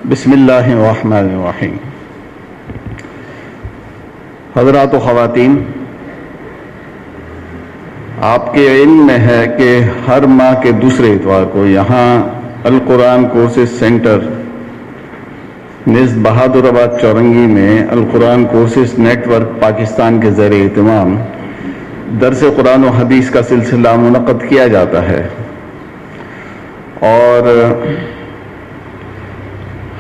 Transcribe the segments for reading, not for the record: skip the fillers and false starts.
بسم اللہ الرحمن الرحیم۔ حضرات و خواتین، آپ کے علم میں ہے کہ ہر ماہ کے دوسرے اتوار کو یہاں القرآن کورسز سینٹر نزد بہادر آباد چورنگی میں القرآن کورسز نیٹ ورک پاکستان کے زیر اہتمام درس قرآن و حدیث کا سلسلہ منعقد کیا جاتا ہے، اور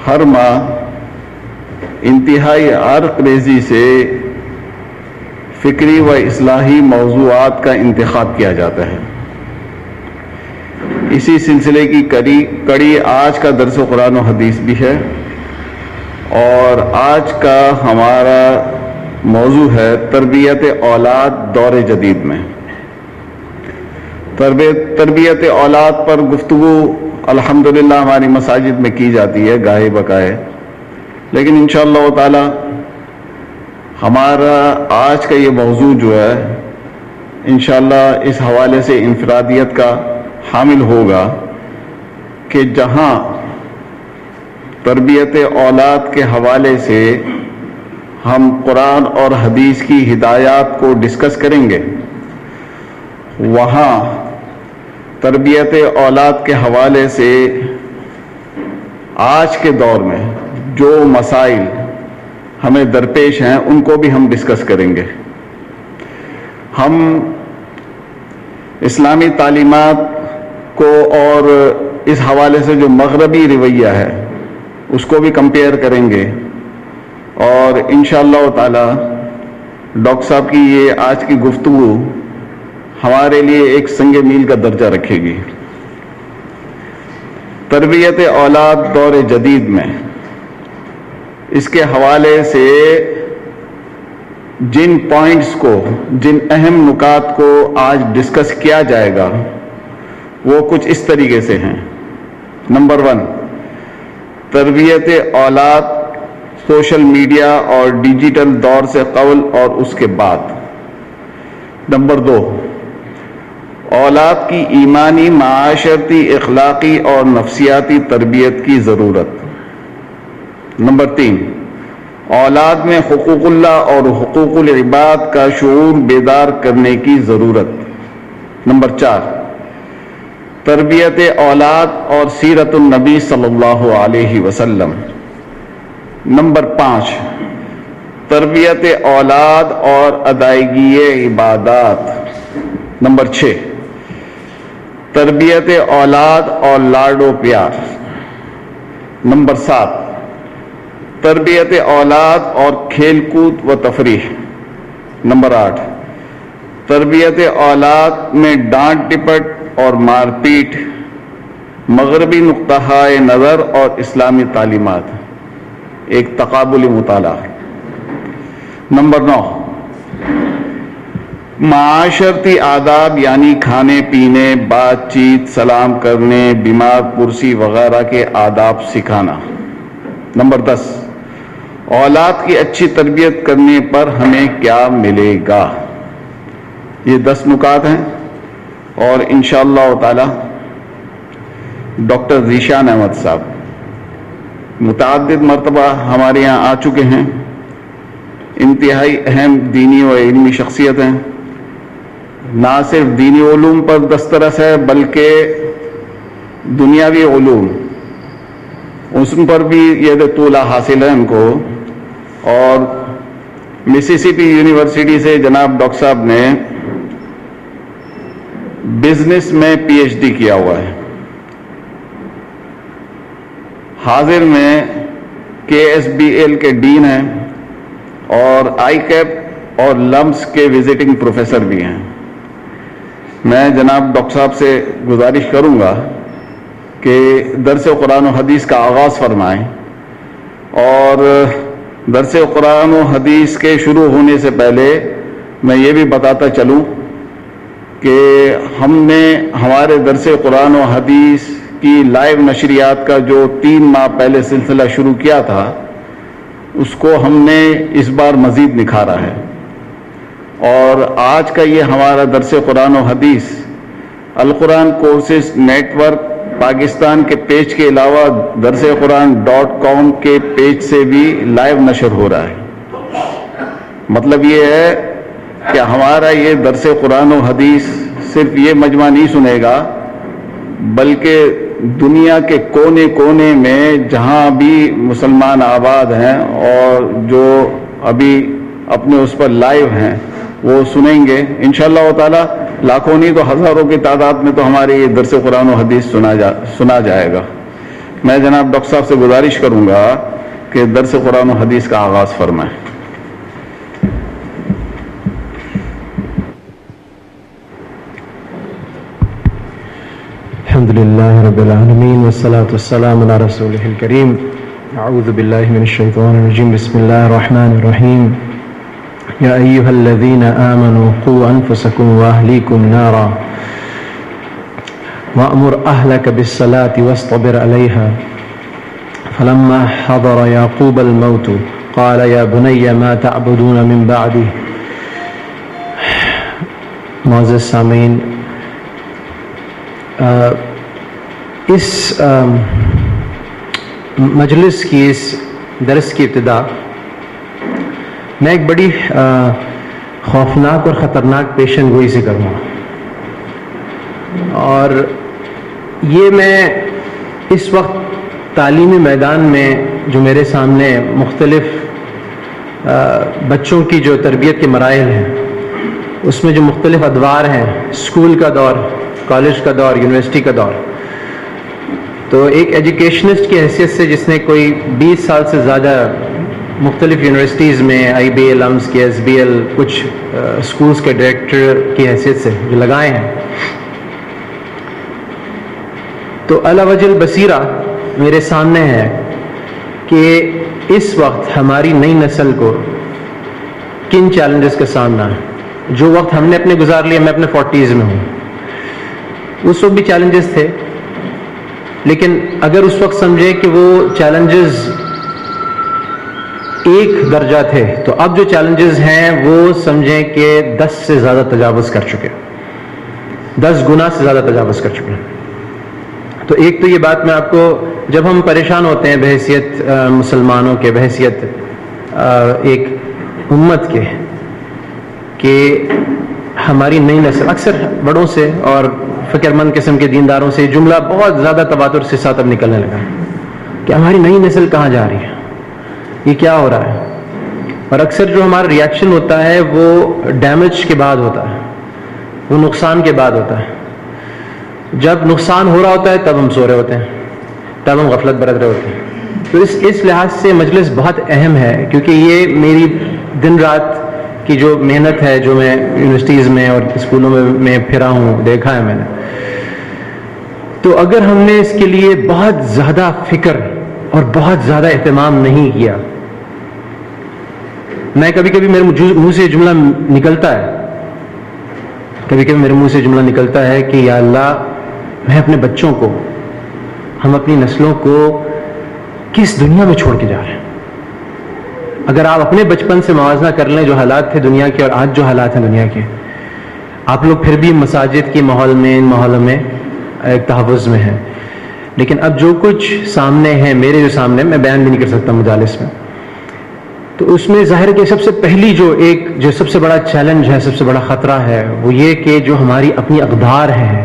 ہر ماہ انتہائی عرق ریزی سے فکری و اصلاحی موضوعات کا انتخاب کیا جاتا ہے۔ اسی سلسلے کی کڑی آج کا درس قرآن و حدیث بھی ہے، اور آج کا ہمارا موضوع ہے تربیت اولاد دور جدید میں۔ تربیت اولاد پر گفتگو الحمدللہ ہماری مساجد میں کی جاتی ہے گاہے بگاہے، لیکن انشاءاللہ تعالی ہمارا آج کا یہ موضوع جو ہے انشاءاللہ اس حوالے سے انفرادیت کا حامل ہوگا کہ جہاں تربیت اولاد کے حوالے سے ہم قرآن اور حدیث کی ہدایات کو ڈسکس کریں گے، وہاں تربیت اولاد کے حوالے سے آج کے دور میں جو مسائل ہمیں درپیش ہیں ان کو بھی ہم ڈسکس کریں گے۔ ہم اسلامی تعلیمات کو اور اس حوالے سے جو مغربی رویہ ہے اس کو بھی کمپیئر کریں گے، اور انشاءاللہ تعالی ڈاکٹر صاحب کی یہ آج کی گفتگو ہمارے لیے ایک سنگ میل کا درجہ رکھے گی۔ تربیت اولاد دور جدید میں اس کے حوالے سے جن پوائنٹس کو، جن اہم نکات کو آج ڈسکس کیا جائے گا وہ کچھ اس طریقے سے ہیں۔ نمبر 1، تربیت اولاد سوشل میڈیا اور ڈیجیٹل دور سے قبل اور اس کے بعد۔ نمبر 2، اولاد کی ایمانی، معاشرتی، اخلاقی اور نفسیاتی تربیت کی ضرورت۔ نمبر 3، اولاد میں حقوق اللہ اور حقوق العباد کا شعور بیدار کرنے کی ضرورت۔ نمبر 4، تربیت اولاد اور سیرت النبی صلی اللہ علیہ وسلم۔ نمبر 5، تربیت اولاد اور ادائیگی عبادات۔ نمبر 6، تربیت اولاد اور لاڈ و پیار۔ نمبر 7، تربیت اولاد اور کھیل کود و تفریح۔ نمبر 8، تربیت اولاد میں ڈانٹ ڈپٹ اور مار پیٹ، مغربی نقطہ نظر اور اسلامی تعلیمات، ایک تقابلی مطالعہ۔ نمبر 9، معاشرتی آداب یعنی کھانے پینے، بات چیت، سلام کرنے، بیمار پرسی وغیرہ کے آداب سکھانا۔ نمبر 10، اولاد کی اچھی تربیت کرنے پر ہمیں کیا ملے گا۔ یہ 10 نکات ہیں، اور انشاءاللہ تعالی ڈاکٹر ذیشان احمد صاحب متعدد مرتبہ ہمارے یہاں آ چکے ہیں، انتہائی اہم دینی و علمی شخصیت ہیں، نہ صرف دینی علوم پر دسترس ہے بلکہ دنیاوی علوم اس پر بھی یہ طولہ حاصل ہے ان کو۔ اور مسیسپی یونیورسٹی سے جناب ڈاکٹر صاحب نے بزنس میں پی ایچ ڈی کیا ہوا ہے، حاضر میں کے ایس بی ایل کے ڈین ہیں، اور آئی کیپ اور لمس کے وزٹنگ پروفیسر بھی ہیں۔ میں جناب ڈاکٹر صاحب سے گزارش کروں گا کہ درس قرآن و حدیث کا آغاز فرمائیں، اور درس قرآن و حدیث کے شروع ہونے سے پہلے میں یہ بھی بتاتا چلوں کہ ہم نے ہمارے درس قرآن و حدیث کی لائیو نشریات کا جو 3 ماہ پہلے سلسلہ شروع کیا تھا اس کو ہم نے اس بار مزید نکھارا ہے، اور آج کا یہ ہمارا درس قرآن و حدیث القرآن کورسز نیٹ ورک پاکستان کے پیج کے علاوہ درسقرآن.com کے پیج سے بھی لائیو نشر ہو رہا ہے۔ مطلب یہ ہے کہ ہمارا یہ درس قرآن و حدیث صرف یہ مجمع نہیں سنے گا، بلکہ دنیا کے کونے کونے میں جہاں بھی مسلمان آباد ہیں اور جو ابھی اپنے اس پر لائیو ہیں وہ سنیں گے انشاءاللہ تعالی۔ لاکھوں نہیں تو ہزاروں کی تعداد میں تو ہمارے یہ درس قرآن و حدیث سنا جائے گا۔ میں جناب ڈاکٹر صاحب سے گزارش کروں گا کہ درس قرآن و حدیث کا آغاز فرمائیں۔ الحمد لله رب العالمين والصلاة والسلام على رسوله الكريم أعوذ بالله من الشيطان الرجيم بسم الله الرحمن الرحيم يا أيها الذين آمنوا قوا أنفسكم وأهليكم نارا وأمر أهلك بالصلاة واصطبر عليها فلما حضر يعقوب الموت قال يا بني ما تعبدون من بعدي۔ معزز سامعین، اس مجلس کی اس درس کی ابتدا میں ایک بڑی خوفناک اور خطرناک پیشن گوئی سے کروں گا، اور یہ میں اس وقت تعلیمی میدان میں جو میرے سامنے مختلف بچوں کی جو تربیت کے مراحل ہیں اس میں جو مختلف ادوار ہیں، اسکول کا دور، کالج کا دور، یونیورسٹی کا دور، تو ایک ایجوکیشنسٹ کی حیثیت سے جس نے کوئی 20 سال سے زیادہ مختلف یونیورسٹیز میں IBA LUMS کے SBL کچھ اسکولس کے ڈائریکٹر کی حیثیت سے جو لگائے ہیں، تو علی وجہ البصیرہ میرے سامنے ہے کہ اس وقت ہماری نئی نسل کو کن چیلنجز کا سامنا ہے۔ جو وقت ہم نے اپنے گزار لیا، میں اپنے 40s میں ہوں، اس وقت بھی چیلنجز تھے، لیکن اگر اس وقت سمجھے کہ وہ چیلنجز ایک درجہ تھے تو اب جو چیلنجز ہیں وہ سمجھیں کہ 10 سے زیادہ تجاوز کر چکے، 10 گنا سے زیادہ تجاوز کر چکے ہیں۔ تو ایک تو یہ بات میں آپ کو، جب ہم پریشان ہوتے ہیں بحیثیت مسلمانوں کے، بحیثیت ایک امت کے، کہ ہماری نئی نسل، اکثر بڑوں سے اور فکر مند قسم کے دینداروں سے جملہ بہت زیادہ تواتر سے ساتھ اب نکلنے لگا کہ ہماری نئی نسل کہاں جا رہی ہے، یہ کیا ہو رہا ہے۔ اور اکثر جو ہمارا ریاکشن ہوتا ہے وہ ڈیمیج کے بعد ہوتا ہے، وہ نقصان کے بعد ہوتا ہے۔ جب نقصان ہو رہا ہوتا ہے تب ہم سو رہے ہوتے ہیں، تب ہم غفلت برت رہے ہوتے ہیں۔ تو اس لحاظ سے مجلس بہت اہم ہے، کیونکہ یہ میری دن رات کی جو محنت ہے، جو میں یونیورسٹیز میں اور اسکولوں میں پھرا ہوں، دیکھا ہے میں نے، تو اگر ہم نے اس کے لیے بہت زیادہ فکر اور بہت زیادہ اہتمام نہیں کیا، میں کبھی کبھی میرے منہ سے جملہ نکلتا ہے، کبھی کبھی میرے منہ سے جملہ نکلتا ہے کہ یا اللہ، میں اپنے بچوں کو، ہم اپنی نسلوں کو کس دنیا میں چھوڑ کے جا رہے ہیں۔ اگر آپ اپنے بچپن سے موازنہ کر لیں جو حالات تھے دنیا کے اور آج جو حالات ہیں دنیا کے، آپ لوگ پھر بھی مساجد کے ماحول میں، ان ماحولوں میں ایک تحفظ میں ہیں، لیکن اب جو کچھ سامنے ہے، میرے جو سامنے، میں بیان بھی نہیں کر سکتا مجالس میں، تو اس میں ظاہر کہ سب سے پہلی جو سب سے بڑا چیلنج ہے، سب سے بڑا خطرہ ہے، وہ یہ کہ جو ہماری اپنی اقدار ہیں،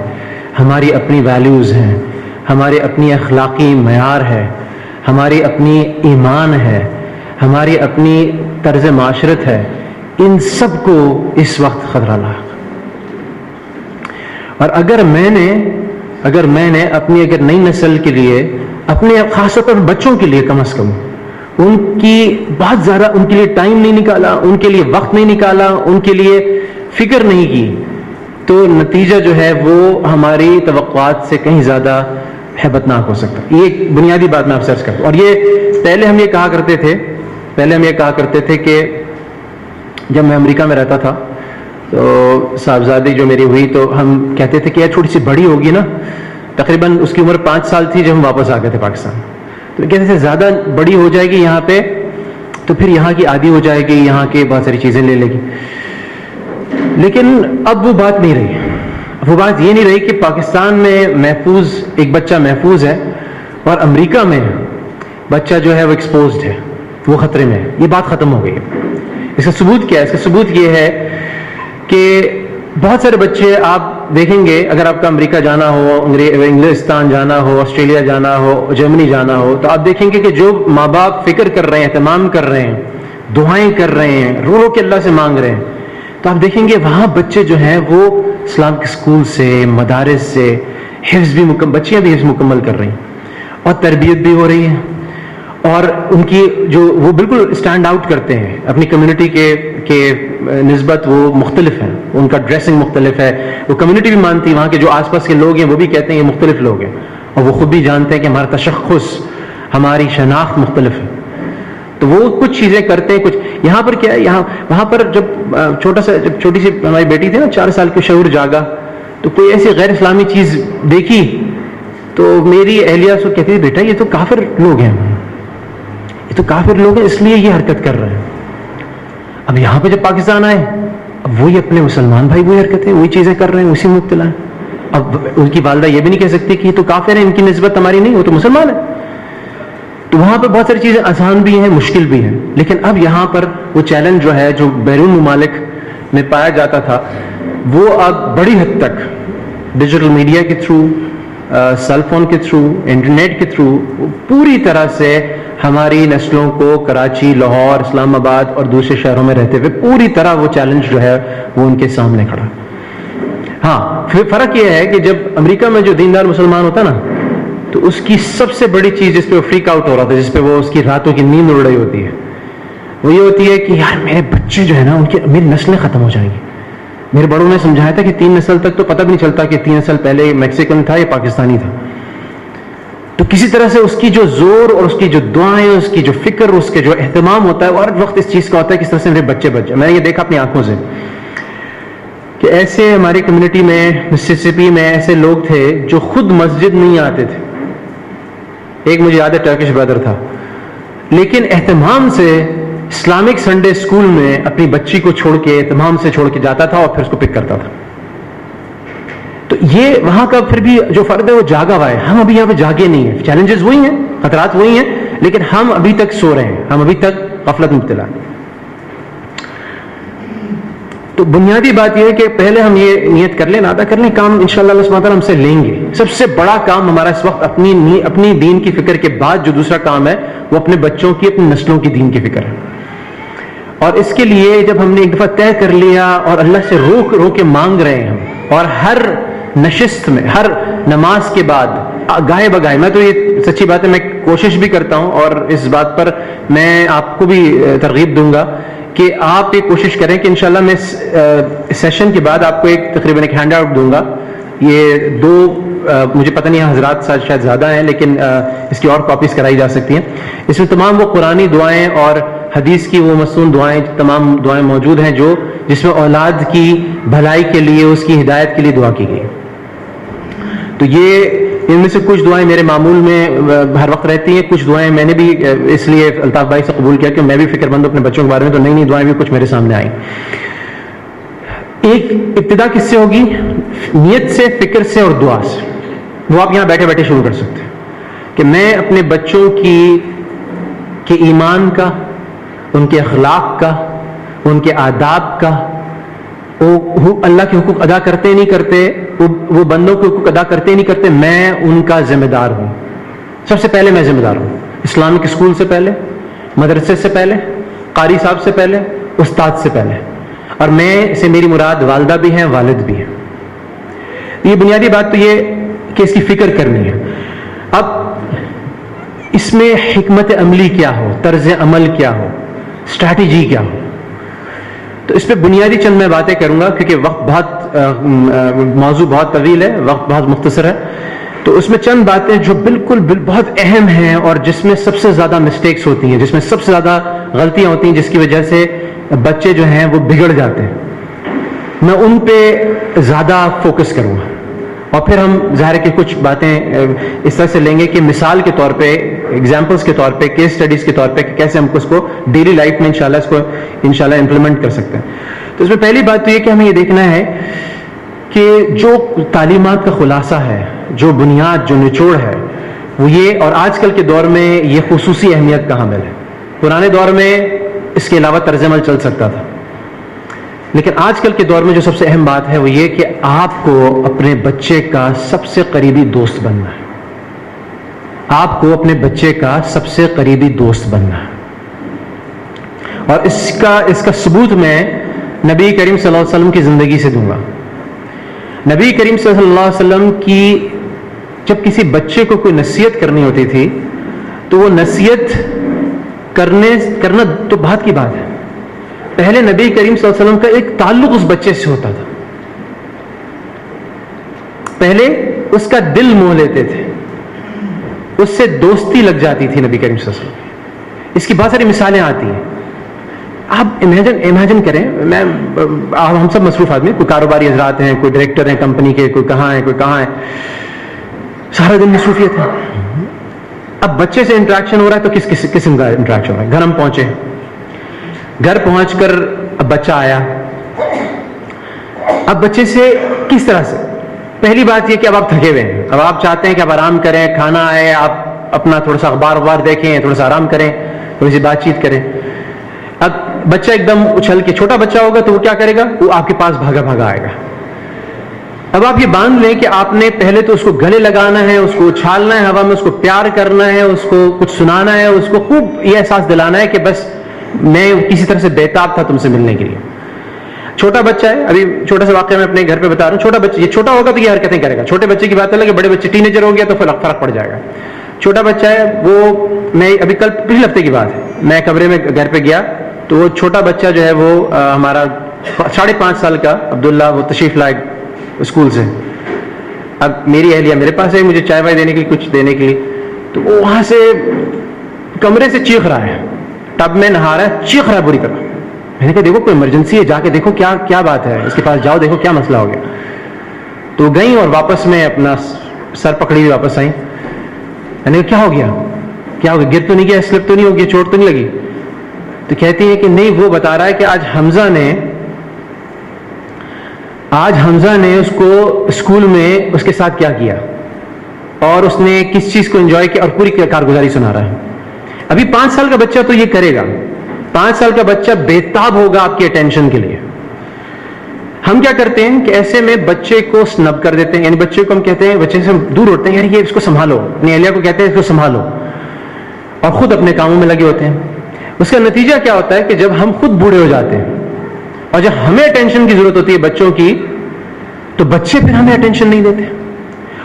ہماری اپنی ویلیوز ہیں، ہمارے اپنی اخلاقی معیار ہے، ہماری اپنی ایمان ہے، ہماری اپنی طرز معاشرت ہے، ان سب کو اس وقت خطرہ لاحق۔ اور اگر میں نے اپنی نئی نسل کے لیے، اپنے خاص طور پر بچوں کے لیے کم از کم ان کی بہت زیادہ ان کے لیے ٹائم نہیں نکالا، ان کے لیے وقت نہیں نکالا، ان کے لیے فکر نہیں کی، تو نتیجہ جو ہے وہ ہماری توقعات سے کہیں زیادہ ہیبتناک ہو سکتا ہے۔ یہ ایک بنیادی بات میں آپ سے عرض کرتا ہوں۔ اور یہ پہلے ہم یہ کہا کرتے تھے کہ جب میں امریکہ میں رہتا تھا تو صاحبزادی جو میری ہوئی تو ہم کہتے تھے کہ یہ تھوڑی سی بڑی ہوگی نا، تقریباً اس کی عمر 5 سال تھی جب ہم واپس آ گئے تھے پاکستان، تو کہتے تھے زیادہ بڑی ہو جائے گی یہاں پہ تو پھر یہاں کی عادی ہو جائے گی، یہاں کے بہت ساری چیزیں لے لے گی۔ لیکن اب وہ بات نہیں رہی، وہ بات یہ نہیں رہی کہ پاکستان میں محفوظ ایک بچہ محفوظ ہے اور امریکہ میں بچہ جو ہے وہ ایکسپوزڈ ہے، وہ خطرے میں ہے. یہ بات ختم ہو گئی ہے. اس کا ثبوت کیا ہے؟ اس کا ثبوت یہ ہے کہ بہت سارے بچے آپ دیکھیں گے، اگر آپ کا امریکہ جانا ہو، انگلستان جانا ہو، آسٹریلیا جانا ہو، جرمنی جانا ہو، تو آپ دیکھیں گے کہ جو ماں باپ فکر کر رہے ہیں، اہتمام کر رہے ہیں، دعائیں کر رہے ہیں، رو رو کے اللہ سے مانگ رہے ہیں، تو آپ دیکھیں گے وہاں بچے جو ہیں وہ اسلام کے اسکول سے، مدارس سے حفظ بھی بچیاں بھی حفظ مکمل کر رہی ہیں اور تربیت بھی ہو رہی ہے، اور ان کی جو وہ بالکل اسٹینڈ آؤٹ کرتے ہیں اپنی کمیونٹی کے نسبت، وہ مختلف ہیں، ان کا ڈریسنگ مختلف ہے، وہ کمیونٹی بھی مانتی ہے، وہاں کے جو آس پاس کے لوگ ہیں وہ بھی کہتے ہیں یہ مختلف لوگ ہیں، اور وہ خود بھی جانتے ہیں کہ ہمارا تشخص، ہماری شناخت مختلف ہے. تو وہ کچھ چیزیں کرتے ہیں. کچھ یہاں پر کیا ہے، وہاں پر جب چھوٹی سی ہماری بیٹی تھی نا، 4 سال کی، شعور جاگا، تو کوئی ایسی غیر اسلامی چیز دیکھی تو میری اہلیہ سے کہتی تھی بیٹا یہ تو کافر لوگ ہیں، یہ تو کافر لوگ ہیں، اس لیے یہ حرکت کر رہے ہیں. اب یہاں پہ جب پاکستان آئے، اب وہی اپنے مسلمان بھائی وہی حرکتیں، وہی چیزیں کر رہے ہیں، اسی میں مبتلا ہیں. اب ان کی والدہ یہ بھی نہیں کہہ سکتی کہ یہ تو کافر ہیں، ان کی نسبت ہماری نہیں، وہ تو مسلمان ہے. تو وہاں پہ بہت ساری چیزیں آسان بھی ہیں، مشکل بھی ہیں. لیکن اب یہاں پر وہ چیلنج جو ہے، جو بیرون ممالک میں پایا جاتا تھا، وہ اب بڑی حد تک ڈیجیٹل میڈیا کے تھرو، سیل فون کے تھرو، انٹرنیٹ کے تھرو پوری طرح سے ہماری نسلوں کو کراچی، لاہور، اسلام آباد اور دوسرے شہروں میں رہتے ہوئے پوری طرح وہ چیلنج جو ہے وہ ان کے سامنے کھڑا. ہاں فرق یہ ہے کہ جب امریکہ میں جو دیندار مسلمان ہوتا نا، تو اس کی سب سے بڑی چیز جس پہ وہ فریک آؤٹ ہو رہا تھا، جس پہ وہ اس کی راتوں کی نیند اڑ رہی ہوتی ہے، وہ یہ ہوتی ہے کہ یار میرے بچے جو ہے نا، ان کی میری نسلیں ختم ہو جائیں گی. میرے بڑوں نے سمجھایا تھا کہ 3 نسل تک تو پتہ بھی نہیں چلتا کہ 3 نسل پہلے میکسیکن تھا یا پاکستانی تھا. تو کسی طرح سے اس کی جو زور اور اس کی جو دعائیں، اس کی جو فکر، اس کے جو اہتمام ہوتا ہے، وہ ہر وقت اس چیز کا ہوتا ہے کس طرح سے میرے بچے بچ جائیں. میں نے یہ دیکھا اپنی آنکھوں سے کہ ایسے ہماری کمیونٹی میں، مسیسپی میں ایسے لوگ تھے جو خود مسجد نہیں آتے تھے. ایک مجھے یاد ہے ٹرکش بردر تھا، لیکن اہتمام سے اسلامک سنڈے اسکول میں اپنی بچی کو چھوڑ کے، اہتمام سے چھوڑ کے جاتا تھا اور پھر اس کو پک کرتا تھا. تو یہ وہاں کا پھر بھی جو فرد ہے وہ جاگا ہوا ہے. ہم ابھی یہاں پہ جاگے نہیں ہیں. چیلنجز وہی ہیں، خطرات وہی ہیں، لیکن ہم ابھی تک سو رہے ہیں، ہم ابھی تک غفلت میں مبتلا ہیں. تو بنیادی بات یہ ہے کہ پہلے ہم یہ نیت کر لیں، ارادہ کر لیں، کام انشاءاللہ اللہ سبحانہ تعالیٰ ہم سے لیں گے. سب سے بڑا کام ہمارا اس وقت اپنی دین کی فکر کے بعد جو دوسرا کام ہے وہ اپنے بچوں کی، اپنی نسلوں کی دین کی فکر ہے. اور اس کے لیے جب ہم نے ایک دفعہ طے کر لیا اور اللہ سے رو کے مانگ رہے ہیں ہم، اور ہر نشست میں، ہر نماز کے بعد گاہے بگاہے، میں تو یہ سچی بات ہے، میں کوشش بھی کرتا ہوں اور اس بات پر میں آپ کو بھی ترغیب دوں گا کہ آپ یہ کوشش کریں کہ انشاءاللہ میں سیشن کے بعد آپ کو تقریباً ایک ہینڈ آؤٹ دوں گا. یہ 2 مجھے پتہ نہیں حضرات شاید زیادہ ہیں، لیکن اس کی اور کاپیز کرائی جا سکتی ہیں. اس میں تمام وہ قرآنی دعائیں اور حدیث کی وہ مصنون دعائیں، تمام دعائیں موجود ہیں جس میں اولاد کی بھلائی کے لیے، اس کی ہدایت کے لیے دعا کی گئی. تو یہ ان میں سے کچھ دعائیں میرے معمول میں ہر وقت رہتی ہیں، کچھ دعائیں میں نے بھی اس لیے الطاف بھائی سے قبول کیا کہ میں بھی فکر مند ہوں اپنے بچوں کے بارے میں، تو نئی دعائیں بھی کچھ میرے سامنے آئیں. ایک ابتدا کس سے ہوگی؟ نیت سے، فکر سے اور دعا سے. وہ آپ یہاں بیٹھے بیٹھے شروع کر سکتے ہیں کہ میں اپنے بچوں کے ایمان کا، ان کے اخلاق کا، ان کے آداب کا، وہ اللہ کے حقوق ادا کرتے نہیں کرتے، وہ بندوں کے حقوق ادا کرتے نہیں کرتے، میں ان کا ذمہ دار ہوں. سب سے پہلے میں ذمہ دار ہوں، اسلامک اسکول سے پہلے، مدرسے سے پہلے، قاری صاحب سے پہلے، استاد سے پہلے، اور میں سے میری مراد والدہ بھی ہیں، والد بھی ہیں. یہ بنیادی بات تو یہ کہ اس کی فکر کرنی ہے. اب اس میں حکمت عملی کیا ہو، طرز عمل کیا ہو، اسٹریٹجی کیا ہو، تو اس پہ بنیادی چند میں باتیں کروں گا کیونکہ وقت بہت موضوع بہت طویل ہے، وقت بہت مختصر ہے. تو اس میں چند باتیں جو بالکل بہت اہم ہیں اور جس میں سب سے زیادہ مسٹیکس ہوتی ہیں، جس میں سب سے زیادہ غلطیاں ہوتی ہیں، جس کی وجہ سے بچے جو ہیں وہ بگڑ جاتے ہیں، میں ان پہ زیادہ فوکس کروں گا. اور پھر ہم ظاہر کہ کچھ باتیں اس طرح سے لیں گے کہ مثال کے طور پہ، ایگزامپلس کے طور پہ، کیس اسٹڈیز کے طور پہ کہ کیسے ہم اس کو ڈیلی لائف میں انشاءاللہ امپلیمنٹ کر سکتے ہیں. تو اس میں پہلی بات تو یہ کہ ہمیں یہ دیکھنا ہے کہ جو تعلیمات کا خلاصہ ہے، جو بنیاد، جو نچوڑ ہے وہ یہ، اور آج کل کے دور میں یہ خصوصی اہمیت کا حامل ہے. پرانے دور میں اس کے علاوہ طرز عمل چل سکتا تھا، لیکن آج کل کے دور میں جو سب سے اہم بات ہے وہ یہ کہ آپ کو اپنے بچے کا سب سے قریبی دوست بننا ہے. آپ کو اپنے بچے کا سب سے قریبی دوست بننا ہے. اور اس کا ثبوت میں نبی کریم صلی اللہ علیہ وسلم کی زندگی سے دوں گا. نبی کریم صلی اللہ علیہ وسلم کی جب کسی بچے کو کوئی نصیحت کرنی ہوتی تھی تو وہ نصیحت کرنا تو بات کی بات ہے، پہلے نبی کریم صلی اللہ علیہ وسلم کا ایک تعلق اس بچے سے ہوتا تھا. پہلے اس کا دل موہ لیتے تھے، اس سے دوستی لگ جاتی تھی نبی کریم صلی اللہ علیہ وسلم. اس کی بہت ساری مثالیں آتی ہیں. آپ امیجن کریں، ہم سب مصروف آدمی، کوئی کاروباری حضرات ہیں، کوئی ڈائریکٹر ہیں کمپنی کے، کوئی کہاں ہے کوئی کہاں ہے، سارا دن مصروفیت ہے. اب بچے سے انٹریکشن ہو رہا ہے تو کس قسم کا انٹریکشن ہو رہا ہے؟ گھر ہم پہنچے، گھر پہنچ کر اب بچہ آیا. اب بچے سے کس طرح سے؟ پہلی بات یہ کہ اب آپ تھکے ہوئے ہیں، اب آپ چاہتے ہیں کہ اب آرام کریں، کھانا آئے، آپ اپنا تھوڑا سا اخبار دیکھیں، تھوڑا سا آرام کریں، تھوڑی سی بات چیت کریں. اب بچہ ایک دم اچھل کے، چھوٹا بچہ ہوگا تو وہ کیا کرے گا؟ وہ آپ کے پاس بھاگا آئے گا. اب آپ یہ باندھ لیں کہ آپ نے پہلے تو اس کو گلے لگانا ہے، اس کو اچھالنا ہے ہوا میں، اس کو پیار کرنا ہے، اس کو کچھ سنانا ہے، اس کو خوب یہ احساس دلانا ہے کہ بس میں کسی طرح سے بےتاب تھا تم سے ملنے کے لیے. چھوٹا بچہ ہے، ابھی چھوٹا سا واقعہ میں اپنے گھر پہ بتا رہا ہوں. چھوٹا بچہ، یہ چھوٹا ہوگا تو یہ حرکتیں کرے گا. چھوٹے بچے کی بات الگ ہے، بڑے بچے ٹین ایجر ہو گیا تو پھر فرق پڑ جائے گا. چھوٹا بچہ ہے وہ، میں ابھی پچھلے ہفتے کی بات ہے، میں کمرے میں گھر پہ گیا تو وہ چھوٹا بچہ جو ہے وہ ہمارا 5.5 سال کا عبداللہ، وہ تشریف لائے اسکول سے. اب میری اہلیہ میرے پاس ہے مجھے چائے وائے دینے کے لیے، کچھ دینے کے لیے، تو وہ وہاں سے کمرے سے چیخ رہا ہے، ٹب میں نہا رہا ہے، چیخ رہا ہے بری طرح. میں نے کہا دیکھو کوئی ایمرجنسی ہے، جا کے دیکھو کیا بات ہے، اس کے پاس جاؤ، دیکھو کیا مسئلہ ہو گیا. تو گئیں اور واپس میں اپنا سر پکڑی ہوئی واپس آئیں. میں نے کہا کیا ہو گیا، گر تو نہیں گیا، سلپ تو نہیں ہو گیا، چوٹ تو نہیں لگی؟ تو کہتی ہے کہ نہیں، وہ بتا رہا ہے کہ آج حمزہ نے اس کو اسکول میں اس کے ساتھ کیا کیا اور اس نے کس چیز کو انجوائے کیا، اور پوری کارگزاری سنا رہا ہے. ابھی 5 سال کا بچہ تو یہ کرے گا، 5 سال کا بچہ بےتاب ہوگا آپ کی اٹینشن کے لیے. ہم کیا کرتے ہیں کہ ایسے میں بچے کو سنب کر دیتے ہیں، یعنی بچے کو ہم کہتے ہیں، بچے سے ہم دور ہوتے ہیں، یار یہ اس کو سنبھالو، اپنی اہلیہ کو کہتے ہیں اس کو سنبھالو، اور خود اپنے کاموں میں لگے ہوتے ہیں. اس کا نتیجہ کیا ہوتا ہے کہ جب ہم خود بوڑھے ہو جاتے ہیں اور جب ہمیں اٹینشن کی ضرورت ہوتی ہے بچوں کی، تو بچے پھر ہمیں اٹینشن نہیں دیتے.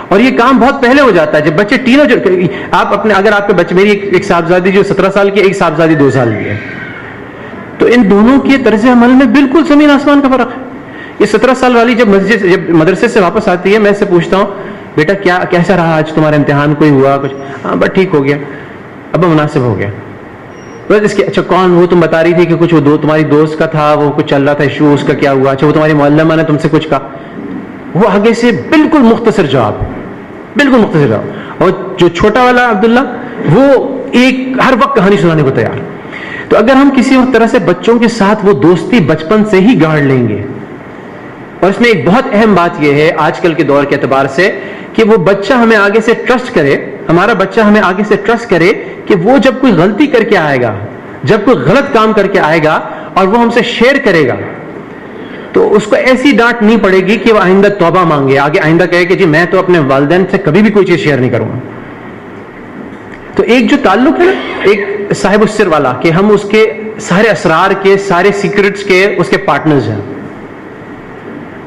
اور یہ کام بہت پہلے ہو جاتا ہے جب بچے آپ اپنے، اگر آپ کے بچے، میری ایک صاحبزادی جو 17 سال کی، ایک صاحبزادی 2 سال کی ہے، تو ان دونوں کے طرز عمل میں بالکل زمین آسمان کا فرق ہے. یہ 17 سال والی جب مدرسے سے واپس آتی ہے، میں اس سے پوچھتا ہوں بیٹا کیسا رہا آج تمہارا امتحان، کوئی ہوا کچھ؟ ہاں بس ٹھیک ہو گیا، اب مناسب ہو گیا. بس اس کے اچھا کون، وہ تم بتا رہی تھی کہ کچھ وہ تمہاری دوست کا تھا، وہ کچھ چل رہا تھا ایشو، اس کا کیا ہوا؟ اچھا وہ تمہاری معلمہ نے تم سے کچھ کہا؟ وہ آگے سے بالکل مختصر جواب. اور جو چھوٹا والا عبداللہ، وہ ہر وقت کہانی سنانے کو تیار. تو اگر ہم کسی اور طرح سے بچوں کے ساتھ وہ دوستی بچپن سے ہی گاڑ لیں گے، اور اس میں ایک بہت اہم بات یہ ہے آج کل کے دور کے اعتبار سے کہ وہ بچہ ہمیں آگے سے ٹرسٹ کرے، ہمارا بچہ ہمیں آگے سے ٹرسٹ کرے کہ وہ جب کوئی غلطی کر کے آئے گا، جب کوئی غلط کام کر کے آئے گا اور وہ ہم سے شیئر کرے گا، تو اس کو ایسی ڈانٹ نہیں پڑے گی کہ وہ آئندہ توبہ مانگے، آئندہ کہے کہ جی میں تو اپنے والدین سے کبھی بھی کوئی چیز شیئر نہیں کروں گا. تو ایک جو تعلق ہے ایک صاحب السر والا، کہ ہم اس کے سارے اسرار کے، سارے سیکرٹس کے اس کے پارٹنرز ہیں.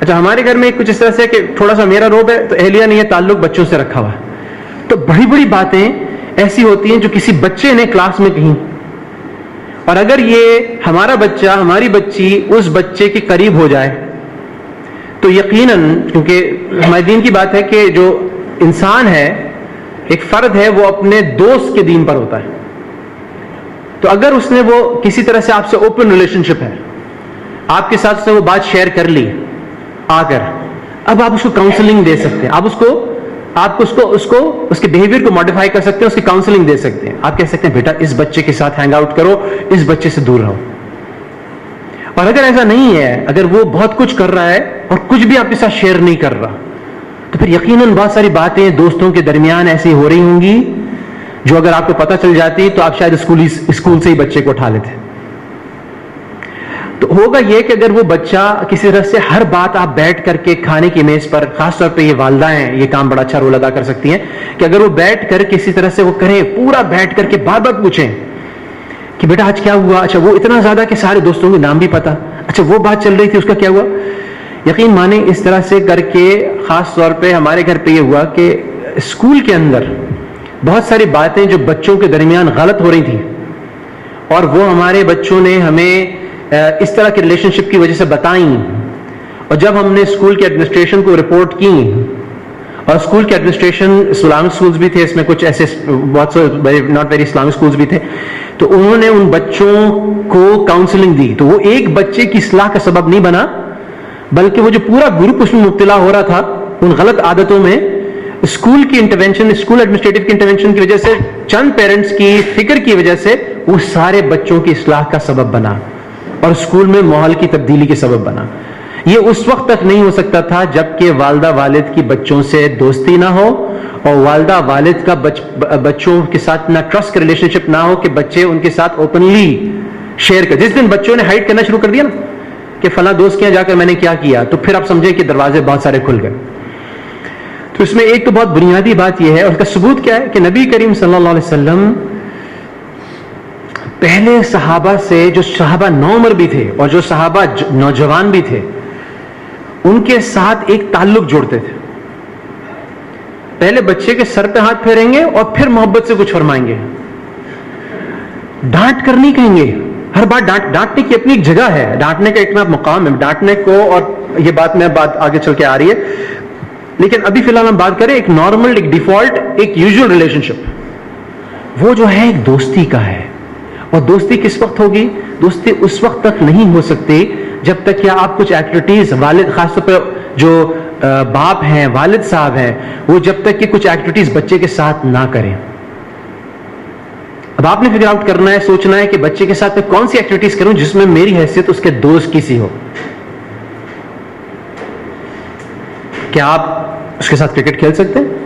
اچھا ہمارے گھر میں کچھ اس طرح سے کہ تھوڑا سا میرا روب ہے تو اہلیہ نے یہ تعلق بچوں سے رکھا ہوا ہے. تو بڑی بڑی باتیں ایسی ہوتی ہیں جو کسی بچے نے کلاس میں کہیں، اور اگر یہ ہمارا بچہ، ہماری بچی اس بچے کے قریب ہو جائے تو یقیناً، کیونکہ ہمارے دین کی بات ہے کہ جو انسان ہے، ایک فرد ہے، وہ اپنے دوست کے دین پر ہوتا ہے. تو اگر اس نے وہ کسی طرح سے آپ سے اوپن ریلیشن شپ ہے، آپ کے ساتھ اس نے وہ بات شیئر کر لی آ کر، اب آپ اس کو کاؤنسلنگ دے سکتے ہیں، آپ اس کے بیہیویئر کو ماڈیفائی کر سکتے ہیں، اس کی کاؤنسلنگ دے سکتے ہیں. آپ کہہ سکتے ہیں بیٹا اس بچے کے ساتھ ہینگ آؤٹ کرو، اس بچے سے دور رہو. اور اگر ایسا نہیں ہے, اگر وہ بہت کچھ کر رہا ہے اور کچھ بھی آپ کے ساتھ شیئر نہیں کر رہا, تو پھر یقیناً بہت ساری باتیں دوستوں کے درمیان ایسی ہو رہی ہوں گی جو اگر آپ کو پتہ چل جاتی تو آپ شاید اسکول سے ہی بچے کو اٹھا لیتے. تو ہوگا یہ کہ اگر وہ بچہ کسی طرح سے ہر بات آپ بیٹھ کر کے کھانے کی میز پر, خاص طور پہ یہ والدہ ہیں, یہ کام بڑا اچھا رول ادا کر سکتی ہیں کہ اگر وہ بیٹھ کر کسی طرح سے وہ کریں, پورا بیٹھ کر کے بار بار پوچھیں کہ بیٹا آج کیا ہوا, اچھا وہ اتنا زیادہ کہ سارے دوستوں کے نام بھی پتا, اچھا وہ بات چل رہی تھی اس کا کیا ہوا. یقین مانیں اس طرح سے کر کے خاص طور پہ ہمارے گھر پہ یہ ہوا کہ اسکول کے اندر بہت ساری باتیں جو بچوں کے درمیان غلط ہو رہی تھیں اور وہ ہمارے بچوں نے ہمیں اس طرح کے ریلیشن شپ کی وجہ سے بتائیں, اور جب ہم نے اسکول کے ایڈمنسٹریشن کو رپورٹ کی, اور اسکول کے ایڈمنسٹریشن اسلامک اسکولز بھی تھے, اس میں کچھ ایسے بہت سے ناٹ ویری اسلامک اسکولز بھی تھے, تو انہوں نے ان بچوں کو کاؤنسلنگ دی. تو وہ ایک بچے کی اصلاح کا سبب نہیں بنا, بلکہ وہ جو پورا گروپ اس میں مبتلا ہو رہا تھا ان غلط عادتوں میں, اسکول کی انٹرونشن, اسکول ایڈمنسٹریٹو کی انٹرونشن کی وجہ سے, چند پیرنٹس کی فکر کی وجہ سے وہ سارے بچوں کی اصلاح کا سبب بنا اور اسکول میں ماحول کی تبدیلی کے سبب بنا. یہ اس وقت تک نہیں ہو سکتا تھا جب کہ والدہ والد کی بچوں سے دوستی نہ ہو اور والدہ والد کا بچوں کے ساتھ نہ ٹرسٹ کا ریلیشن شپ نہ ہو کہ بچے ان کے ساتھ اوپنلی شیئر کر. جس دن بچوں نے ہائڈ کرنا شروع کر دیا نا کہ فلاں دوست کے یہاں جا کر میں نے کیا کیا, تو پھر آپ سمجھیں کہ دروازے بہت سارے کھل گئے. تو اس میں ایک تو بہت بنیادی بات یہ ہے, اور اس کا ثبوت کیا ہے کہ نبی کریم صلی اللہ علیہ وسلم پہلے صحابہ سے, جو صحابہ نوعمر بھی تھے اور جو صحابہ نوجوان بھی تھے, ان کے ساتھ ایک تعلق جوڑتے تھے. پہلے بچے کے سر پہ ہاتھ پھیریں گے اور پھر محبت سے کچھ فرمائیں گے, ڈانٹ کر نہیں کہیں گے. ہر بات ڈانٹنے کی اپنی ایک جگہ ہے, ڈانٹنے کا ایک مقام ہے ڈانٹنے کو, اور یہ بات میں بات آگے چل کے آ رہی ہے. لیکن ابھی فی الحال ہم بات کریں ایک نارمل, ایک ڈیفالٹ, ایک یوزول ریلیشن شپ, وہ جو ہے ایک دوستی کا ہے. اور دوستی کس وقت ہوگی؟ دوستی اس وقت تک نہیں ہو سکتی جب تک کہ آپ کچھ ایکٹیویٹیز, والد خاص طور پہ جو باپ ہیں, والد صاحب ہیں, وہ جب تک کہ کچھ ایکٹیویٹیز بچے کے ساتھ نہ کریں. اب آپ نے فگر آؤٹ کرنا ہے, سوچنا ہے کہ بچے کے ساتھ میں کون سی ایکٹیویٹیز کروں جس میں میری حیثیت اس کے دوست کی سی ہو. کیا آپ اس کے ساتھ کرکٹ کھیل سکتے ہیں؟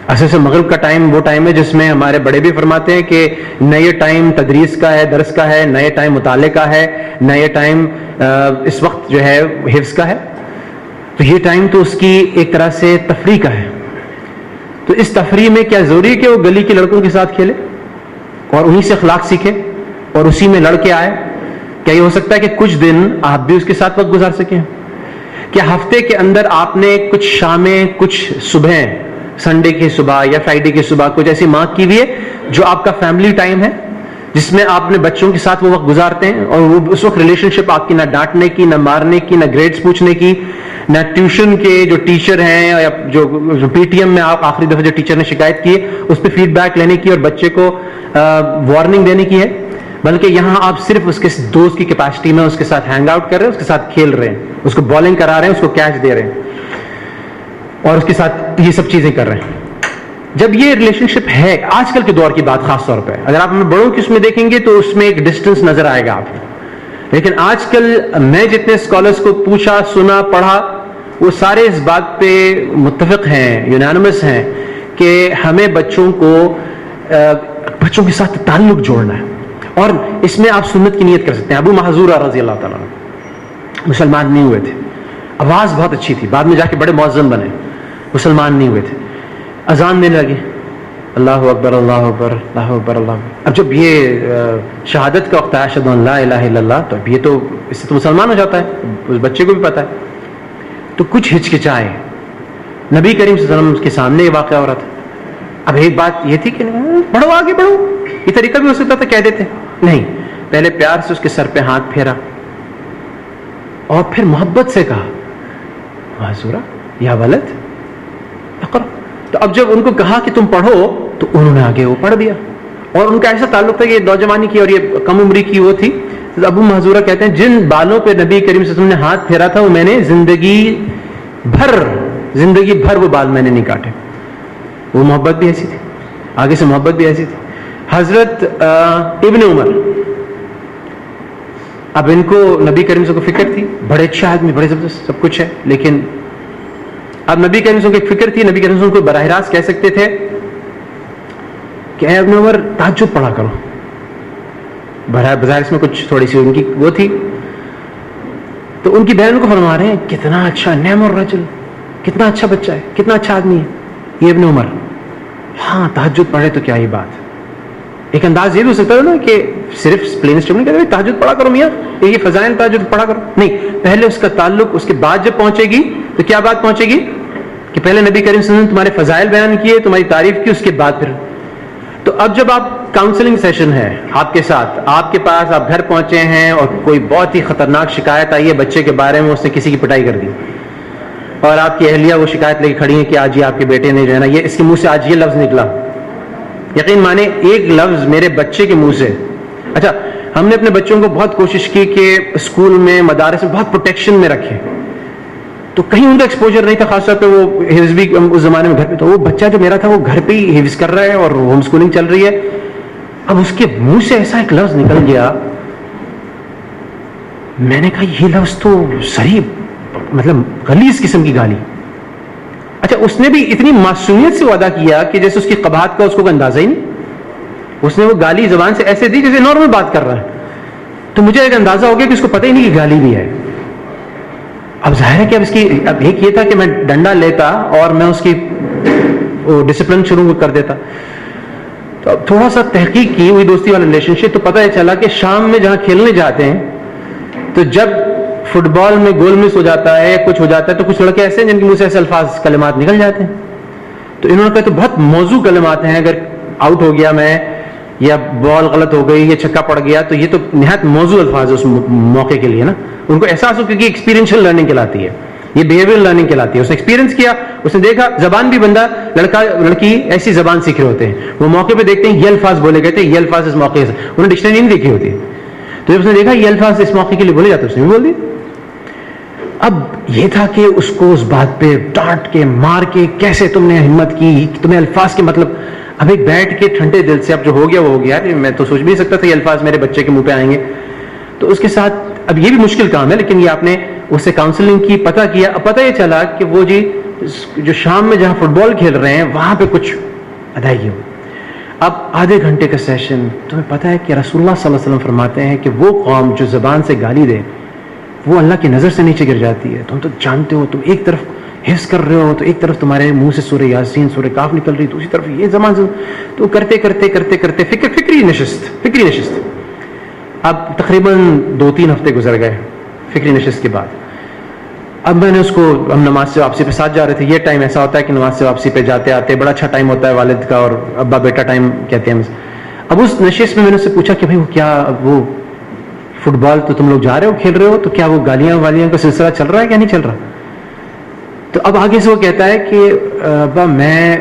اصل سے مغرب کا ٹائم وہ ٹائم ہے جس میں ہمارے بڑے بھی فرماتے ہیں کہ نئے ٹائم تدریس کا ہے, درس کا ہے, نئے ٹائم مطالعے کا ہے, نئے ٹائم اس وقت جو ہے حفظ کا ہے. تو یہ ٹائم تو اس کی ایک طرح سے تفریح کا ہے. تو اس تفریح میں کیا ضروری ہے کہ وہ گلی کے لڑکوں کے ساتھ کھیلے اور انہی سے اخلاق سیکھے اور اسی میں لڑ کے آئے؟ کیا یہ ہو سکتا ہے کہ کچھ دن آپ بھی اس کے ساتھ وقت گزار سکیں؟ کیا ہفتے کے اندر آپ نے کچھ شامیں, کچھ صبح, سنڈے کی صبح یا فرائیڈے کی صبح کچھ ایسی مارک کی ہوئی ہے جو آپ کا فیملی ٹائم ہے, جس میں آپ نے بچوں کے ساتھ وہ وقت گزارتے ہیں, اور وہ اس وقت ریلیشن شپ آپ کی نہ ڈانٹنے کی, نہ مارنے کی, نہ گریڈز پوچھنے کی, نہ ٹیوشن کے جو ٹیچر ہیں یا جو پی ٹی ایم میں آپ آخری دفعہ جو ٹیچر نے شکایت کی ہے اس پہ فیڈ بیک لینے کی اور بچے کو وارننگ دینے کی ہے, بلکہ یہاں آپ صرف اس کے دوست کی کیپیسٹی میں اس کے ساتھ ہینگ آؤٹ کر رہے ہیں, اس کے ساتھ کھیل رہے ہیں, اس کو بالنگ کرا رہے ہیں, اس کو کیچ دے رہے ہیں اور اس کے ساتھ یہ سب چیزیں کر رہے ہیں. جب یہ ریلیشن شپ ہے آج کل کے دور کی بات خاص طور پہ, اگر آپ ہمیں بڑوں کی اس میں دیکھیں گے تو اس میں ایک ڈسٹینس نظر آئے گا آپ کو, لیکن آج کل میں جتنے اسکالرس کو پوچھا, سنا, پڑھا, وہ سارے اس بات پہ متفق ہیں, یونانیمس ہیں کہ ہمیں بچوں کے ساتھ تعلق جوڑنا ہے. اور اس میں آپ سنت کی نیت کر سکتے ہیں. ابو محذورہ رضی اللہ تعالیٰ مسلمان نہیں ہوئے تھے, آواز بہت اچھی تھی, بعد میں جا کے بڑے مؤذن بنے, مسلمان نہیں ہوئے تھے. اذان دینے لگے, اللہ اکبر اللہ اکبر اللہ اکبر اللہ اکبر. اب جب یہ شہادت کا وقت ہے, اشہد ان لا الہ الا اللہ, تو اب یہ تو اس سے تو مسلمان ہو جاتا ہے, اس بچے کو بھی پتا ہے. تو کچھ ہچکچائے, نبی کریم صلی اللہ علیہ وسلم کے سامنے یہ واقعہ ہو رہا تھا. اب ایک بات یہ تھی کہ بڑھو آگے بڑھو, یہ طریقہ بھی ہو سکتا تھا کہہ دیتے, نہیں, پہلے پیار سے اس کے سر پہ ہاتھ پھیرا اور پھر محبت سے کہا معذورہ یا ولد اقرا. تو اب جب ان کو کہا کہ تم پڑھو تو انہوں نے آگے وہ پڑھ دیا, اور ان کا ایسا تعلق تھا کہ نوجوانی کی اور یہ کم عمری کی وہ تھی. ابو محذورہ کہتے ہیں جن بالوں پہ نبی کریم صلی اللہ علیہ وسلم نے ہاتھ پھیرا تھا وہ میں نے زندگی بھر وہ بال میں نے نہیں کاٹے. وہ محبت بھی ایسی تھی, آگے سے محبت بھی ایسی تھی. حضرت ابن عمر اب ان کو نبی کریم صلی اللہ علیہ وسلم کو فکر تھی، بڑے اچھے آدمی، بڑے زبردست سب کچھ ہے، لیکن اب نبی کریم صلی اللہ علیہ وسلم کو ایک فکر تھی. نبی کریم صلی اللہ علیہ وسلم کو براہ راست کہہ سکتے تھے کہ اے ابن عمر تہجد پڑھا کرو، بظاہر اس میں کچھ تھوڑی سی ان کی وہ تھی. تو ان کی بہن کو فرما رہے ہیں کتنا اچھا، نعم الرجل، کتنا اچھا بچہ ہے، کتنا اچھا آدمی ہے یہ ابن عمر، ہاں تہجد پڑھے تو کیا ہی بات. ایک انداز یہ بھی ہو سکتا ہے نا کہ صرف پلین اسٹیٹمنٹ کہتے ہیں تہجد پڑھا کرو میاں، یہ فضائل تہجد پڑھا کرو، نہیں، پہلے اس کا تعلق اس کے بعد جب پہنچے گی تو کیا بات پہنچے گی کہ پہلے نبی کریم صلی اللہ علیہ وسلم نے تمہارے فضائل بیان کیے، تمہاری تعریف کی، اس کے بعد پھر. تو اب جب آپ کاؤنسلنگ سیشن ہے آپ کے ساتھ، آپ کے پاس، آپ گھر پہنچے ہیں اور کوئی بہت ہی خطرناک شکایت آئی ہے بچے کے بارے میں، اس نے کسی کی پٹائی کر دی اور آپ کی اہلیہ وہ شکایت لے کے کھڑی ہیں کہ آج یہ آپ کے بیٹے نے جو ہے نا، یہ اس کے منہ سے آج یہ لفظ نکلا، یقین مانے ایک لفظ میرے بچے کے منہ سے. اچھا ہم نے اپنے بچوں کو بہت کوشش کی کہ اسکول میں، مدارس میں بہت پروٹیکشن میں رکھیں، تو کہیں ان کا ایکسپوجر نہیں تھا، خاص طور پہ وہ حفظ بھی اس زمانے میں گھر پہ. تو وہ بچہ جو میرا تھا وہ گھر پہ ہی حفظ کر رہا ہے اور ہوم اسکولنگ چل رہی ہے. اب اس کے منہ سے ایسا ایک لفظ نکل گیا، میں نے کہا یہ لفظ تو صحیح مطلب غلیظ قسم کی گالی. اچھا اس نے بھی اتنی معصومیت سے وعدہ کیا کہ جیسے اس کی قباحت کا اس کو اندازہ ہی نہیں. اس نے وہ گالی زبان سے ایسے دی جیسے نارمل بات کر رہا ہے. تو مجھے ایک اندازہ ہو گیا کہ اس کو پتہ ہی نہیں کہ گالی بھی ہے. اب ظاہر ہے کہ اب اس کی اب ایک یہ تھا کہ میں ڈنڈا لیتا اور میں اس کی ڈسپلن شروع کر دیتا. تو اب تھوڑا سا تحقیق کی ہوئی دوستی والا ریلیشن شپ، تو پتہ یہ چلا کہ شام میں جہاں کھیلنے جاتے ہیں تو جب فٹ بال میں گول مس ہو جاتا ہے، کچھ ہو جاتا ہے، تو کچھ لڑکے ایسے ہیں جن کے منہ سے ایسے الفاظ کلمات نکل جاتے ہیں. تو انہوں نے کہا تو بہت موضوع کلمات ہیں، اگر آؤٹ ہو گیا میں یا بال غلط ہو گئی یا چھکا پڑ گیا تو یہ تو نہایت موضوع الفاظ ہے اس موقع کے لیے نا. ان کو احساس ہو کیونکہ ایکسپیرینشل لرننگ کہلاتی ہے، یہ بیہیویئر لرننگ کہلاتی ہے. اس نے ایکسپیرینس کیا، اس نے دیکھا زبان بھی بندہ لڑکا لڑکی ایسی زبان سیکھ رہے ہوتے ہیں، وہ موقع پہ دیکھتے ہیں یہ الفاظ بولے گئے تھے، یہ الفاظ اس موقع سے، انہوں نے ڈکشنری نہیں دیکھی ہوتی. تو جب اس نے دیکھا یہ الفاظ اس موقع کے لیے بولے جاتے اس نے بھی بول دی. اب یہ تھا کہ اس کو اس بات پہ ڈانٹ کے مار کے کیسے تم نے ہمت کی، تمہیں الفاظ کے مطلب. اب ایک بیٹھ کے ٹھنڈے دل سے اب جو ہو گیا وہ ہو گیا، میں تو سوچ بھی نہیں سکتا تھا یہ الفاظ میرے بچے کے منہ پہ آئیں گے. تو اس کے ساتھ اب یہ بھی مشکل کام ہے، لیکن یہ آپ نے اس سے کاؤنسلنگ کی، پتہ کیا. اب پتہ یہ چلا کہ وہ جی جو شام میں جہاں فٹ بال کھیل رہے ہیں وہاں پہ کچھ ادائیگی ہو. اب آدھے گھنٹے کا سیشن، تمہیں پتہ ہے کہ رسول اللہ صلی اللہ علیہ وسلم فرماتے ہیں کہ وہ قوم جو زبان سے گالی دے وہ اللہ کی نظر سے نیچے گر جاتی ہے. تم تو جانتے ہو، تم ایک طرف حفظ کر رہے ہو تو ایک طرف تمہارے منہ سے سورہ یاسین، سورہ کاف نکل رہی، دوسری طرف یہ زبان سے، تو کرتے کرتے کرتے کرتے فکری نشست. اب تقریباً 2-3 ہفتے گزر گئے فکری نشست کے بعد. اب میں نے اس کو، ہم نماز سے واپسی پہ ساتھ جا رہے تھے. یہ ٹائم ایسا ہوتا ہے کہ نماز سے واپسی پہ جاتے آتے بڑا اچھا ٹائم ہوتا ہے والد کا، اور ابا بیٹا ٹائم کہتے ہیں. اب اس نشست میں نے اس سے پوچھا کہ بھائی وہ کیا، وہ فٹ بال تو تم لوگ جا رہے ہو کھیل رہے ہو، تو کیا وہ گالیاں والیاں کا سلسلہ چل رہا ہے کیا نہیں چل رہا؟ تو اب آگے سے وہ کہتا ہے کہ ابا میں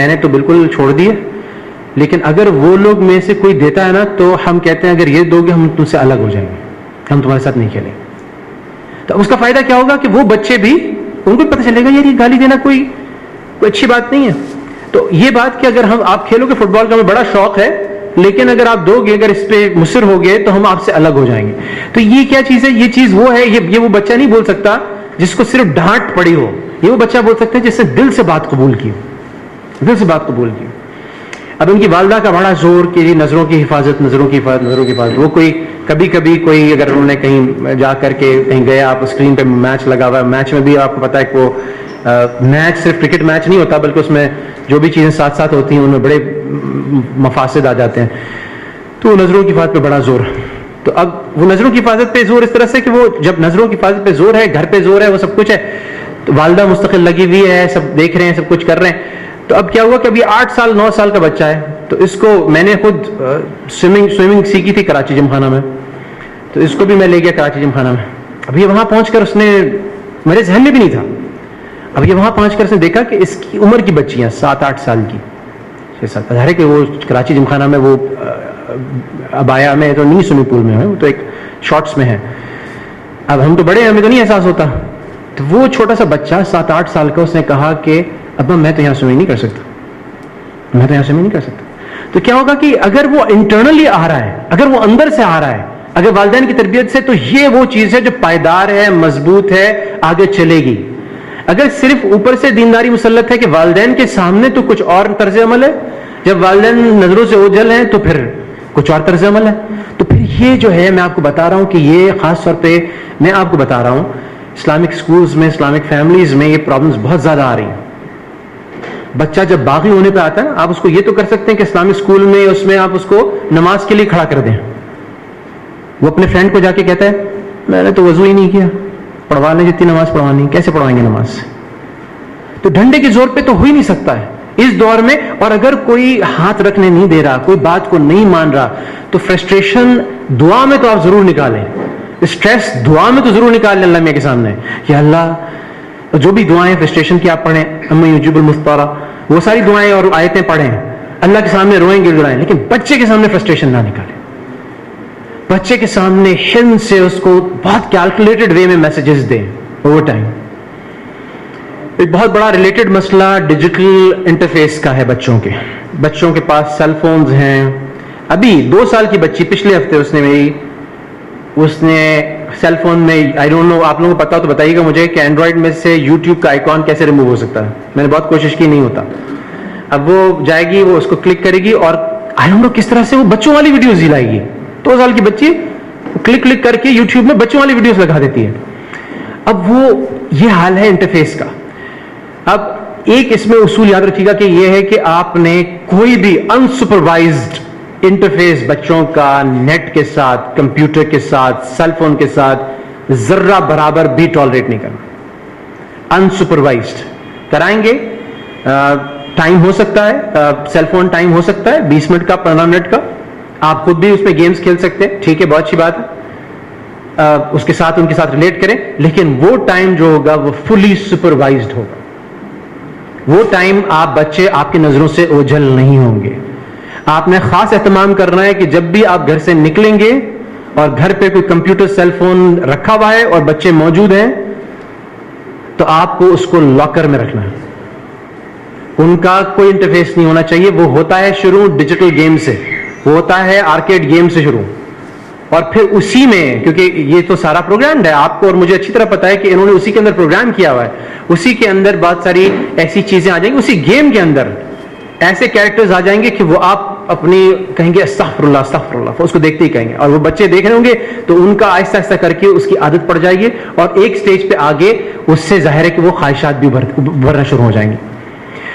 نے تو بالکل چھوڑ دی ہے، لیکن اگر وہ لوگ میں سے کوئی دیتا ہے نا تو ہم کہتے ہیں اگر یہ دو گے ہم تم سے الگ ہو جائیں گے، ہم تمہارے ساتھ نہیں کھیلیں. تو اس کا فائدہ کیا ہوگا کہ وہ بچے بھی، ان کو پتہ چلے گا یار یہ گالی دینا کوئی اچھی بات نہیں ہے. تو یہ بات کہ اگر آپ کھیلو گے فٹ بال کا ہمیں بڑا شوق ہے، لیکن اگر آپ دو گے، اگر اس پہ مصر ہو گئے تو ہم آپ سے الگ ہو جائیں گے. تو یہ کیا چیز ہے؟ یہ چیز وہ ہے، یہ وہ بچہ نہیں بول سکتا جس کو صرف ڈانٹ پڑی ہو. یہ وہ بچہ بول سکتا ہے جس نے دل سے بات قبول کی، دل سے بات قبول کی. اب ان کی والدہ کا بڑا زور کہ یہ نظروں کی حفاظت. وہ کبھی کوئی اگر انہوں نے کہیں جا کر کے کہیں گیا، آپ اسکرین پہ میچ لگا ہوا ہے، میچ میں بھی آپ کو پتا ہے کہ وہ میچ صرف کرکٹ میچ نہیں ہوتا، بلکہ اس میں جو بھی چیزیں ساتھ ساتھ ہوتی ہیں ان میں بڑے مفاسد آ جاتے ہیں. تو نظروں کی حفاظت پہ بڑا زور. تو اب وہ نظروں کی حفاظت پہ زور اس طرح سے کہ وہ جب نظروں کی حفاظت پہ زور ہے، گھر پہ زور ہے، وہ سب کچھ ہے، تو والدہ مستقل لگی ہوئی ہے، سب دیکھ رہے ہیں، سب کچھ کر رہے ہیں. تو اب کیا ہوا کہ ابھی 8-9 سال کا بچہ ہے. تو اس کو میں نے خود سوئمنگ سیکھی تھی کراچی جم خانہ میں، تو اس کو بھی میں لے گیا کراچی جم خانہ میں. ابھی وہاں پہنچ کر اس نے، میرے ذہن میں بھی نہیں تھا، اب یہ وہاں پہنچ کر اس نے دیکھا کہ اس کی عمر کی بچیاں 7-8 سال کی، 6-7. ظاہر ہے کہ وہ کراچی جم خانہ میں وہ ابایا میں تو نہیں، سوئمنگ پول میں ہے، وہ تو ایک شارٹس میں ہے. اب ہم تو بڑے ہیں، ہمیں تو نہیں احساس ہوتا. تو وہ چھوٹا سا بچہ 7-8 سال کا، اس نے کہا کہ ابا میں تو یہاں سوئمنگ نہیں کر سکتا. تو کیا ہوگا کہ اگر وہ انٹرنلی آ رہا ہے، اگر وہ اندر سے آ رہا ہے اگر والدین کی تربیت سے، تو یہ وہ چیز ہے جو پائیدار ہے، مضبوط ہے، آگے چلے گی. اگر صرف اوپر سے دینداری مسلط ہے کہ والدین کے سامنے تو کچھ اور طرز عمل ہے، جب والدین نظروں سے اوجھل ہیں تو پھر کچھ اور طرز عمل ہے. تو پھر یہ جو ہے میں آپ کو بتا رہا ہوں کہ یہ خاص طور پہ میں آپ کو بتا رہا ہوں اسلامک سکولز میں، اسلامک فیملیز میں یہ پرابلمز بہت زیادہ آ رہی ہیں. بچہ جب باغی ہونے پہ آتا ہے نا، آپ اس کو یہ تو کر سکتے ہیں کہ اسلامک سکول میں اس میں آپ اس کو نماز کے لیے کھڑا کر دیں. وہ اپنے فرینڈ کو جا کے کہتا ہے میں نے تو وضو ہی نہیں کیا، پڑھوا لیں جتنی نماز پڑھوانی، کیسے پڑھوائیں گے نماز؟ تو ڈنڈے کے زور پہ تو ہو ہی نہیں سکتا ہے اس دور میں. اور اگر کوئی ہاتھ رکھنے نہیں دے رہا، کوئی بات کو نہیں مان رہا، تو فرسٹریشن دعا میں تو آپ ضرور نکالیں، اسٹریس دعا میں تو ضرور نکال لیں اللہ میاں کے سامنے. یا اللہ، جو بھی دعائیں فرسٹریشن کی آپ پڑھیں، اما یجیب المضطر، وہ ساری دعائیں اور آیتیں پڑھیں، اللہ کے سامنے روئیں گڑگڑائیں، لیکن بچے کے سامنے فرسٹریشن نہ نکالیں. بچے کے سامنے حلم سے اس کو بہت کیلکولیٹڈ وے میں میسجز دیں اوور ٹائم. ایک بہت بڑا ریلیٹڈ مسئلہ ڈیجیٹل انٹرفیس کا ہے. بچوں کے پاس سیل فونز ہیں. ابھی 2 سال کی بچی پچھلے ہفتے اس نے سیل فون میں، آئی ڈونٹ نو، آپ لوگوں کو پتا ہو تو بتائیے گا مجھے کہ اینڈرائڈ میں سے یوٹیوب کا آئیکن کیسے ریموو ہو سکتا ہے. میں نے بہت کوشش کی، نہیں ہوتا. اب وہ جائے گی، وہ اس کو کلک کرے گی اور آئی ڈونٹ نو کس طرح سے وہ بچوں والی ویڈیوز ہی لائے گی. 2 سال کی بچی کلک کر کے یوٹیوب میں بچوں والی ویڈیوز لگا دیتی ہے. اب وہ یہ حال ہے انٹرفیس کا. اب ایک اس میں اصول یاد رکھیے گا کہ یہ ہے کہ آپ نے کوئی بھی انسپروائزڈ انٹرفیس بچوں کا نیٹ کے ساتھ، کمپیوٹر کے ساتھ، سیل فون کے ساتھ ذرہ برابر بھی ٹالریٹ نہیں کرنا. انسپروائزڈ کرائیں گے، ٹائم ہو سکتا ہے، سیل فون ٹائم ہو سکتا ہے 20 منٹ کا، 15 منٹ کا. آپ خود بھی اس میں گیمز کھیل سکتے ہیں، ٹھیک ہے، بہت اچھی بات ہے. اس کے ساتھ ان کے ساتھ ریلیٹ کریں، لیکن وہ ٹائم جو ہوگا وہ فلی سپروائزڈ ہوگا. وہ ٹائم بچے آپ کی نظروں سے اوجھل نہیں ہوں گے. آپ نے خاص اہتمام کرنا ہے کہ جب بھی آپ گھر سے نکلیں گے اور گھر پہ کوئی کمپیوٹر، سیل فون رکھا ہوا ہے اور بچے موجود ہیں، تو آپ کو اس کو لاکر میں رکھنا ہے. ان کا کوئی انٹرفیس نہیں ہونا چاہیے. وہ ہوتا ہے شروع ڈیجیٹل گیم سے، وہ ہوتا ہے آرکیڈ گیم سے شروع، اور پھر اسی میں، کیونکہ یہ تو سارا پروگرامڈ ہے، آپ کو اور مجھے اچھی طرح پتا ہے کہ انہوں نے اسی کے اندر پروگرام کیا ہوا ہے. اسی کے اندر بہت ساری ایسی چیزیں آ جائیں گی، اسی گیم کے اندر ایسے کیریکٹرز آ جائیں گے کہ وہ آپ اپنی کہیں گے استغفر اللہ استغفر اللہ، اس کو دیکھتے ہی کہیں گے. اور وہ بچے دیکھ رہے ہوں گے تو ان کا آہستہ آہستہ کر کے اس کی عادت پڑ جائے گی، اور ایک سٹیج پہ آگے اس سے ظاہر ہے کہ وہ خواہشات بھی ابھرنا شروع ہو جائیں گی.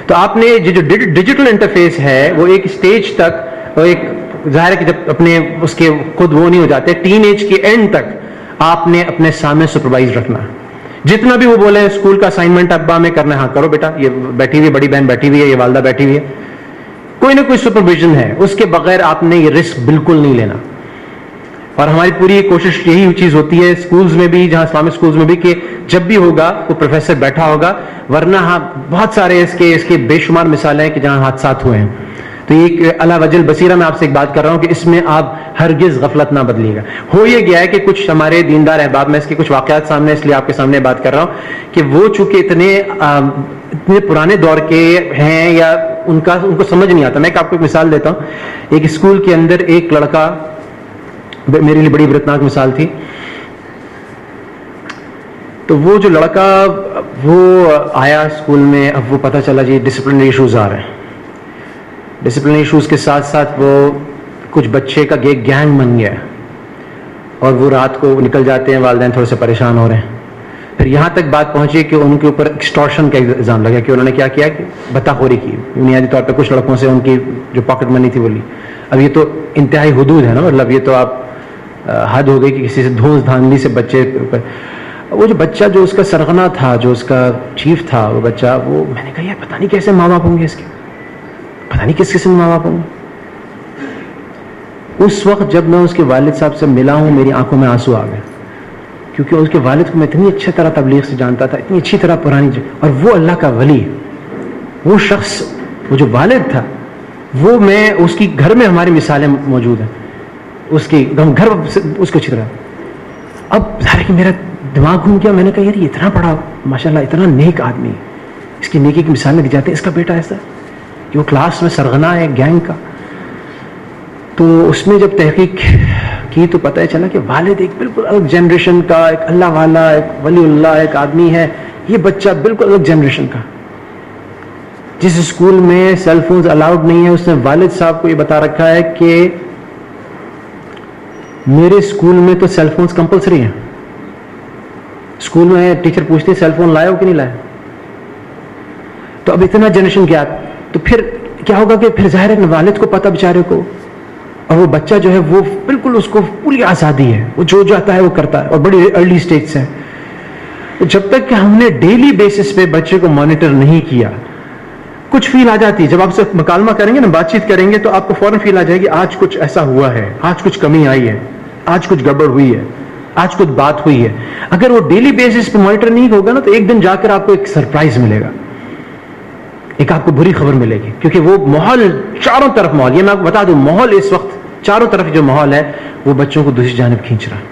تو آپ نے جو ڈیجیٹل انٹرفیس ہے وہ ایک سٹیج تک، ایک ظاہر ہے کہ جب اپنے اس کے خود وہ نہیں ہو جاتے، ٹین ایج کے اینڈ تک آپ نے اپنے سامنے سپروائز رکھنا ہے. جتنا بھی وہ بولے اسکول کا اسائنمنٹ ابا میں کرنا ہے، ہاں کرو بیٹا، یہ بیٹھی ہوئی بڑی بہن بیٹھی ہوئی ہے، یہ والدہ بیٹھی ہوئی ہے، کوئی نہ کوئی سپرویژن ہے. اس کے بغیر آپ نے یہ رسک بالکل نہیں لینا. اور ہماری پوری کوشش یہی چیز ہوتی ہے اسکولز میں بھی، جہاں اسلامک اسکولز میں بھی، کہ جب بھی ہوگا وہ پروفیسر بیٹھا ہوگا. ورنہ ہاں بہت سارے اس کے بے شمار مثالیں ہیں کہ جہاں حادثات ہوئے ہیں. تو یہ اللہ وجل بصیرہ میں آپ سے ایک بات کر رہا ہوں کہ اس میں آپ ہرگز غفلت نہ بدلیے گا. ہو یہ گیا ہے کہ کچھ ہمارے دیندار احباب، میں اس کے کچھ واقعات سامنے اس لیے آپ کے سامنے بات کر رہا ہوں کہ وہ چونکہ اتنے پرانے دور کے ہیں یا ان کو سمجھ نہیں آتا. میں آپ کو ایک مثال دیتا ہوں. ایک اسکول کے اندر ایک لڑکا، میرے لیے بڑی عبرتناک مثال تھی. تو وہ جو لڑکا وہ آیا اسکول میں، اب وہ پتہ چلا جی ڈسپلنری ایشوز آ رہے ہیں. ڈسپلنری ایشوز کے ساتھ ساتھ وہ کچھ بچے کا گینگ بن گیا ہے، اور وہ رات کو نکل جاتے ہیں. والدین تھوڑے سے پریشان ہو رہے ہیں. پھر یہاں تک بات پہنچی کہ ان کے اوپر ایکسٹورشن کا الزام لگا کہ انہوں نے کیا کیا کہ بتاخوری کی. بنیادی طور پہ کچھ لڑکوں سے ان کی جو پاکٹ منی تھی وہ لی. اب یہ تو انتہائی حدود ہے نا، مطلب یہ تو آپ حد ہو گئی کہ کسی سے دھوس دھاندلی سے بچے اوپر. وہ جو بچہ جو اس کا سرغنہ تھا، جو اس کا چیف تھا، وہ بچہ، وہ میں نے کہا یار پتہ نہیں کیسے ماں باپ ہوں گے اس کے، پتہ نہیں کس قسم ماں باپ ہوں گے. اس وقت جب میں اس کے والد صاحب سے ملا ہوں، میری آنکھوں میں آنسو آ گئے، کیونکہ اس کے والد کو میں اتنی اچھی طرح تبلیغ سے جانتا تھا، اتنی اچھی طرح پرانی، اور وہ اللہ کا ولی، وہ شخص، وہ جو والد تھا، وہ میں اس کی گھر میں ہماری مثالیں موجود ہیں، اس کی گھر اس کو اچھی طرح. اب ظاہر کہ میرا دماغ گھوم گیا. میں نے کہا یار یہ اتنا بڑا ماشاءاللہ اتنا نیک آدمی، اس کی نیکی کی مثالیں دی جاتی ہیں، اس کا بیٹا ایسا کہ وہ کلاس میں سرغنہ ہے گینگ کا. تو اس میں جب تحقیق تحقیق تو پتہ چلا کہ والد ایک بالکل الگ جنریشن کا، ایک اللہ والا، ایک ولی اللہ ایک آدمی ہے، یہ بچہ بالکل الگ جنریشن کا. جس اسکول میں سیل فونز الاؤڈ نہیں ہے، اس نے والد صاحب کو یہ بتا رکھا ہے کہ میرے اسکول میں تو سیل فونز کمپلسری ہیں. اسکول میں ٹیچر پوچھتے سیل فون لائے ہو کہ نہیں لائے. تو اب اتنا جنریشن گیپ، تو پھر کیا ہوگا کہ پھر ظاہر ہے والد کو پتہ بیچارے کو، اور وہ بچہ جو ہے وہ بالکل اس کو پوری آزادی ہے، وہ جو جاتا ہے وہ کرتا ہے، اور بڑی ارلی سٹیج سے. جب تک کہ ہم نے ڈیلی بیسس پہ بچے کو مانیٹر نہیں کیا، کچھ فیل آ جاتی ہے. جب آپ سے مکالمہ کریں گے نا، بات چیت کریں گے، تو آپ کو فوراً فیل آ جائے گی آج کچھ ایسا ہوا ہے، آج کچھ کمی آئی ہے، آج کچھ گڑبڑ ہوئی ہے، آج کچھ بات ہوئی ہے. اگر وہ ڈیلی بیسس پہ مانیٹر نہیں ہوگا نا، تو ایک دن جا کر آپ کو ایک سرپرائز ملے گا، ایک آپ کو بری خبر ملے گی. کیونکہ وہ ماحول چاروں طرف ماحول، یہ میں آپ کو بتا دوں، ماحول اس وقت چاروں طرف جو ماحول ہے وہ بچوں کو دوسری جانب کھینچ رہا ہے.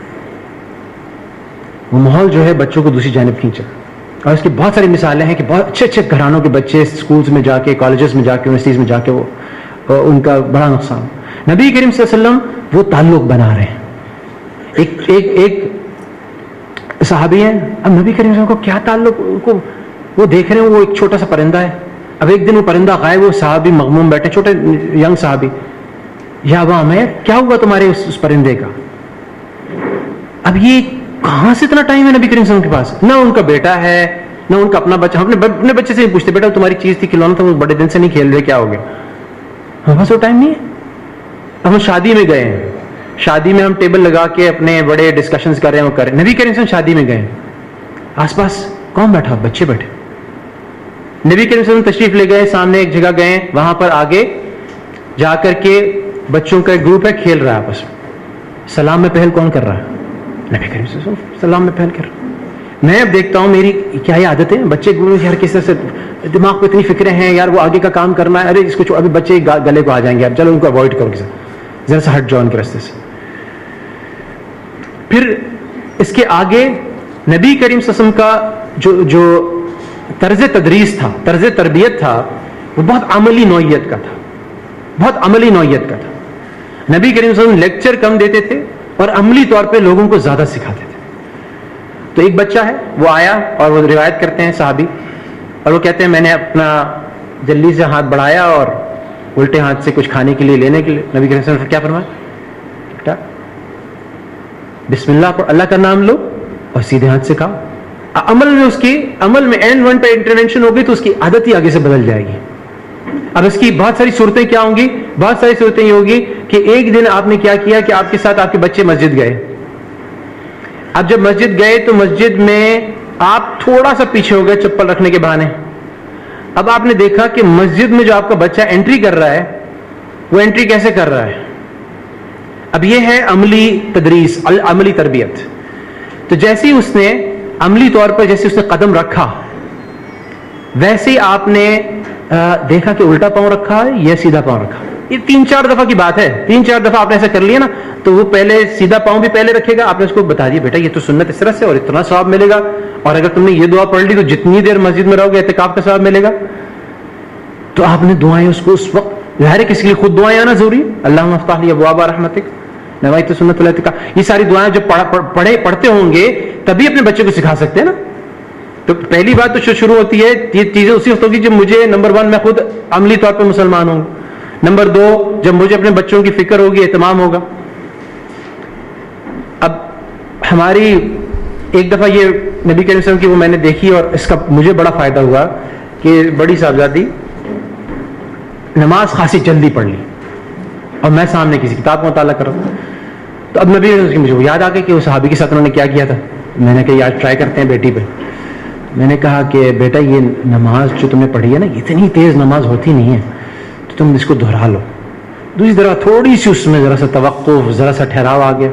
وہ ماحول جو ہے بچوں کو دوسری جانب کھینچ رہا ہے. اور اس کی بہت ساری مثالیں ہیں کہ بہت اچھے اچھے گھرانوں کے بچے اسکولز میں جا کے، کالجز میں جا کے، یونیورسٹیز میں جا کے وہ ان کا بڑا نقصان. نبی کریم صلی اللہ علیہ وسلم وہ تعلق بنا رہے ہیں. ایک صحابی ہیں، اب نبی کریم صلی اللہ علیہ وسلم کو کیا تعلق، کو وہ دیکھ رہے ہیں وہ ایک چھوٹا سا پرندہ ہے. اب ایک دن وہ پرندہ غائب، وہ صحابی مغموم بیٹھے، چھوٹے ینگ صحابی، یا ابا عمیر کیا ہوا تمہارے اس پرندے کا. اب یہ کہاں سے اتنا ٹائم ہے نبی کریم صلی اللہ علیہ وسلم کے پاس؟ نہ ان کا بیٹا ہے، نہ ان کا اپنا بچہ. ہم اپنے بچے سے پوچھتے بیٹا تمہاری چیز تھی، کھلونا تھا، وہ بڑے دن سے نہیں کھیل رہے، کیا ہو گیا؟ ہمارے پاس وہ ٹائم نہیں ہے. اب ہم شادی میں گئے ہیں، شادی میں ہم ٹیبل لگا کے اپنے بڑے ڈسکشنز کر رہے ہیں، وہ کر رہے ہیں. نبی کریم صلی اللہ علیہ وسلم شادی میں گئے، آس پاس کون بیٹھا؟ بچے بیٹھے. نبی کریم صلی اللہ علیہ وسلم تشریف لے گئے، سامنے ایک جگہ گئے، وہاں پر آگے جا کر کے بچوں کا ایک گروپ ہے، کھیل رہا ہے آپس میں. سلام میں پہل کون کر رہا ہے؟ نبی کریم صلی اللہ علیہ وسلم سلام میں پہل کر رہا ہے. میں اب دیکھتا ہوں میری کیا یہ عادت ہے، بچے ہر کس طرح سے دماغ پہ اتنی فکریں ہیں یار، وہ آگے کا کام کرنا ہے، ارے اس کو ابھی بچے گلے کو آ جائیں گے، اب چلو ان کو اوائڈ کرو، ذرا سا ہٹ جاؤ ان کے راستے سے. پھر اس کے آگے نبی کریم صلی اللہ علیہ وسلم کا جو طرز تدریس تھا، طرز تربیت تھا، وہ بہت عملی نوعیت کا تھا، بہت عملی نوعیت کا تھا. نبی کریم صلی اللہ علیہ وسلم لیکچر کم دیتے تھے اور عملی طور پہ لوگوں کو زیادہ سکھاتے تھے. تو ایک بچہ ہے، وہ آیا اور وہ روایت کرتے ہیں صحابی، اور وہ کہتے ہیں میں نے اپنا جلدی سے ہاتھ بڑھایا اور الٹے ہاتھ سے کچھ کھانے کے لیے لینے کے لیے نبی کریم صلی اللہ علیہ وسلم کیا فرمایا؟ بسم اللہ پر اللہ کا نام لو اور سیدھے ہاتھ سے کھاؤ. عمل میں اینڈ ون پہ انٹرونشن ہوگی تو اس کی عادت ہی آگے سے بدل جائے گی. اب اس کی بہت ساری صورتیں کیا ہوں گی؟ بہت ساری صورتیں یہ ہوگی کہ ایک دن آپ نے کیا کیا کہ آپ کے ساتھ آپ کے بچے مسجد گئے. اب جب مسجد گئے تو مسجد میں آپ تھوڑا سا پیچھے ہو گئے چپل رکھنے کے بہانے. اب آپ نے دیکھا کہ مسجد میں جو آپ کا بچہ انٹری کر رہا ہے وہ انٹری کیسے کر رہا ہے. اب یہ ہے عملی تدریس، عملی تربیت. تو جیسے ہی اس نے عملی طور پر جیسے اس نے قدم رکھا، ویسے ہی آپ نے دیکھا کہ الٹا پاؤں رکھا ہے یا سیدھا پاؤں رکھا. یہ 3-4 دفعہ کی بات ہے، 3-4 دفعہ آپ نے ایسا کر لیا نا، تو وہ پہلے سیدھا پاؤں بھی پہلے رکھے گا. آپ نے اس کو بتا دیا بیٹا یہ تو سنت اس طرح سے اور اتنا ثواب ملے گا، اور اگر تم نے یہ دعا پڑھ لی تو جتنی دیر مسجد میں رہو گے اعتکاف کا ثواب ملے گا. تو آپ نے دعائیں اس کو اس وقت، ظاہر ہے کسی کے لیے خود دعائیں آنا ضروری ہے. اللہم افتح لی ابواب رحمتک نویت سنت الاعتکاف، یہ ساری دعائیں جب پڑھتے ہوں گے تبھی اپنے بچے کو سکھا سکتے ہیں نا. تو پہلی بات تو شروع ہوتی ہے، یہ چیزیں اسی وقت ہوگی جب مجھے نمبر 1 میں خود عملی طور پہ مسلمان ہوں. نمبر 2 جب مجھے اپنے بچوں کی فکر ہوگی، اہتمام ہوگا. اب ہماری ایک دفعہ یہ نبی کریم صلی اللہ علیہ وسلم کی وہ میں نے دیکھی اور اس کا مجھے بڑا فائدہ ہوا کہ بڑی صاحبزادی نماز خاصی جلدی پڑھ لی اور میں سامنے کسی کتاب کا مطالعہ کر رہا ہوں. تو اب نبی کی مجھے یاد آ گئی کہ وہ صحابی کے ساتھ انہوں نے کیا کیا تھا. میں نے کہا یار ٹرائی کرتے ہیں بیٹی پہ. میں نے کہا کہ بیٹا یہ نماز جو تم نے پڑھی ہے نا، اتنی تیز نماز ہوتی نہیں ہے، تو تم اس کو دہرا لو. دوسری طرح تھوڑی سی اس میں ذرا سا توقف، ذرا سا ٹھہراؤ آ گیا،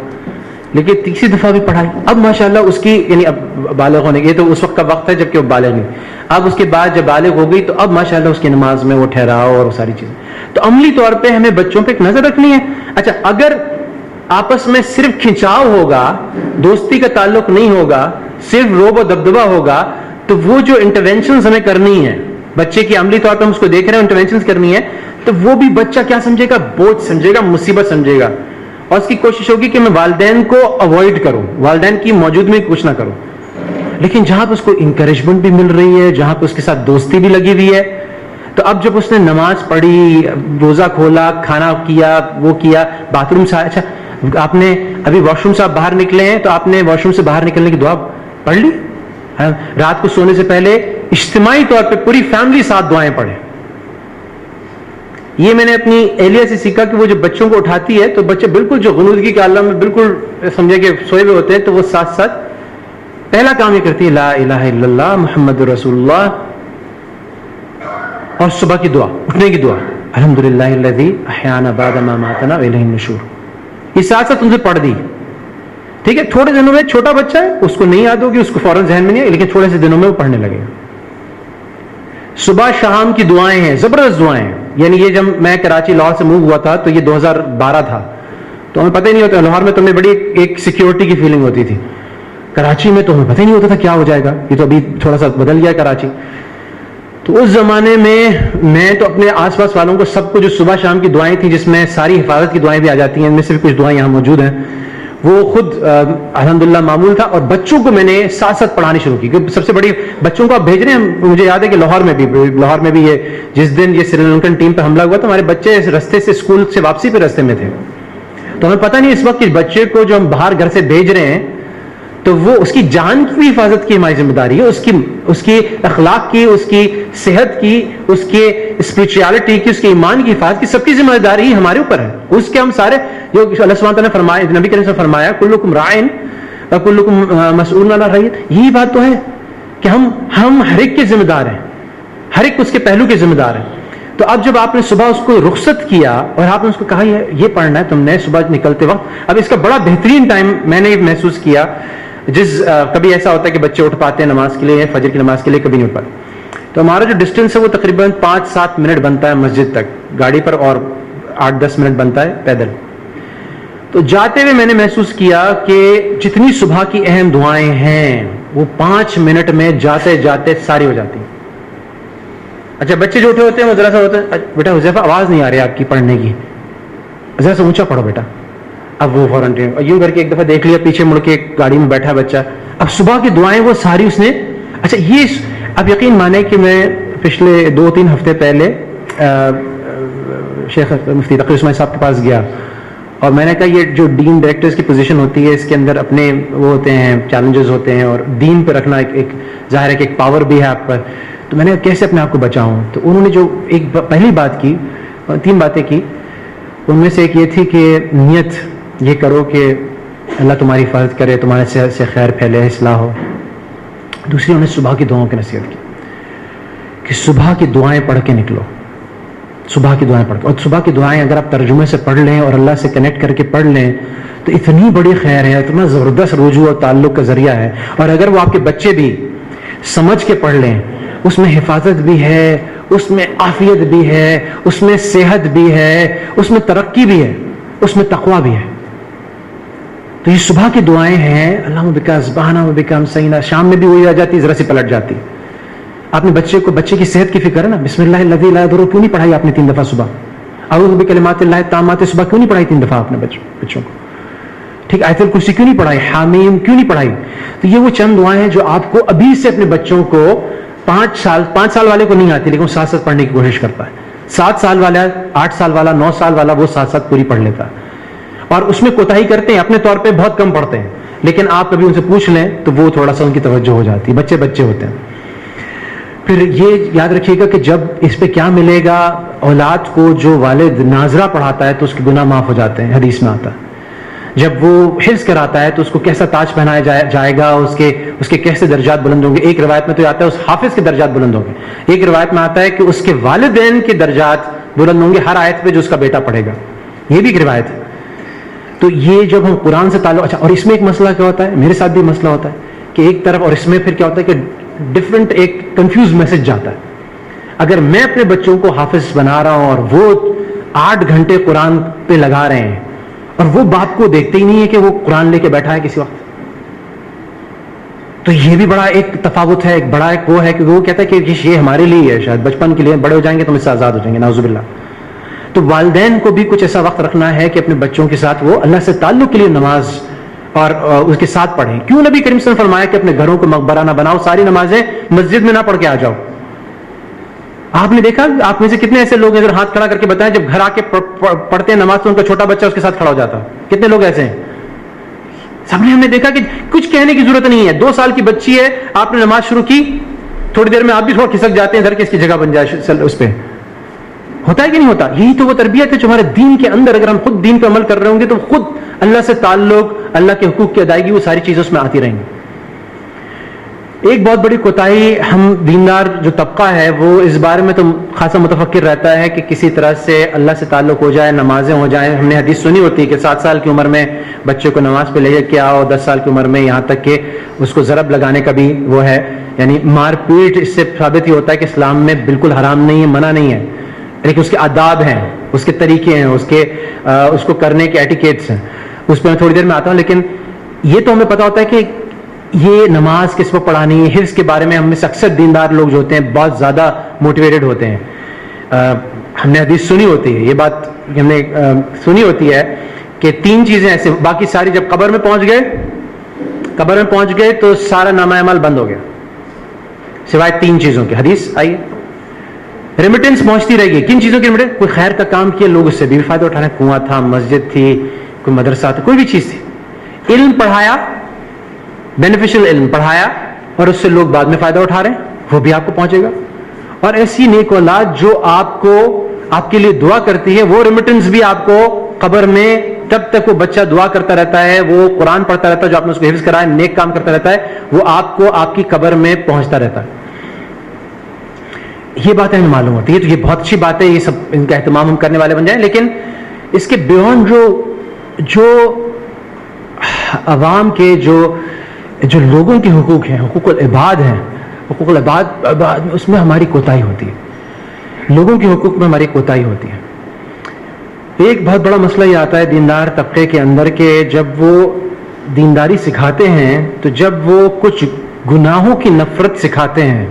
لیکن تیسری دفعہ بھی پڑھائی. اب ماشاءاللہ اس کی یعنی اب بالغ ہونے، یہ تو اس وقت کا وقت ہے جب کہ وہ بالغ نہیں. اب اس کے بعد جب بالغ ہو گئی تو اب ماشاءاللہ اس کی نماز میں وہ ٹھہراؤ اور وہ ساری چیزیں. تو عملی طور پہ ہمیں بچوں پہ ایک نظر رکھنی ہے. اچھا اگر آپس میں صرف کھنچاؤ ہوگا، دوستی کا تعلق نہیں ہوگا، صرف روب و دبدبہ ہوگا، تو وہ جو انٹرونشنز ہمیں کرنی ہے بچے کی، عملی طور پہ ہم اس کو دیکھ رہے ہیں انٹرونشنز کرنی ہے، تو وہ بھی بچہ کیا سمجھے گا؟ بوجھ سمجھے گا، مصیبت سمجھے گا. اور اس کی کوشش ہوگی کہ میں والدین کو اوائڈ کروں, والدین کی موجودگی میں کچھ نہ کروں. لیکن جہاں پہ اس کو انکریجمنٹ بھی مل رہی ہے, جہاں پہ اس کے ساتھ دوستی بھی لگی ہوئی ہے, تو اب جب اس نے نماز پڑھی, روزہ کھولا, کھانا کیا, وہ کیا, باتھ روم سے, اچھا آپ نے ابھی واش روم سے آپ باہر نکلے ہیں تو آپ نے واش روم سے باہر نکلنے کی دعا پڑھ لی, رات کو سونے سے پہلے اجتماعی طور پہ پوری فیملی ساتھ دعائیں پڑھیں. یہ میں نے اپنی اہلیہ سے سیکھا کہ وہ جو بچوں کو اٹھاتی ہے تو بچے بالکل جو غنودگی کے عالم میں بالکل سمجھے کہ سوئے ہوئے ہوتے ہیں, تو وہ ساتھ ساتھ پہلا کام یہ کرتی ہے لا الہ الا اللہ محمد رسول اللہ, اور صبح کی دعا, اٹھنے کی دعا الحمدللہ الذی احیانا بعد ما ماتنا والیہ النشور, یہ ساتھ ساتھ ان سے پڑھ دی. ٹھیک ہے, تھوڑے دنوں میں, چھوٹا بچہ ہے اس کو نہیں یاد ہوگی, اس کو فوراً ذہن میں نہیں ہے, لیکن تھوڑے سے دنوں میں وہ پڑھنے لگے گا. صبح شام کی دعائیں ہیں, زبردست دعائیں ہیں. یعنی یہ جب میں کراچی لاہور سے موو ہوا تھا تو یہ 2012 تھا, تو ہمیں پتہ ہی نہیں ہوتا, لاہور میں تو ہمیں بڑی ایک سیکیورٹی کی فیلنگ ہوتی تھی, کراچی میں تو ہمیں پتہ ہی نہیں ہوتا تھا کیا ہو جائے گا. یہ تو ابھی تھوڑا سا بدل گیا کراچی. تو اس زمانے میں تو اپنے آس پاس والوں کو سب کو جو صبح شام کی دعائیں تھیں, جس میں ساری حفاظت کی دعائیں بھی آ جاتی ہیں, ان میں سے بھی کچھ دعائیں یہاں موجود ہیں, وہ خود الحمدللہ معمول تھا. اور بچوں کو میں نے ساتھ ساتھ پڑھانی شروع کی, کیونکہ سب سے بڑی بچوں کو آپ بھیج رہے ہیں. مجھے یاد ہے کہ لاہور میں بھی یہ جس دن یہ سری لنکن ٹیم پہ حملہ ہوا تو ہمارے بچے اس رستے سے, اسکول سے واپسی پہ رستے میں تھے, تو ہمیں پتہ نہیں اس وقت کہ بچے کو جو ہم باہر گھر سے بھیج رہے ہیں تو وہ اس کی جان کی بھی حفاظت کی ہماری ذمہ داری ہے, اس کی اخلاق کی, اس کی صحت کی, اس کے اسپرچویلٹی کی, اس کے ایمان کی حفاظت کی, سب کی ذمہ داری ہمارے اوپر ہے. اس کے ہم سارے, جو اللہ سبحانہ تعالیٰ نے فرمایا, نبی کریم سے فرمایا کلکم راعٍ وکلکم مسئول عن رعیت, یہی بات تو ہے کہ ہم ہر ایک کے ذمہ دار ہیں, ہر ایک اس کے پہلو کے ذمہ دار ہیں. تو اب جب آپ نے صبح اس کو رخصت کیا اور آپ نے اس کو کہا یہ پڑھنا ہے تم نے صبح نکلتے وقت, اب اس کا بڑا بہترین ٹائم میں نے محسوس کیا, کبھی ایسا ہوتا ہے کہ بچے اٹھ پاتے ہیں نماز کے لیے, فجر کی نماز کے لیے, کبھی نہیں اٹھ پاتے. تو ہمارا جو ڈسٹینس ہے وہ تقریباً 5-7 منٹ بنتا ہے مسجد تک گاڑی پر, اور 8-10 منٹ بنتا ہے پیدل. تو جاتے ہوئے میں نے محسوس کیا کہ جتنی صبح کی اہم دعائیں ہیں وہ 5 منٹ میں جاتے جاتے ساری ہو جاتی ہیں. اچھا بچے جو اٹھے ہوتے ہیں وہ ذرا سا ہوتے ہیں, بیٹا حذیفہ آواز نہیں آ رہی آپ کی پڑھنے کی, ذرا سا اونچا پڑھو بیٹا. اب وہ فوراً یوں کر کے ایک دفعہ دیکھ لیا, پیچھے مڑ کے گاڑی میں بیٹھا بچہ. اب صبح کی دعائیں وہ ساری اس نے, اچھا یہ اب یقین مانے کہ میں پچھلے 2-3 ہفتے پہلے شیخ مفتی تقی عثمانی صاحب کے پاس گیا, اور میں نے کہا یہ جو ڈین ڈائریکٹرز کی پوزیشن ہوتی ہے اس کے اندر اپنے وہ ہوتے ہیں, چیلنجز ہوتے ہیں, اور دین پہ رکھنا ایک ظاہر ہے کہ ایک پاور بھی ہے آپ پر. تو میں نے کیسے اپنے آپ کو بچاؤں, تو انہوں نے جو ایک پہلی بات کی, 3 باتیں کی, ان میں سے ایک یہ تھی کہ نیت یہ کرو کہ اللہ تمہاری حفاظت کرے, تمہارے صحت سے خیر پھیلے, اصلاح ہو. دوسری انہوں نے صبح کی دعاؤں کی نصیحت کی کہ صبح کی دعائیں پڑھ کے نکلو, صبح کی دعائیں پڑھ کے, اور صبح کی دعائیں اگر آپ ترجمے سے پڑھ لیں اور اللہ سے کنیکٹ کر کے پڑھ لیں تو اتنی بڑی خیر ہے, اتنا زبردست رجوع اور تعلق کا ذریعہ ہے. اور اگر وہ آپ کے بچے بھی سمجھ کے پڑھ لیں, اس میں حفاظت بھی ہے, اس میں عافیت بھی ہے, اس میں صحت بھی ہے, اس میں ترقی بھی ہے, اس میں تقویٰ بھی ہے. تو یہ صبح کی دعائیں ہیں, اللہم بک اصبحنا و بک امسینا. شام میں بھی وہی آ جاتی, ذرا سی پلٹ جاتی. آپ نے بچے کی صحت کی فکر ہے نا, بسم اللہ الذی لا یضر, کیوں نہیں پڑھائی آپ نے 3 دفعہ صبح؟ اعوذ بکلمات اللہ التامات صبح کیوں نہیں پڑھائی 3 دفعہ آپ نے بچوں کو؟ ٹھیک, آیت الکرسی کیوں نہیں پڑھائی, حامیم کیوں نہیں پڑھائی؟ تو یہ وہ چند دعائیں ہیں جو آپ کو ابھی سے اپنے بچوں کو 5 سال والے کو نہیں آتی, لیکن وہ ساتھ ساتھ پڑھنے کی کوشش کرتا ہے. 7 سال والا, 8 سال والا, 9 سال والا وہ ساتھ ساتھ پوری پڑھ لیتا ہے. اور اس میں کوتاہی کرتے ہیں, اپنے طور پہ بہت کم پڑھتے ہیں, لیکن آپ کبھی ان سے پوچھ لیں تو وہ تھوڑا سا ان کی توجہ ہو جاتی ہے. بچے ہوتے ہیں. پھر یہ یاد رکھیے گا کہ جب اس پہ کیا ملے گا, اولاد کو جو والد ناظرہ پڑھاتا ہے تو اس کے گناہ معاف ہو جاتے ہیں, حدیث میں آتا ہے. جب وہ حفظ کراتا ہے تو اس کو کیسا تاج پہنایا جائے گا, اس کے کیسے درجات بلند ہوں گے. ایک روایت میں تو آتا ہے اس حافظ کے درجات بلند ہوں گے, ایک روایت میں آتا ہے کہ اس کے والدین کے درجات بلند ہوں گے ہر آیت پہ جو اس کا بیٹا پڑھے گا. یہ بھی ایک روایت ہے. تو یہ جب ہم قرآن سے تعلق, اچھا, اور اس میں ایک مسئلہ کیا ہوتا ہے, میرے ساتھ بھی مسئلہ ہوتا ہے کہ ایک طرف, اور اس میں پھر کیا ہوتا ہے کہ ڈفرنٹ ایک کنفیوز میسج جاتا ہے. اگر میں اپنے بچوں کو حافظ بنا رہا ہوں اور وہ 8 گھنٹے قرآن پہ لگا رہے ہیں, اور وہ باپ کو دیکھتے ہی نہیں ہے کہ وہ قرآن لے کے بیٹھا ہے کسی وقت, تو یہ بھی بڑا ایک تفاوت ہے, ایک بڑا ایک وہ ہے کہ وہ کہتا ہے کہ یہ ہمارے لیے ہے, شاید بچپن کے لیے, بڑے ہو جائیں گے تو ہم اس سے آزاد ہو جائیں گے, نعوذ باللہ. تو والدین کو بھی کچھ ایسا وقت رکھنا ہے کہ اپنے بچوں کے ساتھ وہ اللہ سے تعلق کے لیے نماز اور اس کے ساتھ پڑھیں. کیوں نبی کریم صلی اللہ علیہ وسلم فرمایا کہ اپنے گھروں کو مقبرہ نہ بناؤ, ساری نمازیں مسجد میں نہ پڑھ کے آ جاؤ. آپ نے دیکھا آپ میں سے کتنے ایسے لوگ ہیں, اگر ہاتھ کھڑا کر کے بتائیں جب گھر آ کے پڑھتے ہیں نماز تو ان کا چھوٹا بچہ اس کے ساتھ کھڑا ہو جاتا, کتنے لوگ ایسے ہیں؟ سب نے ہم نے دیکھا کہ کچھ کہنے کی ضرورت نہیں ہے, 2 سال کی بچی ہے, آپ نے نماز شروع کی, تھوڑی دیر میں آپ بھی تھوڑا کھسک جاتے ہیں ادھر کہ اس کی جگہ بن جائے اس پہ. ہوتا ہے کہ نہیں ہوتا؟ یہی تو وہ تربیت ہے جو ہمارے دین کے اندر, اگر ہم خود دین پہ عمل کر رہے ہوں گے تو خود اللہ سے تعلق, اللہ کے حقوق کی ادائیگی, وہ ساری چیزیں اس میں آتی رہیں گی. ایک بہت بڑی کوتاہی ہم دیندار جو طبقہ ہے وہ اس بارے میں تو خاصا متفکر رہتا ہے کہ کسی طرح سے اللہ سے تعلق ہو جائے, نمازیں ہو جائیں. ہم نے حدیث سنی ہوتی ہے کہ 7 سال کی عمر میں بچے کو نماز پہ لے کے آؤ, 10 سال کی عمر میں یہاں تک کہ اس کو ضرب لگانے کا بھی وہ ہے, یعنی مار پیٹ. اس سے ثابت ہی ہوتا ہے کہ اسلام میں بالکل حرام نہیں ہے, منع نہیں ہے, لیکن اس کے آداب ہیں, اس کے طریقے ہیں, اس کو کرنے کے ایٹیکیٹس ہیں. اس پہ میں تھوڑی دیر میں آتا ہوں. لیکن یہ تو ہمیں پتا ہوتا ہے کہ یہ نماز کس وقت پڑھانی ہے. حفظ کے بارے میں ہم میں سے اکثر دیندار لوگ جو ہوتے ہیں بہت زیادہ موٹیویٹڈ ہوتے ہیں. ہم نے حدیث سنی ہوتی ہے, یہ بات ہم نے سنی ہوتی ہے کہ 3 چیزیں ایسے, باقی ساری جب قبر میں پہنچ گئے تو سارا نامہ اعمال بند ہو گیا سوائے 3 چیزوں کے. حدیث آئیے, ریمیٹنس پہنچتی رہے گی. کن چیزوں کی ریمیٹنس؟ کوئی خیر کا کام کیا, لوگ اس سے بھی فائدہ اٹھا رہے ہیں, کنواں تھا, مسجد تھی, کوئی مدرسہ تھا, کوئی بھی چیز تھی, علم پڑھایا, بینیفیشل علم پڑھایا اور اس سے لوگ بعد میں فائدہ اٹھا رہے ہیں, وہ بھی آپ کو پہنچے گا. اور ایسی نیک اولاد جو آپ کے لیے دعا کرتی ہے, وہ ریمیٹنس بھی آپ کو قبر میں, تب تک وہ بچہ دعا کرتا رہتا ہے, وہ قرآن پڑھتا رہتا ہے, جو آپ نے اس کو حفظ کرایا, نیک کام کرتا رہتا ہے, وہ آپ کو آپ کی قبر میں پہنچتا رہتا ہے. یہ باتیں ہمیں معلوم ہوتی ہے, تو یہ بہت اچھی بات ہے, یہ سب ان کا اہتمام ہم کرنے والے بن جائیں. لیکن اس کے بیونڈ جو عوام کے جو لوگوں کے حقوق ہیں, حقوق العباد ہیں, حقوق العباد اس میں ہماری کوتاہی ہوتی ہے. لوگوں کے حقوق میں ہماری کوتاہی ہوتی ہے. ایک بہت بڑا مسئلہ یہ آتا ہے دیندار طبقے کے اندر کہ جب وہ دینداری سکھاتے ہیں تو جب وہ کچھ گناہوں کی نفرت سکھاتے ہیں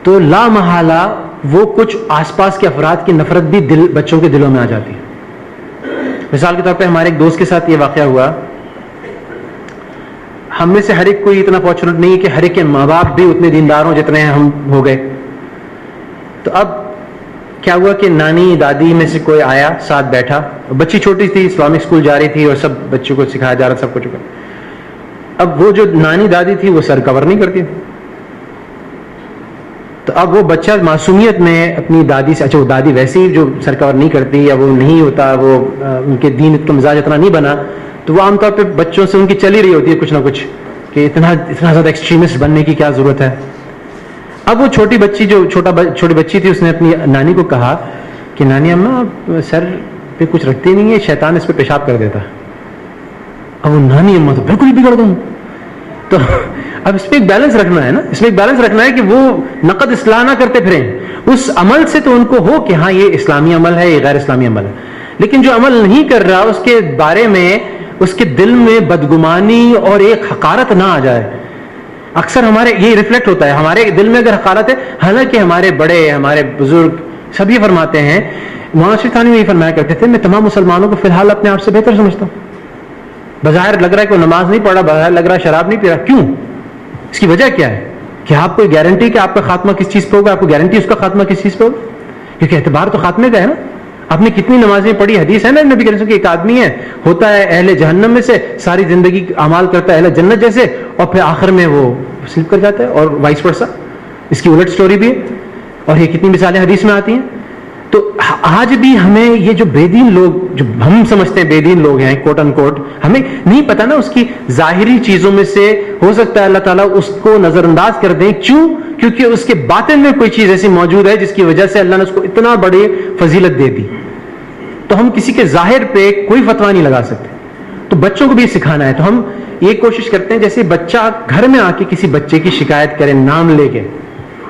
تو لا محالہ وہ کچھ آس پاس کے افراد کی نفرت بھی بچوں کے دلوں میں آ جاتی ہے. مثال کے طور پہ ہمارے ایک دوست کے ساتھ یہ واقعہ ہوا. ہم میں سے ہر ایک کوئی اتنا فارچونیٹ نہیں ہے کہ ہر ایک کے ماں باپ بھی اتنے دیندار ہوں جتنے ہم ہو گئے. تو اب کیا ہوا کہ نانی دادی میں سے کوئی آیا, ساتھ بیٹھا, بچی چھوٹی تھی, اسلامک اسکول جا رہی تھی اور سب بچوں کو سکھایا جا رہا سب کچھ. اب وہ جو نانی دادی تھی وہ سر کور نہیں کرتی تھی, تو اب وہ بچہ معصومیت میں اپنی دادی سے, اچھا وہ دادی ویسے ہی جو سر کور نہیں کرتی یا وہ نہیں ہوتا, وہ ان کے دین کا مزاج اتنا نہیں بنا, تو وہ عام طور پہ بچوں سے ان کی چلی رہی ہوتی ہے کچھ نہ کچھ کہ اتنا زیادہ ایکسٹریمسٹ بننے کی کیا ضرورت ہے. اب وہ چھوٹی بچی تھی, اس نے اپنی نانی کو کہا کہ نانی اماں سر پہ کچھ رکھتے نہیں ہے, شیطان اس پہ پیشاب کر دیتا. اب وہ نانی اماں تو بالکل ہی بگڑ گئی. تو اب اس پہ ایک بیلنس رکھنا ہے نا, اس میں ایک بیلنس رکھنا ہے کہ وہ نقد اصلاح نہ کرتے پھریں اس عمل سے, تو ان کو ہو کہ ہاں یہ اسلامی عمل ہے, یہ غیر اسلامی عمل ہے. لیکن جو عمل نہیں کر رہا اس کے بارے میں اس کے دل میں بدگمانی اور ایک حقارت نہ آ جائے. اکثر ہمارے یہ ریفلیکٹ ہوتا ہے ہمارے دل میں اگر حقارت ہے, حالانکہ ہمارے بڑے, ہمارے بزرگ سب یہ فرماتے ہیں, مولانا اشرف تھانوی یہ فرمایا کرتے تھے, میں تمام مسلمانوں کو فی الحال اپنے آپ سے بہتر سمجھتا ہوں. بظاہر لگ رہا ہے کہ وہ نماز نہیں پڑھ رہا, بظاہر لگ رہا ہے شراب نہیں پی رہا. کیوں؟ اس کی وجہ کیا ہے کہ آپ کو گارنٹی کہ آپ کا خاتمہ کس چیز پہ ہوگا, آپ کو گارنٹی اس کا خاتمہ کس چیز پہ ہوگا, کیونکہ اعتبار تو خاتمے کا ہے نا. آپ نے کتنی نمازیں پڑھی, حدیث ہے نا نبی کریم صلی اللہ علیہ وسلم کہ ایک آدمی ہے, ہوتا ہے اہل جہنم میں سے, ساری زندگی اعمال کرتا ہے اہل جنت جیسے, اور پھر آخر میں وہ سلپ کر جاتا ہے, اور وائس ورسا. اس کی الٹ سٹوری بھی ہے, اور یہ کتنی مثالیں حدیث میں آتی ہیں. تو آج بھی ہمیں یہ جو بے دین لوگ, جو ہم سمجھتے ہیں بے دین لوگ ہیں کوٹ ان کوٹ, ہمیں نہیں پتا نا اس کی ظاہری چیزوں میں سے ہو سکتا ہے اللہ تعالیٰ اس کو نظر انداز کر دیں. کیوں؟ کیونکہ اس کے باطن میں کوئی چیز ایسی موجود ہے جس کی وجہ سے اللہ نے اس کو اتنا بڑی فضیلت دے دی. تو ہم کسی کے ظاہر پہ کوئی فتویٰ نہیں لگا سکتے. تو بچوں کو بھی سکھانا ہے. تو ہم یہ کوشش کرتے ہیں جیسے بچہ گھر میں آ کے کسی بچے کی شکایت کرے نام لے کے,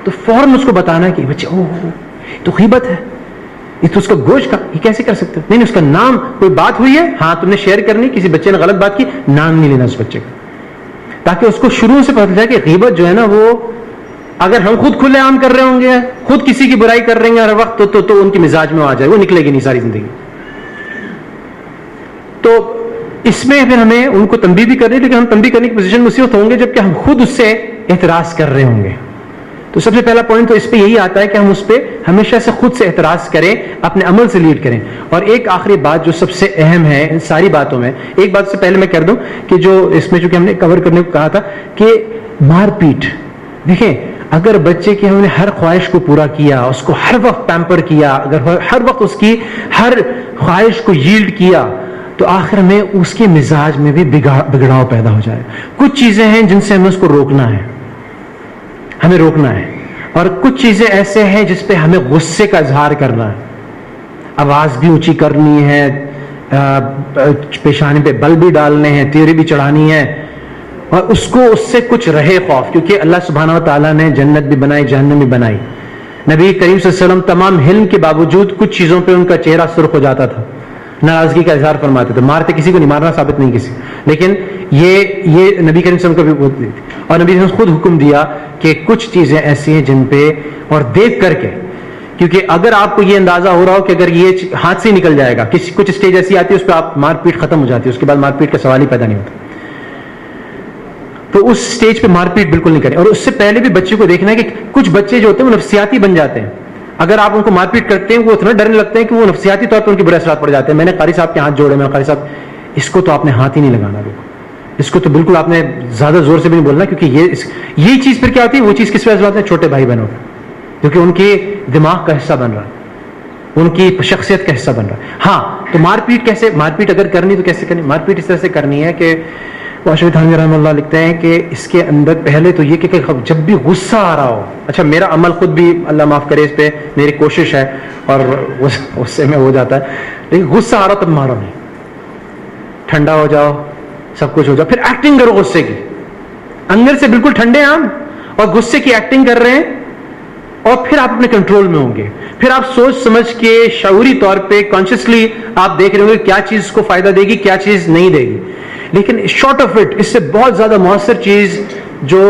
تو فوراً اس کو بتانا کہ بچے تو غیبت ہے, یہ تو اس کا گوشت کا, یہ کیسے کر سکتے ہو؟ نہیں, اس کا نام, کوئی بات ہوئی ہے, ہاں تم نے شیئر کرنی, کسی بچے نے غلط بات کی, نام نہیں لینا اس بچے کا, تاکہ اس کو شروع سے پتہ چلے کہ غیبت جو ہے نا وہ اگر ہم خود کھلے عام کر رہے ہوں گے, خود کسی کی برائی کر رہے ہیں ہر وقت, تو ان کی مزاج میں آ جائے, وہ نکلے گی نہیں ساری زندگی. تو اس میں پھر ہمیں ان کو تنبیہ بھی کرنی, لیکن ہم تنبیہ کرنے کی پوزیشن میں اسی وقت ہوں گے جبکہ ہم خود اس سے اعتراض کر رہے ہوں گے. تو سب سے پہلا پوائنٹ تو اس پہ یہی آتا ہے کہ ہم اس پہ ہمیشہ سے خود سے اعتراض کریں, اپنے عمل سے لیڈ کریں. اور ایک آخری بات جو سب سے اہم ہے ان ساری باتوں میں, ایک بات سے پہلے میں کر دوں کہ جو اس میں چونکہ ہم نے کور کرنے کو کہا تھا کہ مار پیٹ, دیکھیں اگر بچے کی ہم نے ہر خواہش کو پورا کیا, اس کو ہر وقت پیمپر کیا, اگر ہر وقت اس کی ہر خواہش کو ییلڈ کیا, تو آخر میں اس کے مزاج میں بھی بگڑاؤ پیدا ہو جائے. کچھ چیزیں ہیں جن سے ہمیں اس کو روکنا ہے, ہمیں روکنا ہے, اور کچھ چیزیں ایسے ہیں جس پہ ہمیں غصے کا اظہار کرنا ہے, آواز بھی اونچی کرنی ہے, پیشانی پہ بل بھی ڈالنے ہیں, تیرے بھی چڑھانی ہے, اور اس کو اس سے کچھ رہے خوف, کیونکہ اللہ سبحانہ و تعالیٰ نے جنت بھی بنائی, جہنم بھی بنائی. نبی کریم صلی اللہ علیہ وسلم تمام حلم کے باوجود کچھ چیزوں پہ ان کا چہرہ سرخ ہو جاتا تھا, ناراضگی کا اظہار فرماتے تھے. مارتے کسی کو نہیں, مارنا ثابت نہیں کسی, لیکن یہ نبی کریم صلی اللہ علیہ وسلم کو بھی, اور نبی نے خود حکم دیا کہ کچھ چیزیں ایسی ہیں جن پہ, اور دیکھ کر کے, کیونکہ اگر آپ کو یہ اندازہ ہو رہا ہو کہ اگر یہ ہاتھ سے نکل جائے گا, کچھ اسٹیج ایسی آتی ہے اس پہ آپ مار پیٹ ختم ہو جاتی ہے, اس کے بعد مار پیٹ کا سوال ہی پیدا نہیں ہوتا, تو اس اسٹیج پہ مار پیٹ بالکل نہیں کریں. اور اس سے پہلے بھی بچے کو دیکھنا ہے کہ کچھ بچے جو ہوتے ہیں وہ نفسیاتی بن جاتے ہیں. اگر آپ ان کو مار پیٹ کرتے ہیں وہ اتنا ڈرنے لگتے ہیں کہ وہ نفسیاتی طور پر ان کے برے اثرات پڑ جاتے ہیں. میں نے قاری صاحب کے ہاتھ جوڑے, میں قاری صاحب اس کو تو آپ نے ہاتھ ہی نہیں لگانا, اس کو تو بالکل آپ نے زیادہ زور سے بھی نہیں بولنا, کیونکہ یہ چیز پھر کیا ہوتی ہے, وہ چیز کس وجہ سے ہوتی ہے, چھوٹے بھائی بہنوں کا, کیونکہ ان کے دماغ کا حصہ بن رہا ہے, ان کی شخصیت کا حصہ بن رہا ہے. ہاں تو مار پیٹ کیسے, مار پیٹ اگر کرنی تو کیسے کرنی, مار پیٹ اس طرح سے کرنی ہے کہ واشفی تھانوی رحمہ اللہ لکھتے ہیں کہ اس کے اندر پہلے تو یہ کہ جب بھی غصہ آ رہا ہو, اچھا میرا عمل خود بھی اللہ معاف کرے اس پہ میری کوشش ہے اور غصے میں ہو جاتا ہے, لیکن غصہ آ رہا تب مارو نہیں, ٹھنڈا ہو جاؤ, سب کچھ ہو جاؤ, پھر ایکٹنگ کرو غصے کی, اندر سے بالکل ٹھنڈے عام اور غصے کی ایکٹنگ کر رہے ہیں, اور پھر آپ اپنے کنٹرول میں ہوں گے. پھر آپ سوچ سمجھ کے شعوری طور پہ کانشیسلی آپ دیکھ رہے ہوں گے کیا چیز کو فائدہ دے گی, کیا چیز نہیں دے گی. لیکن شارٹ آف اٹ, اس سے بہت زیادہ مؤثر چیز جو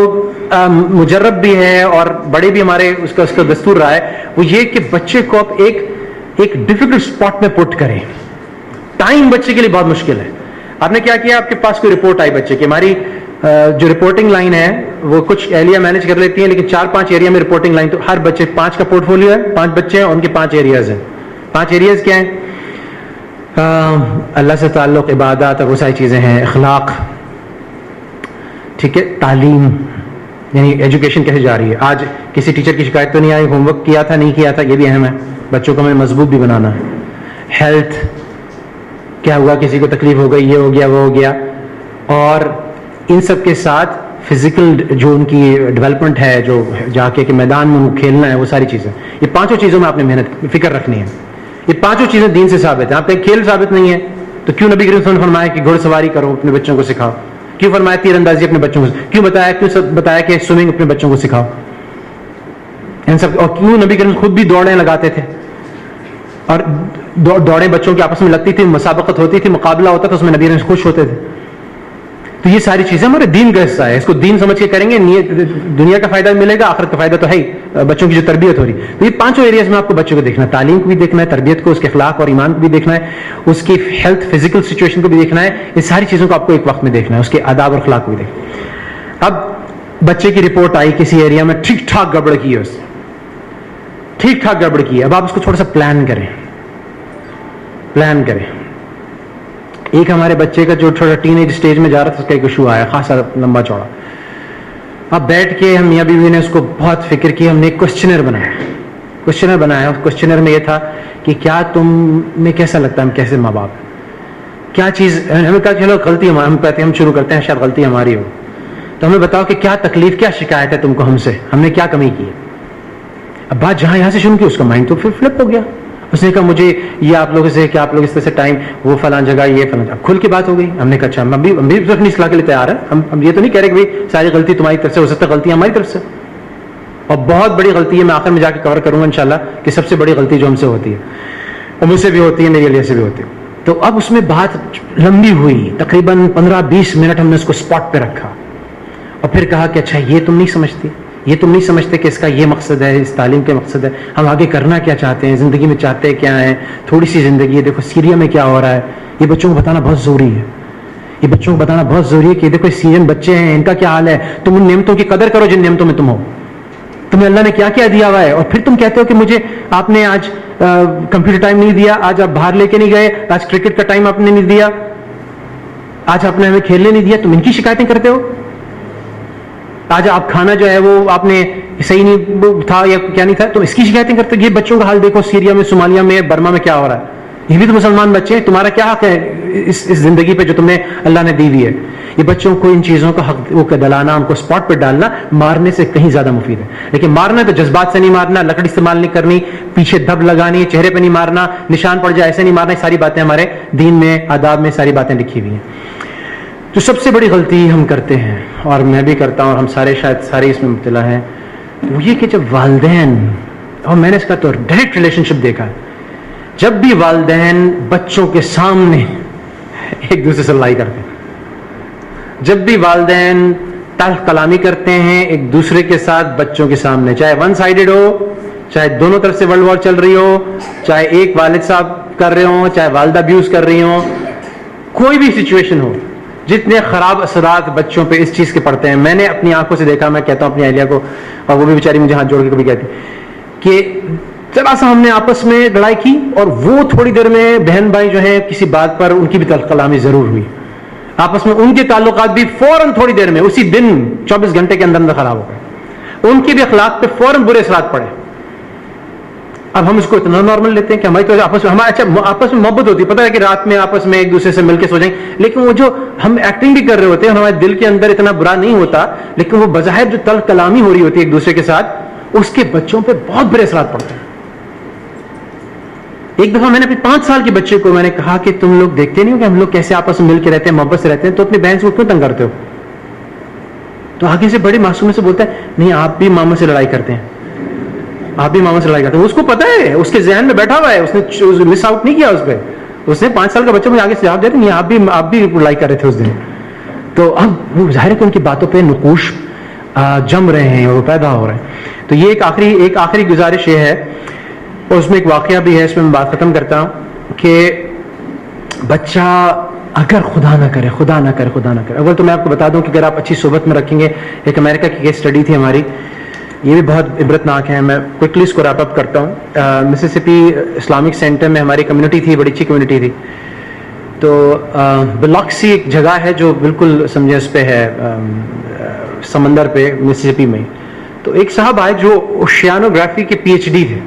مجرب بھی ہے اور بڑے بھی ہمارے اس کا دستور رہا ہے, وہ یہ کہ بچے کو آپ ایک ڈیفیکلٹ اسپاٹ میں پٹ کریں. ٹائم بچے کے لیے بہت مشکل ہے. آپ نے کیا کیا, آپ کے پاس کوئی رپورٹ آئی بچے کی, ہماری جو رپورٹنگ لائن ہے وہ کچھ ایریا مینج کر لیتی ہیں, لیکن 4-5 ایریا میں رپورٹنگ لائن, تو ہر بچے 5 کا پورٹ فولیو ہے, 5 بچے ہیں, ان کے 5 ایریاز ہیں. 5 ایریاز کیا ہیں, اللہ سے تعلق, عبادات اور وہ ساری چیزیں ہیں, اخلاق, ٹھیک ہے, تعلیم یعنی ایجوکیشن کیسے جا رہی ہے, آج کسی ٹیچر کی شکایت تو نہیں آئی, ہوم ورک کیا تھا نہیں کیا تھا, یہ بھی اہم ہے, بچوں کو ہمیں مضبوط بھی بنانا ہے. ہیلتھ کیا ہوا, کسی کو تکلیف ہو گئی, یہ ہو گیا, وہ ہو گیا. اور ان سب کے ساتھ فزیکل جو ان کی ڈیولپمنٹ ہے, جو جا کے کہ میدان میں کھیلنا ہے, وہ ساری چیزیں, یہ 5 چیزوں میں آپ نے محنت فکر رکھنی ہے. یہ 5 چیزیں دین سے ثابت ہیں. آپ کے کھیل ثابت نہیں ہے تو کیوں نبی کریم صلی اللہ علیہ وسلم نے فرمایا کہ گھوڑ سواری کرو, اپنے بچوں کو سکھاؤ, کیوں فرمایا تیر اندازی اپنے بچوں کو, کیوں بتایا کہ سوئمنگ اپنے بچوں کو سکھاؤ, ان سب, اور کیوں نبی کریم خود بھی دوڑیں لگاتے تھے, اور دوڑیں بچوں کی آپس میں لگتی تھی, مسابقت ہوتی تھی, مقابلہ ہوتا تھا, اس میں نبی کریم خوش ہوتے تھے. تو یہ ساری چیزیں ہمارے دین کا حصہ ہے, اس کو دین سمجھ کے کریں گے, دنیا کا فائدہ ملے گا, آخرت کا فائدہ تو ہے ہی, بچوں کی جو تربیت ہو رہی. تو یہ 5 ایریاز میں آپ کو بچوں کو دیکھنا ہے, تعلیم کو بھی دیکھنا ہے, تربیت کو, اس کے اخلاق اور ایمان کو بھی دیکھنا ہے, اس کی ہیلتھ فزیکل سچویشن کو بھی دیکھنا ہے, یہ ساری چیزوں کو آپ کو ایک وقت میں دیکھنا ہے, اس کے آداب اور اخلاق کو بھی دیکھنا ہے. اب بچے کی رپورٹ آئی کسی ایریا میں ٹھیک ٹھاک گڑبڑ کی ہے, اس ٹھیک ٹھاک گڑبڑ کی ہے, اب آپ اس کو تھوڑا سا پلان کریں. ایک ہمارے بچے کا جو تھوڑا ٹین ایج اسٹیج میں جا رہا تھا, اس کا ایک ایشو آیا خاصا لمبا چوڑا. اب بیٹھ کے ہم میاں بیوی نے اس کو بہت فکر کی, ہم نے ایک کوشچنر بنایا. اس کوشچنر میں یہ تھا کہ کیا تمہیں کیسا لگتا ہے ہم کیسے ماں باپ, کیا چیز, ہمیں کہا چلو غلطی ہم کہتے ہیں, ہم شروع کرتے ہیں, شاید غلطی ہماری ہو, تو ہمیں بتاؤ کہ کیا تکلیف, کیا شکایت ہے تم کو ہم سے, ہم نے کیا کمی کی ہے. اب بات جہاں یہاں سے شروع کی, اس کا مائنڈ تو پھر فلپ ہو گیا. اس نے کہا مجھے یہ آپ لوگوں سے کہ آپ لوگ اس طرح سے ٹائم, وہ فلاں جگہ, یہ فلاں, اب کھل کے بات ہو گئی. ہم نے کہا اچھا, ہم بھی اپنی اصلاح کے لیے تیار ہیں, ہم یہ تو نہیں کہہ رہے کہ بھائی ساری غلطی تمہاری طرف سے, ہو سکتا ہے غلطی ہماری طرف سے, اور بہت بڑی غلطی ہے, میں آخر میں جا کے کور کروں گا انشاءاللہ کہ سب سے بڑی غلطی جو ہم سے ہوتی ہے, اور مجھ سے بھی ہوتی ہے, میری علیہ سے بھی ہوتی ہے. تو اب اس میں بات لمبی ہوئی, تقریباً 15-20 منٹ ہم نے اس کو اسپاٹ پہ رکھا, اور پھر کہا کہ اچھا یہ تم نہیں سمجھتی, یہ تم نہیں سمجھتے کہ اس کا یہ مقصد ہے, اس تعلیم کے مقصد ہے, ہم آگے کرنا کیا چاہتے ہیں, زندگی میں چاہتے کیا ہیں, تھوڑی سی زندگی ہے, دیکھو سیریا میں کیا ہو رہا ہے. یہ بچوں کو بتانا بہت ضروری ہے, یہ بچوں کو بتانا بہت ضروری ہے کہ دیکھو سیرین بچے ہیں, ان کا کیا حال ہے. تم ان نعمتوں کی قدر کرو جن نعمتوں میں تم ہو, تمہیں اللہ نے کیا کیا دیا ہوا ہے, اور پھر تم کہتے ہو کہ مجھے آپ نے آج کمپیوٹر ٹائم نہیں دیا, آج آپ باہر لے کے نہیں گئے, آج کرکٹ کا ٹائم آپ نے نہیں دیا, آج آپ نے ہمیں کھیلنے نہیں دیا. تم ان کی شکایتیں کرتے ہو. آج آپ کھانا جو ہے وہ آپ نے صحیح نہیں تھا یا کیا نہیں تھا, تو اس کی شکایتیں کرتے ہو. یہ بچوں کا حال دیکھو سیریا میں, صومالیہ میں, برما میں کیا ہو رہا ہے. یہ بھی تو مسلمان بچے ہیں, تمہارا کیا حق ہے اس زندگی پہ جو تمہیں اللہ نے دی ہوئی ہے. یہ بچوں کو ان چیزوں کا حق وہ دلانا, ان کو اسپاٹ پہ ڈالنا مارنے سے کہیں زیادہ مفید ہے. لیکن مارنا تو جذبات سے نہیں مارنا, لکڑی استعمال نہیں کرنی, پیچھے دب لگانی, چہرے پہ نہیں مارنا, نشان پڑ جائے ایسے نہیں مارنا. ساری باتیں ہمارے دین میں, آداب میں ساری باتیں لکھی ہوئی ہیں. جو سب سے بڑی غلطی ہم کرتے ہیں, اور میں بھی کرتا ہوں اور ہم سارے شاید سارے اس میں مبتلا ہیں, وہ یہ کہ جب والدین, اور میں نے اس کا تو ڈائریکٹ ریلیشن شپ دیکھا ہے, جب بھی والدین بچوں کے سامنے ایک دوسرے سے لڑائی کرتے ہیں, جب بھی والدین تلخ کلامی کرتے ہیں ایک دوسرے کے ساتھ بچوں کے سامنے, چاہے ون سائیڈڈ ہو, چاہے دونوں طرف سے ورلڈ وار چل رہی ہو, چاہے ایک والد صاحب کر رہے ہوں, چاہے والدہ ابیوز کر رہی ہوں, کوئی بھی سچویشن ہو, جتنے خراب اثرات بچوں پہ اس چیز کے پڑتے ہیں. میں نے اپنی آنکھوں سے دیکھا, میں کہتا ہوں اپنی اہلیہ کو, اور وہ بھی بیچاری مجھے ہاتھ جوڑ کے کبھی کہتی کہ ذرا سا ہم نے آپس میں لڑائی کی اور وہ تھوڑی دیر میں بہن بھائی جو ہیں کسی بات پر ان کی بھی تلخ کلامی ضرور ہوئی, آپس میں ان کے تعلقات بھی فوراً تھوڑی دیر میں اسی دن 24 گھنٹے کے اندر اندر خراب ہو گئے, ان کے بھی اخلاق پہ فوراً برے اثرات پڑے. اب ہم اس کو اتنا نارمل لیتے ہیں کہ ہماری تو آپس میں ہمارا اچھا آپس میں محبت ہوتی ہے, پتہ ہے کہ رات میں آپس میں ایک دوسرے سے مل کے سو جائیں, لیکن وہ جو ہم ایکٹنگ بھی کر رہے ہوتے ہیں ہمارے دل کے اندر اتنا برا نہیں ہوتا, لیکن وہ بظاہر جو تلخ کلامی ہو رہی ہوتی ہے ایک دوسرے کے ساتھ, اس کے بچوں پہ بہت برے اثرات پڑتے ہیں. ایک دفعہ میں نے اپنے 5 سال کے بچے کو میں نے کہا کہ تم لوگ دیکھتے نہیں ہو کہ ہم لوگ کیسے آپس میں مل کے رہتے ہیں, محبت سے رہتے ہیں, تو اپنی بہن سے کیوں تنگ کرتے ہو. تو آگے سے بڑی معصومی سے بولتا ہے, نہیں آپ بھی ماما سے لڑائی کرتے ہیں, آپ بھی ماما سے لڑائی کرتے ہیں. اس کو پتا ہے, اس کے ذہن میں بیٹھا ہوا ہے, اس نے مس آؤٹ نہیں کیا اس پہ. اس نے 5 سال کا بچہ مجھے آگے سے جواب دیتے نہیں آپ بھی لڑائی کر رہے تھے اس دن. تو اب وہ ظاہر ہے کہ ان کی باتوں پہ نقوش جم رہے ہیں اور وہ پیدا ہو رہے ہیں. تو یہ ایک آخری گزارش یہ ہے, اور اس میں ایک واقعہ بھی ہے, اس میں میں بات ختم کرتا ہوں کہ بچہ اگر خدا نہ کرے, اول تو میں آپ کو بتا دوں کہ اگر آپ اچھی صحبت میں رکھیں گے, ایک امریکہ کی کیس اسٹڈی تھی ہماری, یہ بھی بہت عبرتناک ہے. میں کوئکلی اس کو ریپ اپ کرتا ہوں. مسیسپی اسلامک سینٹر میں ہماری کمیونٹی تھی, بڑی اچھی کمیونٹی تھی. تو بلاکسی ایک جگہ ہے جو بالکل سمجھے اس پہ ہے, سمندر پہ, مسیسپی میں. تو ایک صاحب آئے جو اوشیانوگرافی کے PhD تھے,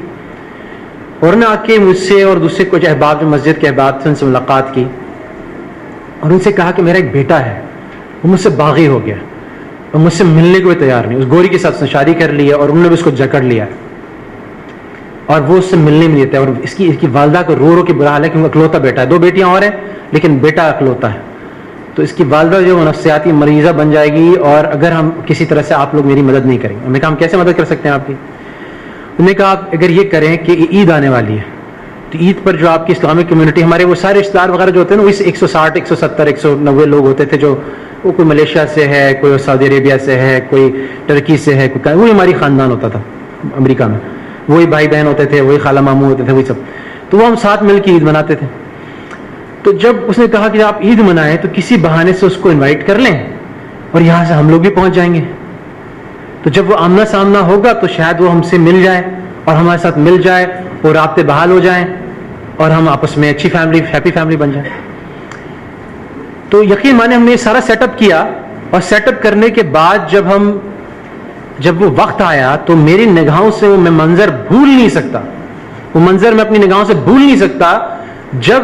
اور انہوں نے آ کے مجھ سے اور دوسرے کچھ احباب جو مسجد کے احباب تھے ان سے ملاقات کی, اور ان سے کہا کہ میرا ایک بیٹا ہے, وہ مجھ سے باغی ہو گیا اور مجھ سے ملنے کو بھی تیار نہیں. اس گوری کے ساتھ اس نے شادی کر لی ہے اور انہوں نے بھی اس کو جکڑ لیا ہے, اور وہ اس سے ملنے نہیں دیتا ہے. اور اس کی والدہ کو رو کے برا حال ہے کہ اکلوتا بیٹا ہے, 2 بیٹیاں اور ہیں لیکن بیٹا اکلوتا ہے. تو اس کی والدہ جو نفسیاتی مریضہ بن جائے گی, اور اگر ہم کسی طرح سے آپ لوگ میری مدد نہیں کریں گے. ہم نے کہا ہم کیسے مدد کر سکتے ہیں آپ کی. انہوں نے کہا آپ اگر یہ کریں کہ عید آنے والی ہے, تو عید پر جو آپ کی اسلامک کمیونٹی, ہمارے وہ سارے رشتے دار وغیرہ جو ہوتے ہیں نا, وہ 160 170 190 لوگ ہوتے تھے, جو وہ کوئی ملیشیا سے ہے, کوئی سعودی عربیہ سے ہے, کوئی ٹرکی سے ہے, کوئی وہی ہماری خاندان ہوتا تھا امریکہ میں, وہی بھائی بہن ہوتے تھے, وہی خالہ ماموں ہوتے تھے, وہی سب. تو وہ ہم ساتھ مل کے عید مناتے تھے. تو جب اس نے کہا کہ آپ عید منائیں تو کسی بہانے سے اس کو انوائٹ کر لیں, اور یہاں سے ہم لوگ بھی پہنچ جائیں گے. تو جب وہ آمنا سامنا ہوگا تو شاید وہ ہم سے مل جائے اور ہمارے ساتھ مل جائے, اور رابطے بحال ہو جائیں, اور ہم آپس میں اچھی فیملی, ہیپی فیملی بن جائیں. تو یقین مانے ہم نے یہ سارا سیٹ اپ کیا, اور سیٹ اپ کرنے کے بعد جب وہ وقت آیا تو میری نگاہوں سے میں منظر بھول نہیں سکتا, وہ منظر میں اپنی نگاہوں سے بھول نہیں سکتا. جب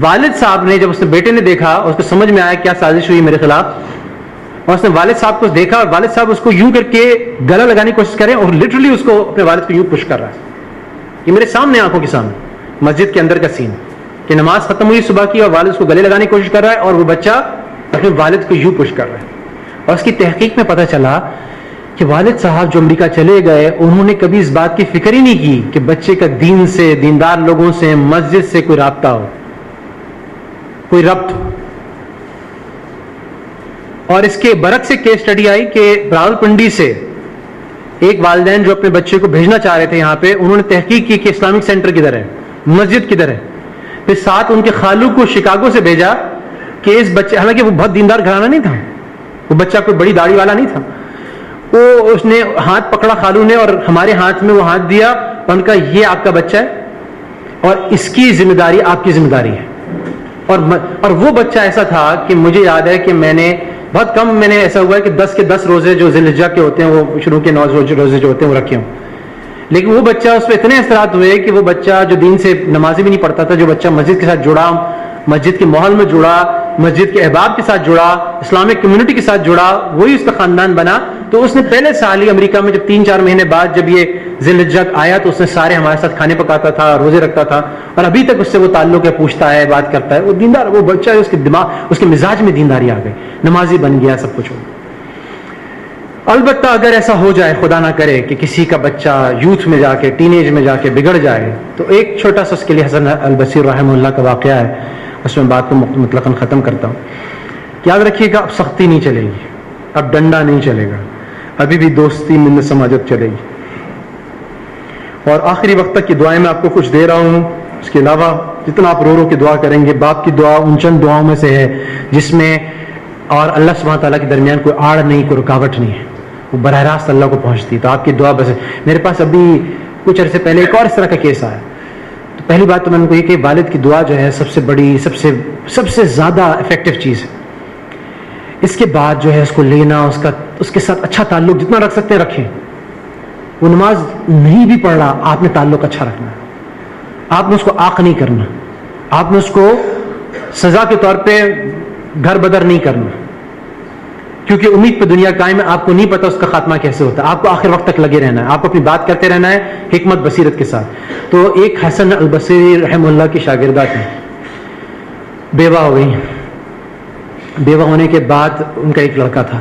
والد صاحب نے, جب اس نے بیٹے نے دیکھا, اس کو سمجھ میں آیا کیا سازش ہوئی میرے خلاف, اور اس نے والد صاحب کو دیکھا, اور والد صاحب اس کو یوں کر کے گلا لگانے کی کوشش کریں, اور لٹرلی اس کو اپنے والد کو یوں پش کر رہا ہے. یہ میرے سامنے, آنکھوں کے سامنے, مسجد کے اندر کا سین, کہ نماز ختم ہوئی صبح کی, اور والد اس کو گلے لگانے کی کوشش کر رہا ہے, اور وہ بچہ اپنے والد کو یوں پش کر رہا ہے. اور اس کی تحقیق میں پتہ چلا کہ والد صاحب جو امریکہ چلے گئے, انہوں نے کبھی اس بات کی فکر ہی نہیں کی کہ بچے کا دین سے, دیندار لوگوں سے, مسجد سے کوئی رابطہ ہو, کوئی ربط ہو. اور اس کے برعکس سے کیس سٹڈی آئی کہ راولپنڈی سے ایک والدین جو اپنے بچے کو بھیجنا چاہ رہے تھے یہاں پہ، انہوں نے تحقیق کی کہ اسلامک سینٹر کدھر ہے، مسجد کدھر ہے، پھر ساتھ ان کے خالو کو شکاگو سے بھیجا کہ اس بچے، حالانکہ وہ بہت دیندار گھرانہ نہیں تھا، وہ بچہ کوئی بڑی داڑھی والا نہیں تھا، وہ اس نے ہاتھ پکڑا خالو نے اور ہمارے ہاتھ میں وہ ہاتھ دیا اور ان کا یہ آپ کا بچہ ہے اور اس کی ذمہ داری آپ کی ذمہ داری ہے. اور وہ بچہ ایسا تھا کہ مجھے یاد ہے کہ میں نے بہت کم، میں نے ایسا ہوا ہے کہ 10 کے 10 روزے جو ذی الحجہ کے ہوتے ہیں، وہ شروع کے 9 روزے جو ہوتے ہیں وہ رکھے ہوں، لیکن وہ بچہ اس پہ اتنے اثرات ہوئے کہ وہ بچہ جو دین سے نمازی بھی نہیں پڑھتا تھا، جو بچہ مسجد کے ساتھ جڑا، مسجد کے ماحول میں جڑا، مسجد کے احباب کے ساتھ جڑا، اسلامک کمیونٹی کے ساتھ جڑا، وہی اس کا خاندان بنا. تو اس نے پہلے سال ہی امریکہ میں جب 3-4 مہینے بعد جب یہ ذی الحجہ آیا تو اس نے سارے ہمارے ساتھ کھانے پکاتا تھا، روزے رکھتا تھا، اور ابھی تک اس سے وہ تعلق ہے، پوچھتا ہے، بات کرتا ہے. وہ دیندار، وہ بچہ ہے، اس کے دماغ، اس کے مزاج میں دینداری آ گئی، نمازی بن گیا، سب کچھ ہو. البتہ اگر ایسا ہو جائے، خدا نہ کرے، کہ کسی کا بچہ یوتھ میں جا کے، ٹین ایج میں جا کے بگڑ جائے، تو ایک چھوٹا سا اس کے لیے حسن البصری رحمہ اللہ کا واقعہ ہے، اس میں بات کو مطلقاً ختم کرتا ہوں. یاد رکھیے گا، اب سختی نہیں چلے گی، اب ڈنڈا نہیں چلے گا، ابھی بھی دوستی، منت، سماجت چلے گی. اور آخری وقت تک کی دعائیں میں آپ کو کچھ دے رہا ہوں. اس کے علاوہ جتنا آپ رو رو کے دعا کریں گے، باپ کی دعا ان چند دعاؤں میں سے ہے جس میں اور اللہ سبحانہ تعالیٰ کے درمیان کوئی آڑ نہیں، کوئی رکاوٹ نہیں ہے، وہ براہ راست اللہ کو پہنچتی. تو آپ کی دعا بس. میرے پاس ابھی کچھ عرصے پہلے ایک اور اس طرح کا کیس آیا. تو پہلی بات تو میں نے کو یہ کہ والد کی دعا جو ہے سب سے بڑی، سب سے زیادہ افیکٹو چیز ہے. اس کے بعد جو ہے اس کو لینا، اس کے ساتھ اچھا تعلق جتنا رکھ سکتے ہیں رکھیں. وہ نماز نہیں بھی پڑھ رہا، آپ نے تعلق اچھا رکھنا ہے. آپ نے اس کو عاق نہیں کرنا، آپ نے اس کو سزا کے طور پہ گھر بدر نہیں کرنا، کیونکہ امید پہ دنیا قائم ہے. آپ کو نہیں پتا اس کا خاتمہ کیسے ہوتا ہے. آپ کو آخر وقت تک لگے رہنا ہے، آپ کو اپنی بات کرتے رہنا ہے حکمت بصیرت کے ساتھ. تو ایک حسن البصری رحمہ اللہ کی شاگردہ تھی، بیوہ ہو گئی. بیوہ ہونے کے بعد ان کا ایک لڑکا تھا.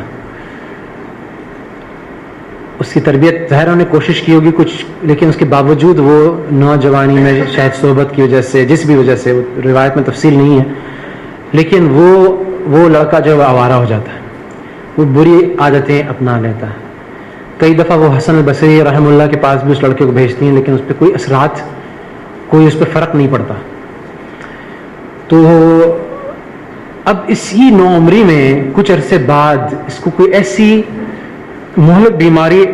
اس کی تربیت ظاہر انہوں نے کوشش کی ہوگی کچھ، لیکن اس کے باوجود وہ نوجوانی میں شاید صحبت کی وجہ سے، جس بھی وجہ سے، روایت میں تفصیل نہیں ہے، لیکن وہ لڑکا جو ہے آوارہ ہو جاتا ہے، وہ بری عادتیں اپنا لیتا ہے. کئی دفعہ وہ حسن البصری رحمہ اللہ کے پاس بھی اس لڑکے کو بھیجتی ہیں، لیکن اس پہ کوئی اثرات، کوئی اس پہ فرق نہیں پڑتا. تو اب اسی نوعمری میں کچھ عرصے بعد اس کو کوئی ایسی مہلک بیماری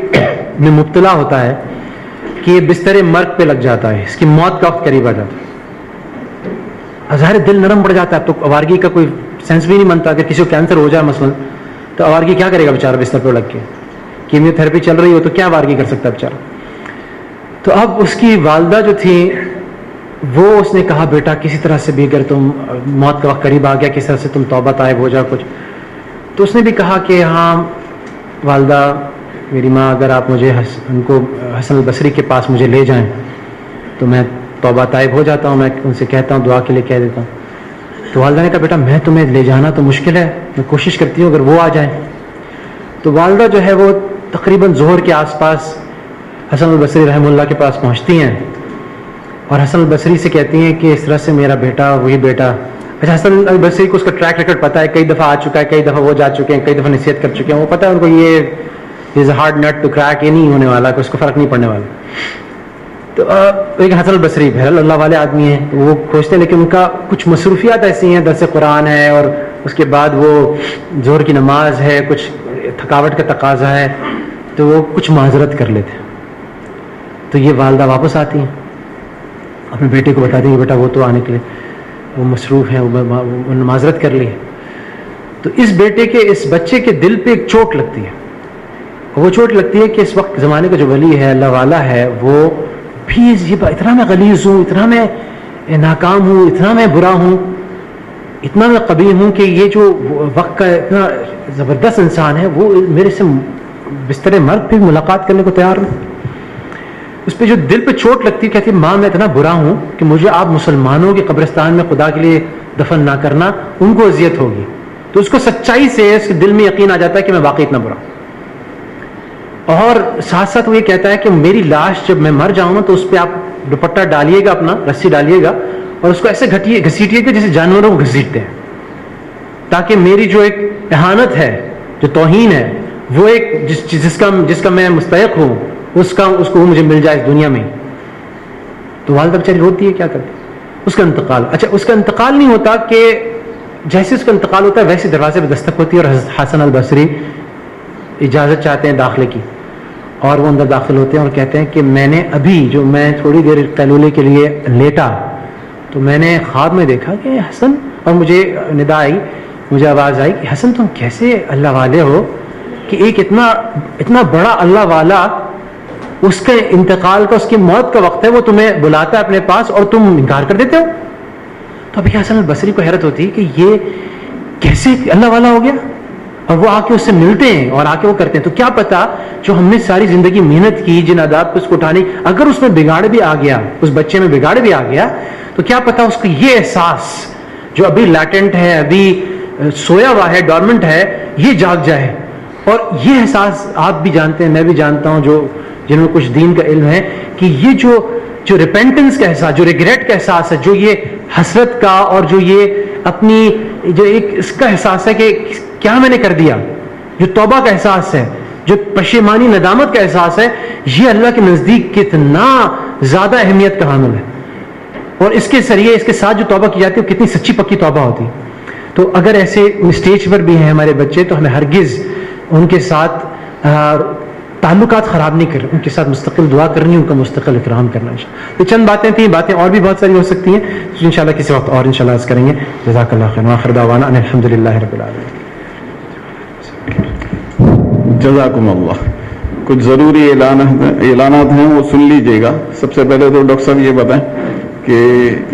میں مبتلا ہوتا ہے کہ یہ بستر مرگ پہ لگ جاتا ہے، اس کی موت کا وقت قریب آ جاتا ہے. ظاہر دل نرم پڑ جاتا ہے. اب تو آوارگی کا کوئی سینس بھی نہیں بنتا. اگر کسی کو کینسر ہو جائے مثلا تو آوارگی کیا کرے گا بیچارہ بستر پہ لگ کے؟ کیمیو تھراپی چل رہی ہو تو کیا آوارگی کر سکتا ہے بیچارہ. تو اب اس کی والدہ جو تھی وہ اس نے کہا بیٹا کسی طرح سے بھی اگر تم موت کا وقت قریب آ گیا کسی طرح سے تم توبہ طائب ہو جاؤ کچھ. تو اس نے بھی کہا کہ ہاں والدہ میری ماں، اگر آپ مجھے ان کو حسن البصری کے پاس مجھے لے جائیں تو میں توبہ طائب ہو جاتا ہوں، میں ان سے کہتا ہوں، دعا کے لیے کہہ دیتا ہوں. تو والدہ نے کہا بیٹا میں تمہیں لے جانا تو مشکل ہے، میں کوشش کرتی ہوں اگر وہ آ جائیں. تو والدہ جو ہے وہ تقریباً ظہر کے آس پاس حسن البصری رحمہ اللہ کے پاس پہنچتی ہیں اور حسن البصری سے کہتی ہیں کہ اس طرح سے میرا بیٹا، وہی بیٹا. اچھا حسن البصری کو اس کا ٹریک ریکارڈ پتا ہے، کئی دفعہ آ چکا ہے، کئی دفعہ وہ جا چکے ہیں، کئی دفعہ نصیحت کر چکے ہیں، وہ پتا ہے ان کو یہ is a hard nut to crack, یہ نہیں ہونے والا، کہ اس کو فرق نہیں پڑنے والا. تو ایک حسن البصری بہرحال اللہ والے آدمی ہیں، وہ کھوجتے ہیں، لیکن ان کا کچھ مصروفیات ایسی ہیں، درس قرآن ہے اور اس کے بعد وہ ظہر کی نماز ہے، کچھ تھکاوٹ کا تقاضا ہے، تو وہ کچھ معذرت کر لیتے ہیں. تو یہ والدہ واپس آتی ہیں، اپنے بیٹے کو بتا دیں کہ بیٹا وہ تو آنے کے لیے وہ مصروف ہیں، وہ معذرت کر لی. تو اس بیٹے کے، اس بچے کے دل پہ ایک چوٹ لگتی ہے. وہ چوٹ لگتی ہے کہ اس وقت زمانے کا جو ولی ہے، اللہ والا ہے، وہ بھی اتنا میں غلیظ ہوں، اتنا میں ناکام ہوں، اتنا میں برا ہوں، اتنا میں قبیح ہوں کہ یہ جو وقت کا اتنا زبردست انسان ہے وہ میرے سے بستر مرگ پہ ملاقات کرنے کو تیار نہیں. اس پہ جو دل پہ چوٹ لگتی ہے، کہتی ہے ماں میں اتنا برا ہوں کہ مجھے آپ مسلمانوں کے قبرستان میں خدا کے لیے دفن نہ کرنا، ان کو اذیت ہوگی. تو اس کو سچائی سے اس کے دل میں یقین آ جاتا ہے کہ میں واقعی اتنا برا ہوں. اور ساتھ ساتھ وہ یہ کہتا ہے کہ میری لاش جب میں مر جاؤں نا تو اس پہ آپ دوپٹہ ڈالیے گا، اپنا رسی ڈالیے گا اور اس کو ایسے گھسیٹیے گا جیسے جانوروں کو گھسیٹتے ہیں، تاکہ میری جو ایک اہانت ہے، جو توہین ہے، وہ ایک جس کا میں مستحق ہوں اس کو مجھے مل جائے اس دنیا میں. تو والدہ بیچاری روتی ہے, کیا کرتی, اس کا انتقال. اچھا اس کا انتقال نہیں ہوتا کہ جیسے اس کا انتقال ہوتا ہے ویسے دروازے پہ دستک ہوتی ہے اور حضرت حسن البصری اجازت چاہتے ہیں داخلے کی, اور وہ اندر داخل ہوتے ہیں اور کہتے ہیں کہ میں تھوڑی دیر قیلولے کے لیے لیٹا تو میں نے خواب میں دیکھا کہ حسن, اور مجھے ندا آئی, مجھے آواز آئی کہ حسن تم کیسے اللہ والے ہو کہ ایک اتنا بڑا اللہ والا اس کے انتقال کا, اس کی موت کا وقت ہے, وہ تمہیں بلاتا ہے اپنے پاس اور تم انکار کر دیتے ہو. تو ابھی حسن البصری کو حیرت ہوتی ہے کہ یہ کیسے اللہ والا ہو گیا, اور وہ آ کے اس سے ملتے ہیں اور آ کے وہ کرتے ہیں. تو کیا پتا جو ہم نے ساری زندگی محنت کی, جن آداب کو اس کو اٹھانے, اگر اس میں بگاڑ بھی آ گیا, اس بچے میں بگاڑ بھی آ گیا, تو کیا پتا اس کو یہ احساس جو ابھی لیٹنٹ ہے, ابھی سویا ہوا ہے, ڈورمنٹ ہے, یہ جاگ جائے. اور یہ احساس آپ بھی جانتے ہیں, میں بھی جانتا ہوں, جنہوں میں کچھ دین کا علم ہے, کہ یہ جو ریپینٹنس کا احساس, جو ریگریٹ کا احساس ہے, جو یہ حسرت کا, اور جو یہ اپنی جو ایک اس کا احساس ہے کہ کیا میں نے کر دیا, جو توبہ کا احساس ہے, جو پشیمانی ندامت کا احساس ہے, یہ اللہ کے نزدیک کتنا زیادہ اہمیت کا حامل ہے. اور اس کے ذریعے, اس کے ساتھ جو توبہ کی جاتی ہے وہ کتنی سچی پکی توبہ ہوتی. تو اگر ایسے اسٹیج پر بھی ہیں ہمارے بچے, تو ہمیں ہرگز ان کے ساتھ تعلقات خراب نہیں کریں, ان کے ساتھ مستقل دعا کرنی, ان کا مستقل اکرام کرنا. یہ چند باتیں تھیں, باتیں اور بھی بہت ساری ہو سکتی ہیں, تو انشاءاللہ کسی وقت اور انشاءاللہ عرض کریں گے. جزاک اللہ خیر, وآخر دعوانا ان الحمدللہ رب العالمین. جزاکم اللہ. کچھ ضروری اعلانات ہیں, وہ سن لیجئے گا. سب سے پہلے تو ڈاکٹر صاحب یہ بتائیں کہ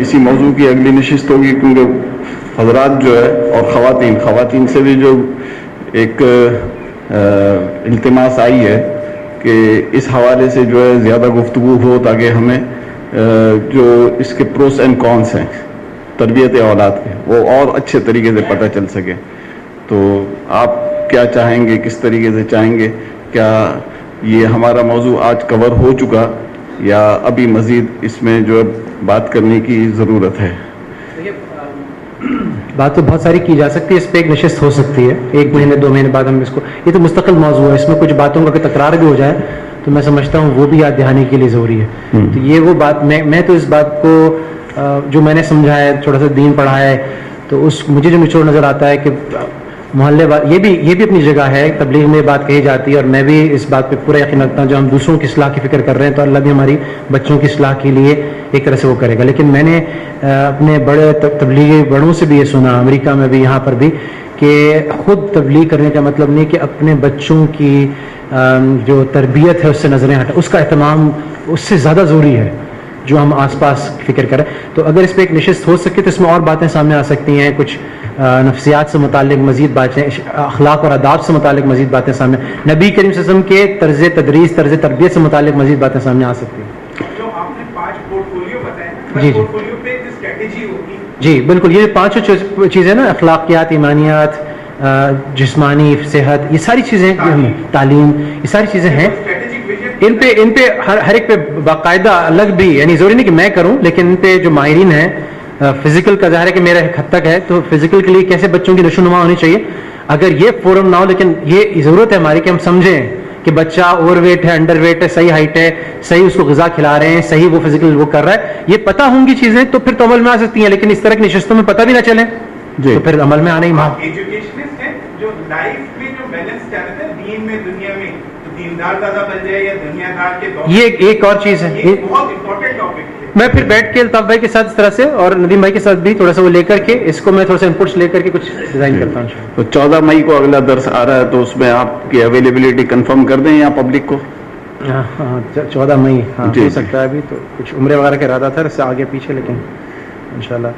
اسی موضوع کی اگلی نشست ہوگی, کیونکہ حضرات جو ہے اور خواتین سے بھی جو ایک التماس آئی ہے کہ اس حوالے سے جو ہے زیادہ گفتگو ہو, تاکہ ہمیں جو اس کے پروس اینڈ کونس ہیں تربیت اولاد کے, وہ اور اچھے طریقے سے پتہ چل سکے. تو آپ کیا چاہیں گے, کس طریقے سے چاہیں گے, کیا یہ ہمارا موضوع آج کور ہو چکا یا ابھی مزید اس میں جو بات کرنے کی ضرورت ہے؟ بات تو بہت ساری کی جا سکتی ہے, اس پہ ایک نشست ہو سکتی ہے, 1 مہینے 2 مہینے بعد ہم اس کو, یہ تو مستقل موضوع ہے, اس میں کچھ باتوں کا تکرار بھی ہو جائے تو میں سمجھتا ہوں وہ بھی یاد دہانی کے لیے ضروری ہے. تو یہ وہ بات, میں تو اس بات کو جو میں نے سمجھا ہے, تھوڑا سا دین پڑھا ہے, تو مجھے جو نچوڑ نظر آتا ہے کہ محلے یہ بھی اپنی جگہ ہے, تبلیغ میں بات کہی جاتی ہے, اور میں بھی اس بات پہ پورا یقین رکھتا ہوں, جو ہم دوسروں کی اصلاح کی فکر کر رہے ہیں تو اللہ بھی ہماری بچوں کی اصلاح کے لیے ایک طرح سے وہ کرے گا. لیکن میں نے اپنے بڑے تبلیغی بڑوں سے بھی یہ سنا, امریکہ میں بھی, یہاں پر بھی, کہ خود تبلیغ کرنے کا مطلب نہیں کہ اپنے بچوں کی جو تربیت ہے اس سے نظریں ہٹائیں, اس کا اہتمام اس سے زیادہ ضروری ہے جو ہم آس پاس فکر کریں. تو اگر اس پہ ایک نشست ہو سکے تو اس میں اور باتیں سامنے آ سکتی ہیں, کچھ نفسیات سے متعلق مزید باتیں, اخلاق اور آداب سے متعلق مزید باتیں سامنے, نبی کریم صلی اللہ علیہ وسلم کے طرز تدریس, طرز تربیت سے متعلق مزید باتیں سامنے آ سکتی ہیں. جو آپ نے 5 پورٹ فولیو بتائے, جی پورٹفولیو پہ اسٹریٹجی ہوگی. جی بالکل, یہ 5 چیزیں نا, اخلاقیات, ایمانیات, جسمانی صحت, یہ ساری چیزیں, تعلیم, یہ ساری چیزیں ہیں. ان پہ ہر ایک پہ باقاعدہ الگ بھی, یعنی ضروری نہیں کہ میں کروں, لیکن ان پہ جو ماہرین ہیں, فزیکل کا ظاہر ہے کہ میرا ایک حد تک ہے, تو فزیکل کے لیے کیسے بچوں کی نشو نما ہونی چاہیے, اگر یہ فورم نہ ہو, لیکن یہ ضرورت ہے ہماری کہ ہم سمجھیں کہ بچہ اوور ویٹ ہے, انڈر ویٹ ہے, صحیح ہائٹ ہے, صحیح اس کو غذا کھلا رہے ہیں, صحیح وہ فزیکل وہ کر رہا ہے, یہ پتہ ہوں گی چیزیں تو پھر تو عمل میں آ سکتی ہیں. لیکن اس طرح کی نشستوں میں پتہ بھی نہ چلے تو پھر عمل میں آنا ہی ماں. ایجوکیشنسٹ ہیں جو لائف میں جو بیلنس چاہتے ہیں دین میں دنیا میں, تو دیندار زیادہ بن جائے یا دنیا دار کے دور, یہ ایک اور چیز ہے. یہ بہت امپورٹنٹ ٹاپک ہے. میں پھر بیٹھ کے الطاف بھائی کے ساتھ اس طرح سے اور ندیم بھائی کے ساتھ بھی تھوڑا سا وہ لے کر کے اس کو میں تھوڑا سا انپٹس لے کر کے کچھ ڈیزائن کرتا ہوں. تو 14 مئی کو اگلا درس آ رہا ہے, تو اس میں آپ کی اویلیبلٹی کنفرم کر دیں یا پبلک کو؟ ہاں 14 مئی ہو سکتا ہے. ابھی تو کچھ عمرے وغیرہ کا ارادہ تھا, اس سے آگے پیچھے, لیکن انشاءاللہ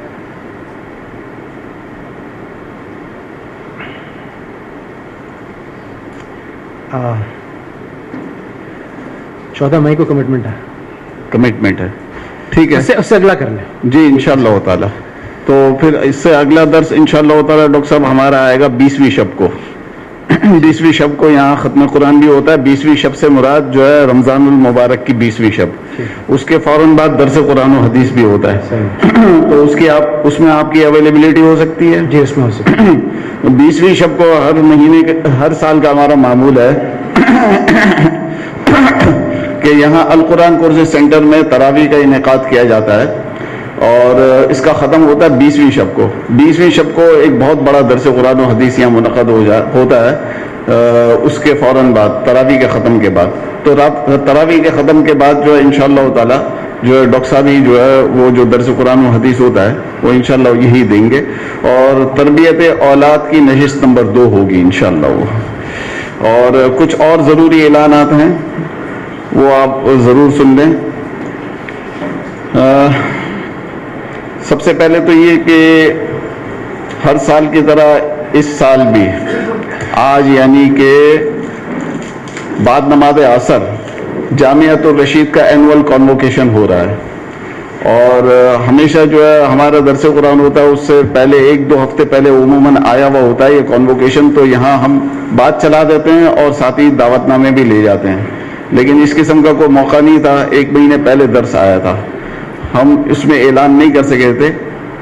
14 مئی کو کمٹمنٹ ہے. ٹھیک ہے, اس سے اگلا کر لیں. جی انشاءاللہ تعالی. تو پھر اس سے اگلا درس انشاءاللہ تعالی ڈاکٹر صاحب ہمارا آئے گا 20ویں شب کو, 20ویں شب کو یہاں ختم قرآن بھی ہوتا ہے. 20ویں شب سے مراد جو ہے رمضان المبارک کی 20ویں شب, اس کے فوراً بعد درس قرآن و حدیث بھی ہوتا ہے. تو اس میں آپ کی اویلیبلٹی ہو سکتی ہے؟ جی اس میں ہو سکتی ہے. 20ویں شب کو ہر مہینے ہر سال کا ہمارا معمول ہے کہ یہاں القرآن کورسز سینٹر میں تراویح کا انعقاد کیا جاتا ہے, اور اس کا ختم ہوتا ہے 20ویں شب کو. 20ویں شب کو ایک بہت بڑا درس قرآن و حدیث یہاں منعقد ہوتا ہے اس کے فوراً بعد, تراویح کے ختم کے بعد. تو تراویح کے ختم کے بعد جو ہے انشاءاللہ تعالی جو ہے ڈاکٹر صاحب ہی جو ہے وہ جو درس قرآن و حدیث ہوتا ہے وہ انشاءاللہ یہی دیں گے, اور تربیت اولاد کی نشست نمبر 2 ہوگی انشاءاللہ وہ. اور کچھ اور ضروری اعلانات ہیں وہ آپ ضرور سن لیں. سب سے پہلے تو یہ کہ ہر سال کی طرح اس سال بھی آج یعنی کہ بعد نماز عصر جامعۃ الرشید کا اینول کانووکیشن ہو رہا ہے, اور ہمیشہ جو ہے ہمارا درس قرآن ہوتا ہے اس سے پہلے 1-2 ہفتے پہلے عموماً آیا ہوا ہوتا ہے یہ کانووکیشن. تو یہاں ہم بات چلا دیتے ہیں اور ساتھ ہی دعوت نامے بھی لے جاتے ہیں, لیکن اس قسم کا کوئی موقع نہیں تھا. 1 مہینے پہلے درس آیا تھا, ہم اس میں اعلان نہیں کر سکے تھے.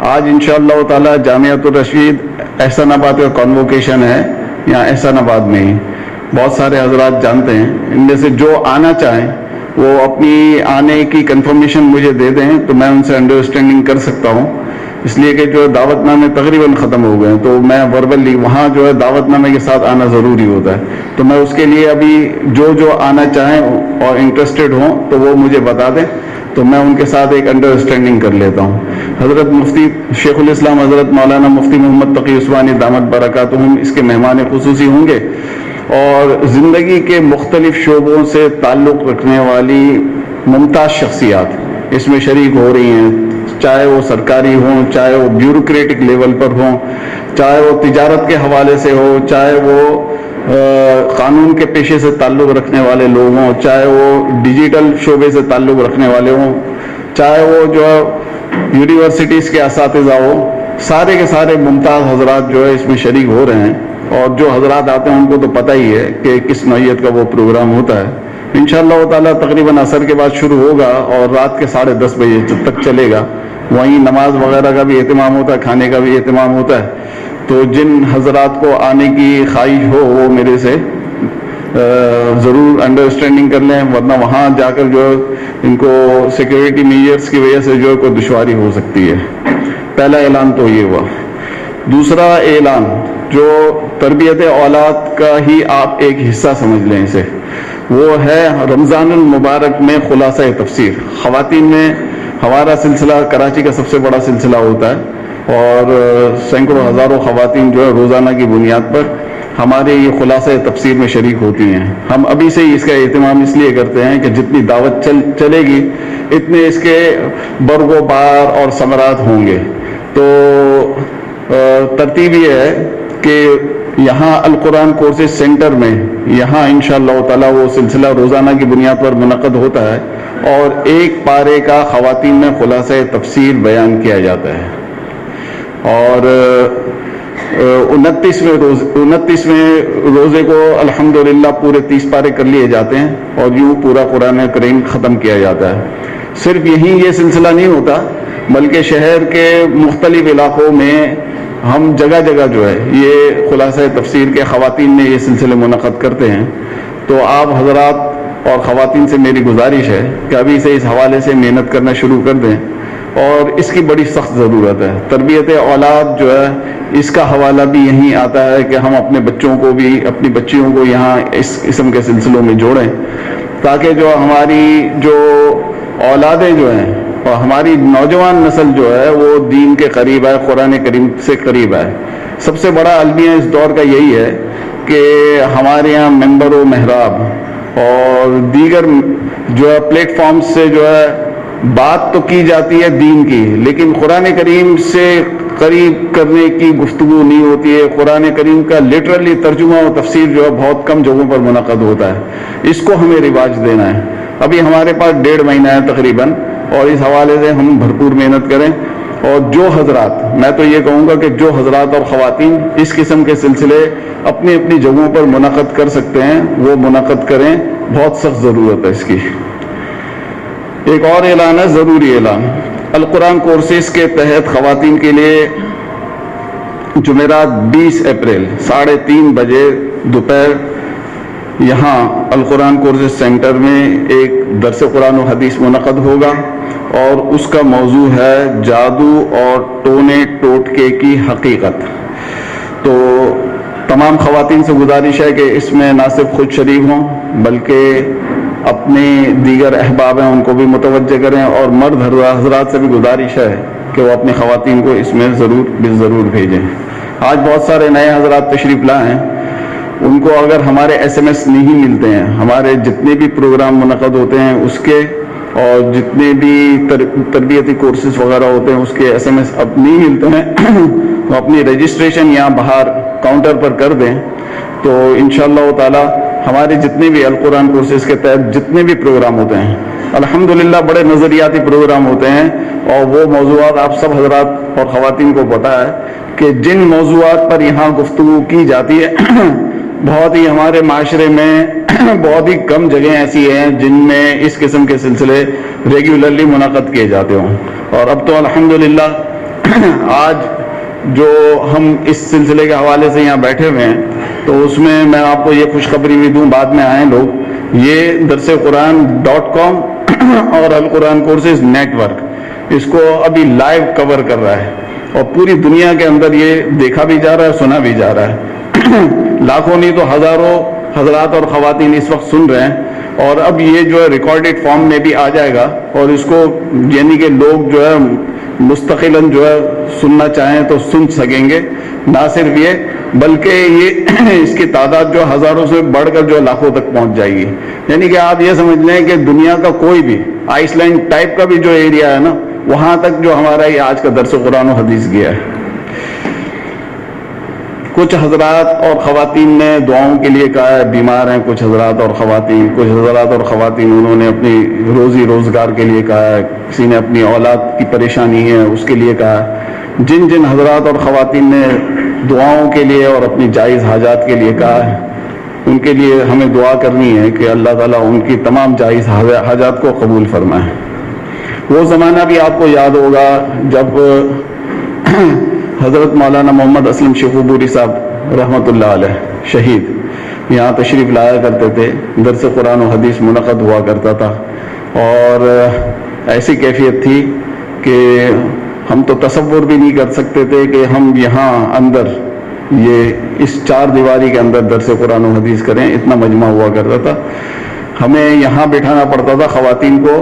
آج انشاءاللہ تعالی جامعۃ الرشید احسان آباد کا کانووکیشن ہے یہاں احسان آباد میں ہی. بہت سارے حضرات جانتے ہیں, ان میں سے جو آنا چاہیں وہ اپنی آنے کی کنفرمیشن مجھے دے دیں تو میں ان سے انڈرسٹینڈنگ کر سکتا ہوں, اس لیے کہ جو دعوت نامے تقریباً ختم ہو گئے ہیں تو میں وربلی وہاں جو ہے دعوت نامے کے ساتھ آنا ضروری ہوتا ہے. تو میں اس کے لیے ابھی جو آنا چاہیں اور انٹرسٹڈ ہوں تو وہ مجھے بتا دیں تو میں ان کے ساتھ ایک انڈرسٹینڈنگ کر لیتا ہوں. حضرت مفتی شیخ الاسلام حضرت مولانا مفتی محمد تقی عثمانی دامت برکاتہم اس کے مہمان خصوصی ہوں گے, اور زندگی کے مختلف شعبوں سے تعلق رکھنے والی ممتاز شخصیات اس میں شریک ہو رہی ہیں, چاہے وہ سرکاری ہوں, چاہے وہ بیوروکریٹک لیول پر ہوں, چاہے وہ تجارت کے حوالے سے ہو, چاہے وہ قانون کے پیشے سے تعلق رکھنے والے لوگ ہوں, چاہے وہ ڈیجیٹل شعبے سے تعلق رکھنے والے ہوں, چاہے وہ جو یونیورسٹیز کے اساتذہ ہوں. سارے کے سارے ممتاز حضرات جو ہے اس میں شریک ہو رہے ہیں, اور جو حضرات آتے ہیں ان کو تو پتہ ہی ہے کہ کس نوعیت کا وہ پروگرام ہوتا ہے. انشاءاللہ تعالیٰ تقریباً عصر کے بعد شروع ہوگا اور رات کے 10:30 بجے تک چلے گا. وہیں نماز وغیرہ کا بھی اہتمام ہوتا ہے, کھانے کا بھی اہتمام ہوتا ہے. تو جن حضرات کو آنے کی خواہش ہو وہ میرے سے ضرور انڈرسٹینڈنگ کر لیں, ورنہ وہاں جا کر جو ان کو سیکیورٹی میجرز کی وجہ سے جو کوئی دشواری ہو سکتی ہے. پہلا اعلان تو یہ ہوا. دوسرا اعلان جو تربیت اولاد کا ہی آپ ایک حصہ سمجھ لیں اسے, وہ ہے رمضان المبارک میں خلاصہ تفسیر. خواتین میں ہمارا سلسلہ کراچی کا سب سے بڑا سلسلہ ہوتا ہے, اور سینکڑوں ہزاروں خواتین جو ہے روزانہ کی بنیاد پر ہمارے یہ خلاصہ تفسیر میں شریک ہوتی ہیں. ہم ابھی سے ہی اس کا اہتمام اس لیے کرتے ہیں کہ جتنی دعوت چلے گی اتنے اس کے برگ و بار اور ثمرات ہوں گے. تو ترتیب یہ ہے کہ یہاں القرآن کورسز سینٹر میں یہاں انشاءاللہ تعالی وہ سلسلہ روزانہ کی بنیاد پر منعقد ہوتا ہے, اور 1 پارے کا خواتین میں خلاصہ تفسیر بیان کیا جاتا ہے. اور 29ویں روزے کو الحمدللہ پورے 30 پارے کر لیے جاتے ہیں, اور یوں پورا قرآن کریم ختم کیا جاتا ہے. صرف یہیں یہ سلسلہ نہیں ہوتا بلکہ شہر کے مختلف علاقوں میں ہم جگہ جگہ جو ہے یہ خلاصہ تفسیر کے خواتین میں یہ سلسلے منعقد کرتے ہیں. تو آپ حضرات اور خواتین سے میری گزارش ہے کہ ابھی سے اس حوالے سے محنت کرنا شروع کر دیں, اور اس کی بڑی سخت ضرورت ہے. تربیت اولاد جو ہے اس کا حوالہ بھی یہیں آتا ہے کہ ہم اپنے بچوں کو بھی اپنی بچیوں کو یہاں اس قسم کے سلسلوں میں جوڑیں, تاکہ جو ہماری جو اولادیں جو ہیں اور ہماری نوجوان نسل جو ہے وہ دین کے قریب ہے, قرآن کریم سے قریب ہے. سب سے بڑا المیہ اس دور کا یہی ہے کہ ہمارے یہاں منبر و محراب اور دیگر جو ہے پلیٹ فارمز سے جو ہے بات تو کی جاتی ہے دین کی, لیکن قرآن کریم سے قریب کرنے کی گفتگو نہیں ہوتی ہے. قرآن کریم کا لٹرلی ترجمہ و تفسیر جو ہے بہت کم جگہوں پر منعقد ہوتا ہے. اس کو ہمیں رواج دینا ہے. ابھی ہمارے پاس 1.5 مہینہ ہے تقریباً, اور اس حوالے سے ہم بھرپور محنت کریں. اور جو حضرات، میں تو یہ کہوں گا کہ جو حضرات اور خواتین اس قسم کے سلسلے اپنی اپنی جگہوں پر منعقد کر سکتے ہیں وہ منعقد کریں، بہت سخت ضرورت ہے اس کی۔ ایک اور اعلان ہے، ضروری اعلان، القرآن کورسز کے تحت خواتین کے لیے جمعرات 20 اپریل 3:30 بجے دوپہر یہاں القرآن کورسز سینٹر میں ایک درس قرآن و حدیث منعقد ہوگا، اور اس کا موضوع ہے جادو اور ٹونے ٹوٹکے کی حقیقت۔ تو تمام خواتین سے گزارش ہے کہ اس میں نہ صرف خود شریک ہوں بلکہ اپنے دیگر احباب ہیں ان کو بھی متوجہ کریں، اور مرد حضرات سے بھی گزارش ہے کہ وہ اپنی خواتین کو اس میں ضرور بھیجیں۔ آج بہت سارے نئے حضرات تشریف لائے ہیں، ان کو اگر ہمارے SMS نہیں ملتے ہیں، ہمارے جتنے بھی پروگرام منعقد ہوتے ہیں اس کے، اور جتنے بھی تربیتی کورسز وغیرہ ہوتے ہیں اس کے SMS اب نہیں ملتے ہیں تو اپنی رجسٹریشن یہاں باہر کاؤنٹر پر کر دیں، تو انشاءاللہ تعالی ہمارے جتنے بھی القرآن کورسز کے تحت جتنے بھی پروگرام ہوتے ہیں الحمدللہ بڑے نظریاتی پروگرام ہوتے ہیں، اور وہ موضوعات آپ سب حضرات اور خواتین کو پتہ ہے کہ جن موضوعات پر یہاں گفتگو کی جاتی ہے بہت ہی ہمارے معاشرے میں بہت ہی کم جگہیں ایسی ہیں جن میں اس قسم کے سلسلے ریگولرلی منعقد کیے جاتے ہوں۔ اور اب تو الحمدللہ آج جو ہم اس سلسلے کے حوالے سے یہاں بیٹھے ہوئے ہیں تو اس میں میں آپ کو یہ خوشخبری بھی دوں، بعد میں آئیں لوگ، یہ درسقرآن.com اور القرآن کورسز نیٹ ورک اس کو ابھی لائیو کور کر رہا ہے، اور پوری دنیا کے اندر یہ دیکھا بھی جا رہا ہے، سنا بھی جا رہا ہے لاکھوں نہیں تو ہزاروں حضرات اور خواتین اس وقت سن رہے ہیں، اور اب یہ جو ہے ریکارڈڈ فارم میں بھی آ جائے گا، اور اس کو یعنی کہ لوگ جو ہے مستقلاً جو ہے سننا چاہیں تو سن سکیں گے۔ نہ صرف یہ بلکہ یہ اس کی تعداد جو ہزاروں سے بڑھ کر جو لاکھوں تک پہنچ جائے گی، یعنی کہ آپ یہ سمجھ لیں کہ دنیا کا کوئی بھی آئس لینڈ ٹائپ کا بھی جو ایریا ہے نا وہاں تک جو ہمارا یہ آج کا درس قرآن و حدیث گیا ہے۔ کچھ حضرات اور خواتین نے دعاؤں کے لیے کہا ہے، بیمار ہیں کچھ حضرات اور خواتین انہوں نے اپنی روزی روزگار کے لیے کہا ہے، کسی نے اپنی اولاد کی پریشانی ہے اس کے لیے کہا ہے۔ جن جن حضرات اور خواتین نے دعاؤں کے لیے اور اپنی جائز حاجات کے لیے کہا ہے ان کے لیے ہمیں دعا کرنی ہے کہ اللہ تعالیٰ ان کی تمام جائز حاجات کو قبول فرمائے۔ وہ زمانہ بھی آپ کو یاد ہوگا جب حضرت مولانا محمد اسلم شیخوپوری صاحب رحمۃ اللہ علیہ شہید یہاں تشریف لایا کرتے تھے، درس قرآن و حدیث منعقد ہوا کرتا تھا، اور ایسی کیفیت تھی کہ ہم تو تصور بھی نہیں کر سکتے تھے کہ ہم یہاں اندر یہ اس 4 دیواری کے اندر درس قرآن و حدیث کریں، اتنا مجمع ہوا کرتا تھا۔ ہمیں یہاں بٹھانا پڑتا تھا خواتین کو،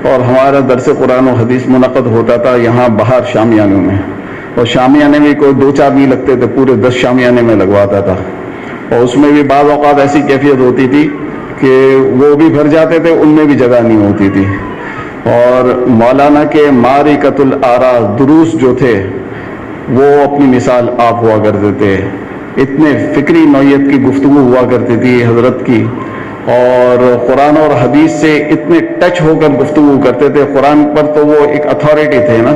اور ہمارا درس قرآن و حدیث منعقد ہوتا تھا یہاں باہر شامیانوں میں، اور شامیانے میں کوئی 2-4 نہیں لگتے تھے، پورے 10 شامیانے میں لگواتا تھا، اور اس میں بھی بعض اوقات ایسی کیفیت ہوتی تھی کہ وہ بھی بھر جاتے تھے، ان میں بھی جگہ نہیں ہوتی تھی۔ اور مولانا کے معرکۃ الآراء دروس جو تھے وہ اپنی مثال آپ ہوا کرتے تھے، اتنے فکری نوعیت کی گفتگو ہوا کرتی تھی حضرت کی، اور قرآن اور حدیث سے اتنے ٹچ ہو کر گفتگو کرتے تھے۔ قرآن پر تو وہ ایک اتھارٹی تھے نا،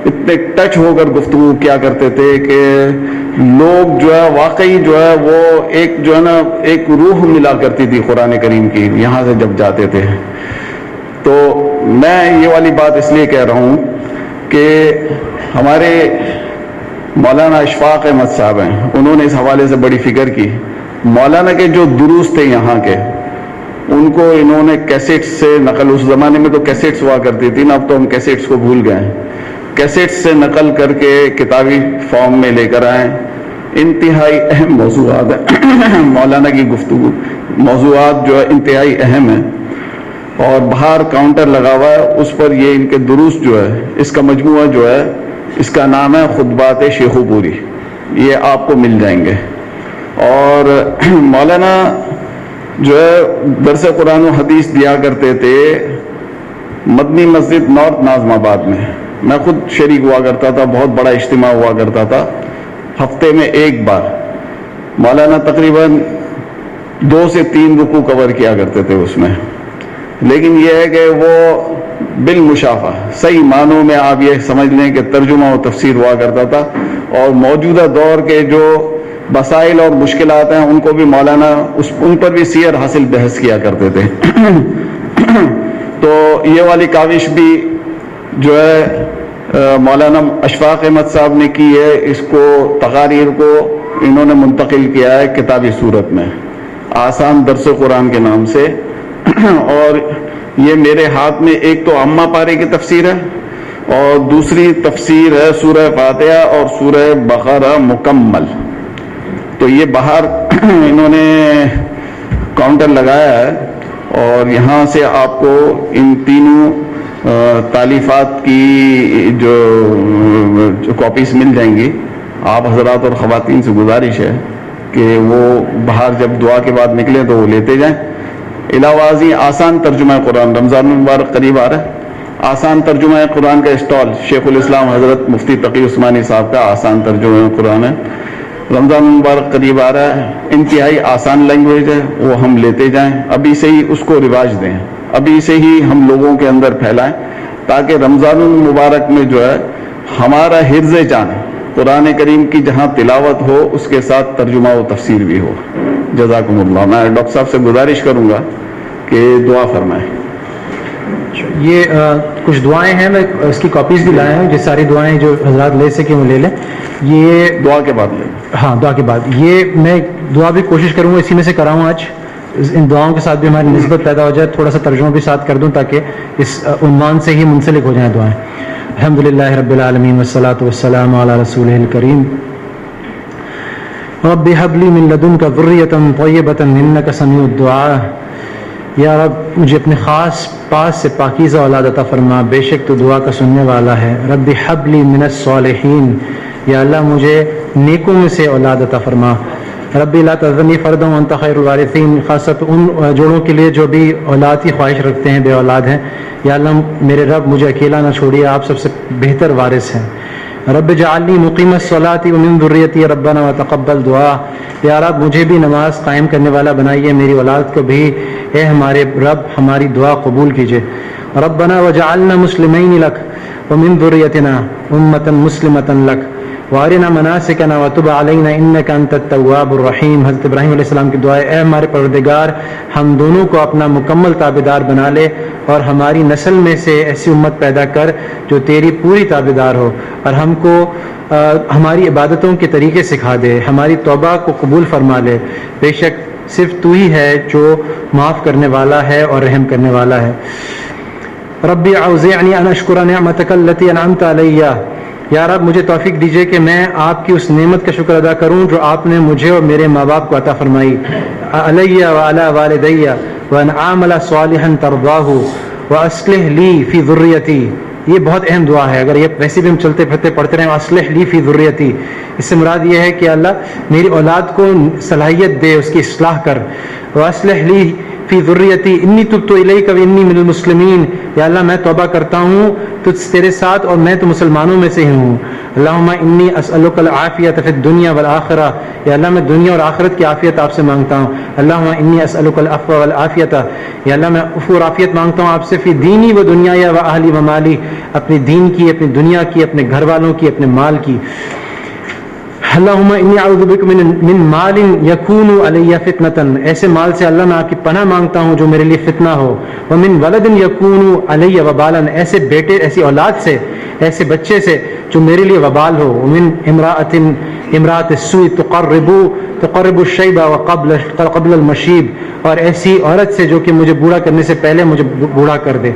اتنے ٹچ ہو کر گفتگو کیا کرتے تھے کہ لوگ جو ہے واقعی جو ہے وہ ایک جو ہے نا ایک روح ملا کرتی تھی قرآن کریم کی یہاں سے جب جاتے تھے۔ تو میں یہ والی بات اس لیے کہہ رہا ہوں کہ ہمارے مولانا اشفاق احمد صاحب ہیں، انہوں نے اس حوالے سے بڑی فکر کی۔ مولانا کے جو دروس تھے یہاں کے ان کو انہوں نے کیسٹ سے نقل، اس زمانے میں تو کیسٹس ہوا کرتی تھی نا، اب تو ہم کیسٹس کو بھول گئے ہیں، کیسٹ سے نقل کر کے کتابی فارم میں لے کر آئے۔ انتہائی اہم موضوعات ہیں مولانا کی گفتگو، موضوعات جو ہے انتہائی اہم ہیں، اور باہر کاؤنٹر لگا ہوا ہے اس پر یہ ان کے دروس جو ہے اس کا مجموعہ جو ہے اس کا نام ہے خطبات شیخوپوری، یہ آپ کو مل جائیں گے۔ اور مولانا جو ہے درس قرآن و حدیث دیا کرتے تھے مدنی مسجد نارتھ ناظم آباد میں خود شریک ہوا کرتا تھا، بہت بڑا اجتماع ہوا کرتا تھا، ہفتے میں ایک بار مولانا تقریباً 2 سے 3 رکوع کور کیا کرتے تھے اس میں۔ لیکن یہ ہے کہ وہ بالمشافہ، صحیح معنوں میں آپ یہ سمجھ لیں کہ ترجمہ و تفسیر ہوا کرتا تھا، اور موجودہ دور کے جو مسائل اور مشکلات ہیں ان کو بھی مولانا ان پر بھی سیر حاصل بحث کیا کرتے تھے۔ تو یہ والی کاوش بھی جو ہے مولانا اشفاق احمد صاحب نے کی ہے، اس کو تقاریر کو انہوں نے منتقل کیا ہے کتابی صورت میں، آسان درس قرآن کے نام سے۔ اور یہ میرے ہاتھ میں ایک تو عامہ پارے کی تفسیر ہے، اور دوسری تفسیر ہے سورہ فاتحہ اور سورہ بقرہ مکمل۔ تو یہ باہر انہوں نے کاؤنٹر لگایا ہے، اور یہاں سے آپ کو ان تینوں تالیفات کی جو کاپیز مل جائیں گی۔ آپ حضرات اور خواتین سے گزارش ہے کہ وہ باہر جب دعا کے بعد نکلیں تو وہ لیتے جائیں۔ علاوہ ازیں آسان ترجمہ قرآن، رمضان المبارک قریب آ رہا ہے، آسان ترجمہ قرآن کا اسٹال شیخ الاسلام حضرت مفتی تقی عثمانی صاحب کا آسان ترجمہ قرآن ہے، رمضان المبارک قریب آ رہا ہے، انتہائی آسان لینگویج ہے، وہ ہم لیتے جائیں، ابھی سے ہی اس کو رواج دیں، ابھی سے ہی ہم لوگوں کے اندر پھیلائیں، تاکہ رمضان المبارک میں جو ہے ہمارا حفظ جان قرآن کریم کی جہاں تلاوت ہو اس کے ساتھ ترجمہ و تفسیر بھی ہو۔ جزاکم اللہ۔ میں ڈاکٹر صاحب سے گزارش کروں گا کہ دعا فرمائیں۔ یہ کچھ دعائیں ہیں، میں اس کی کاپیز بھی لایا ہوں، یہ ساری دعائیں جو حضرات لے سکیں وہ لے لیں۔ یہ دعا کے بعد لیں، ہاں دعا کے بعد یہ میں دعا بھی کوشش کروں گا اسی میں سے کراؤں آج، ان دعاؤں کے ساتھ بھی ہماری نسبت پیدا ہو جائے، تھوڑا سا ترجمہ بھی ساتھ کر دوں تاکہ اس عنوان سے ہی منسلک ہو جائیں دعائیں۔ الحمدللہ رب العالمین والصلاة والسلام علی رسولہ الکریم۔ رب هب لی من لدنک ذریۃ طیبۃ انک سمیع الدعاء۔ یا رب مجھے اپنے خاص پاس سے پاکیزہ اولاد عطا فرما، بے شک تو دعا کا سننے والا ہے۔ رب حب لی من الصالحین، یا اللہ مجھے نیکوں میں سے اولاد عطا فرما۔ رب لا تذرنی فردا وانت خیر الوارثین، خاصت ان جوڑوں کے لیے جو بھی اولاد کی خواہش رکھتے ہیں، بے اولاد ہیں، یا اللہ میرے رب مجھے اکیلا نہ چھوڑیے، آپ سب سے بہتر وارث ہیں۔ رب جعلنی مقیم الصلاۃ ومن ذریتی ربنا وتقبل دعا، یا رب مجھے بھی نماز قائم کرنے والا بنائیے، میری اولاد کو بھی، اے ہمارے رب ہماری دعا قبول کیجیے۔ ربنا وجعلنا مسلمین لک ومن ذریتنا امۃ مسلمۃ لک وارنا مناسکنا وتب علینا انک انت التواب الرحیم۔ حضرت ابراہیم علیہ السلام کی دعا ہے، اے ہمارے پروردگار ہم دونوں کو اپنا مکمل تابعدار بنا لے، اور ہماری نسل میں سے ایسی امت پیدا کر جو تیری پوری تابعدار ہو، اور ہم کو ہماری عبادتوں کے طریقے سکھا دے، ہماری توبہ کو قبول فرما لے، بے شک صرف تو ہی ہے جو معاف کرنے والا ہے اور رحم کرنے والا ہے۔ ربی اوزعنی ان اشکر نعمتک التی انعمت علی، یا رب مجھے توفیق دیجیے کہ میں آپ کی اس نعمت کا شکر ادا کروں جو آپ نے مجھے اور میرے ماں باپ کو عطا فرمائی، علی وعلی والدی، وان اعمل صالحا ترضاہ واصلح لی فی ذریتی۔ یہ بہت اہم دعا ہے، اگر یہ ویسے بھی ہم چلتے پھرتے پڑھتے رہیں، اصلح لی فی ذریتی، اس سے مراد یہ ہے کہ اللہ میری اولاد کو صلاحیت دے، اس کی اصلاح کر۔ واصلح لی فی ذریتی انی تبت الیک وانی من المسلمین، یا اللہ میں توبہ کرتا ہوں تیرے ساتھ اور میں تو مسلمانوں میں سے ہی ہوں۔ اللہم انی اسألک العافیۃ فی الدنیا والآخرہ، یا اللہ میں دنیا اور آخرت کی عافیت آپ سے مانگتا ہوں۔ اللہم انی اسألک العفو والعافیۃ، یا اللہ میں عفو اور عافیت مانگتا ہوں آپ سے، فی دینی و دنیای و اہلی و مالی، اپنی دین کی، اپنی دنیا کی، اپنے گھر والوں کی، اپنے مال کی۔ اللہم انی اعوذ بک من مال یکون علی فتنۃ، ایسے مال سے اللہ میں آپ کی پناہ مانگتا ہوں جو میرے لیے فتنہ ہو۔ ومن ولد یکون علی وبالا، ایسے بیٹے، ایسی اولاد سے، ایسے بچے سے جو میرے لیے وبال ہو۔ ومن امرأۃ السوء تقرب الشیب وقبل المشیب، اور ایسی عورت سے جو کہ مجھے بوڑھا کرنے سے پہلے مجھے بوڑھا کر دے۔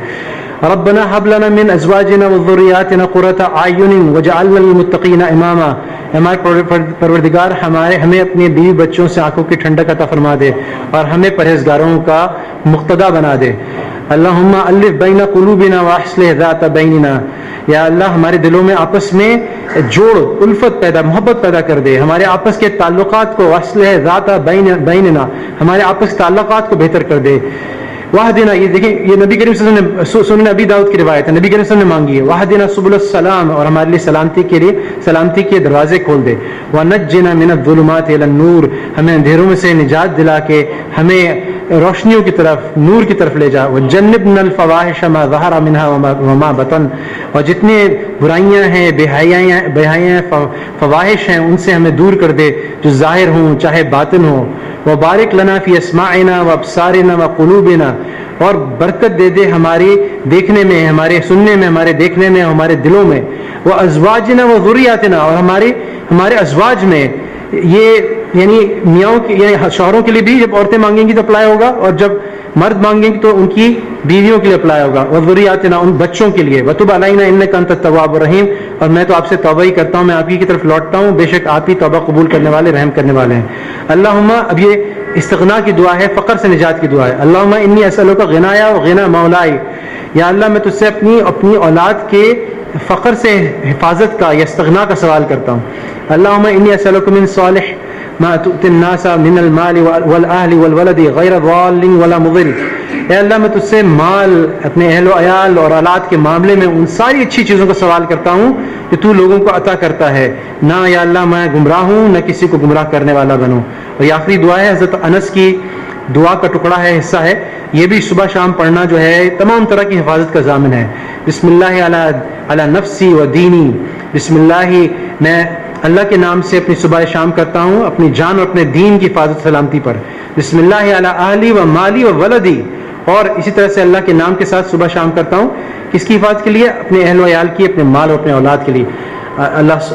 ربنا هب لنا من ازواجنا وذرياتنا قرة اعين واجعلنا للمتقين اماما، ہمارے پروردگار ہمیں اپنے بیوی بچوں سے آنکھوں کی ٹھنڈک عطا فرما دے اور ہمیں پرہیزگاروں کا مقتدا بنا دے۔ اللہم الف بین قلوبنا واصلح ذات بیننا، یا اللہ ہمارے دلوں میں آپس میں جوڑ، الفت پیدا، محبت پیدا کر دے، ہمارے آپس کے تعلقات کو، واصلح ذات بیننا، ہمارے آپس کے تعلقات کو بہتر کر دے۔ واہدنا، یہ دیکھیں یہ نبی کریم صلی اللہ علیہ وسلم نے سنن ابی داؤد کی روایت ہے، نبی کریم صلی اللہ علیہ وسلم نے مانگی ہے، واہدنا سبل السلام، اور ہمارے لیے سلامتی کے دروازے کھول دے۔ ونجنا من الظلمات الی النور، ہمیں اندھیروں میں سے نجات دلا کے ہمیں روشنیوں کی طرف، نور کی طرف لے جا. وَجَنِّبْنَا الْفَوَاحِشَ مَا ظَهَرَ مِنْهَا وَمَا بَطَنَ، اور جتنے برائیاں ہیں، بے حیائیاں فواحش ہیں، ان سے ہمیں دور کر دے جو ظاہر ہوں چاہے باطن ہوں. وَبَارِكْ لَنَا فِي أَسْمَاعِنَا وَأَبْصَارِنَا وَقُلُوبِنَا، اور برکت دے دے ہماری دیکھنے میں، ہمارے سننے میں، ہمارے دیکھنے میں، ہمارے دلوں میں. وَأَزْوَاجِنَا وَذُرِّيَّاتِنَا، اور ہمارے ازواج میں. یہ یعنی میاں یعنی شوہروں کے لیے بھی جب عورتیں مانگیں گی تو اپلائی ہوگا، اور جب مرد مانگیں گی تو ان کی بیویوں کے لیے اپلائی ہوگا. وذریاتنا، ان بچوں کے لیے. وتب علینا انک انت التواب الرحیم، اور میں تو آپ سے توبہ ہی کرتا ہوں، میں آپ ہی کی طرف لوٹتا ہوں، بے شک آپ ہی توبہ قبول کرنے والے، رحم کرنے والے ہیں. اللہم، اب یہ استغنا کی دعا ہے، فقر سے نجات کی دعا ہے. اللہم انی اسألک غنایا وغنا مولائی، یا اللہ میں تجھ سے اپنی اولاد کے فقر سے حفاظت کا یا استغنا کا سوال کرتا ہوں. اللہم انی اسألک من صالح ما تؤتی الناس من المال والاہل والولد غیر ضال ولا مضل، اے اللہ میں تجھ سے مال، اپنے اہل و عیال اور اولاد کے معاملے میں ان ساری اچھی چیزوں کا سوال کرتا ہوں کہ تو لوگوں کو عطا کرتا ہے، نہ یا اللہ میں گمراہ ہوں، نہ کسی کو گمراہ کرنے والا بنوں. اور یہ آخری دعا ہے، حضرت انس کی دعا کا ٹکڑا ہے، حصہ ہے، یہ بھی صبح شام پڑھنا جو ہے تمام طرح کی حفاظت کا ضامن ہے. بسم اللہ علی نفسی و دینی، بسم اللہ، میں اللہ کے نام سے اپنی صبح شام کرتا ہوں اپنی جان اور اپنے دین کی حفاظت سلامتی پر. بسم اللہ علی اہلی و مالی و ولدی، اور اسی طرح سے اللہ کے نام کے ساتھ صبح شام کرتا ہوں کس کی حفاظت کے لیے؟ اپنے اہل و عیال کی، اپنے مال اور اپنے اولاد کے لیے.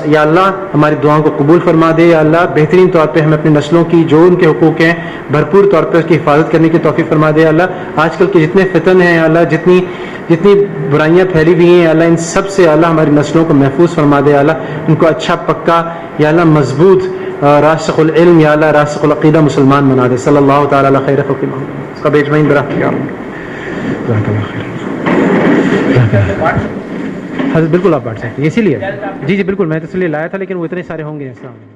یا اللہ ہماری دعاؤں کو قبول فرما دے. یا اللہ بہترین طور پہ ہمیں اپنی نسلوں کی جو ان کے حقوق ہیں بھرپور طور پہ اس کی حفاظت کرنے کی توفیق فرما دے. اللہ آج کل کے جتنے فتن ہیں، اللہ جتنی برائیاں پھیلی ہوئی ہیں، اللہ ان سب سے اللہ ہماری نسلوں کو محفوظ فرما دے. اللہ ان کو اچھا پکا یا اللہ مضبوط راسخ العلم یا اللہ راسخ العقیدہ مسلمان بنا دے. صلی اللہ تعالیٰ علی خیر خلق محمد سب اجمعین برحمتک یا رب. حضرت بالکل آپ بانٹ سکتے ہیں، اسی لیے جی بالکل میں تو اس لیے لایا تھا، لیکن وہ اتنے سارے ہوں گے. السلام علیکم.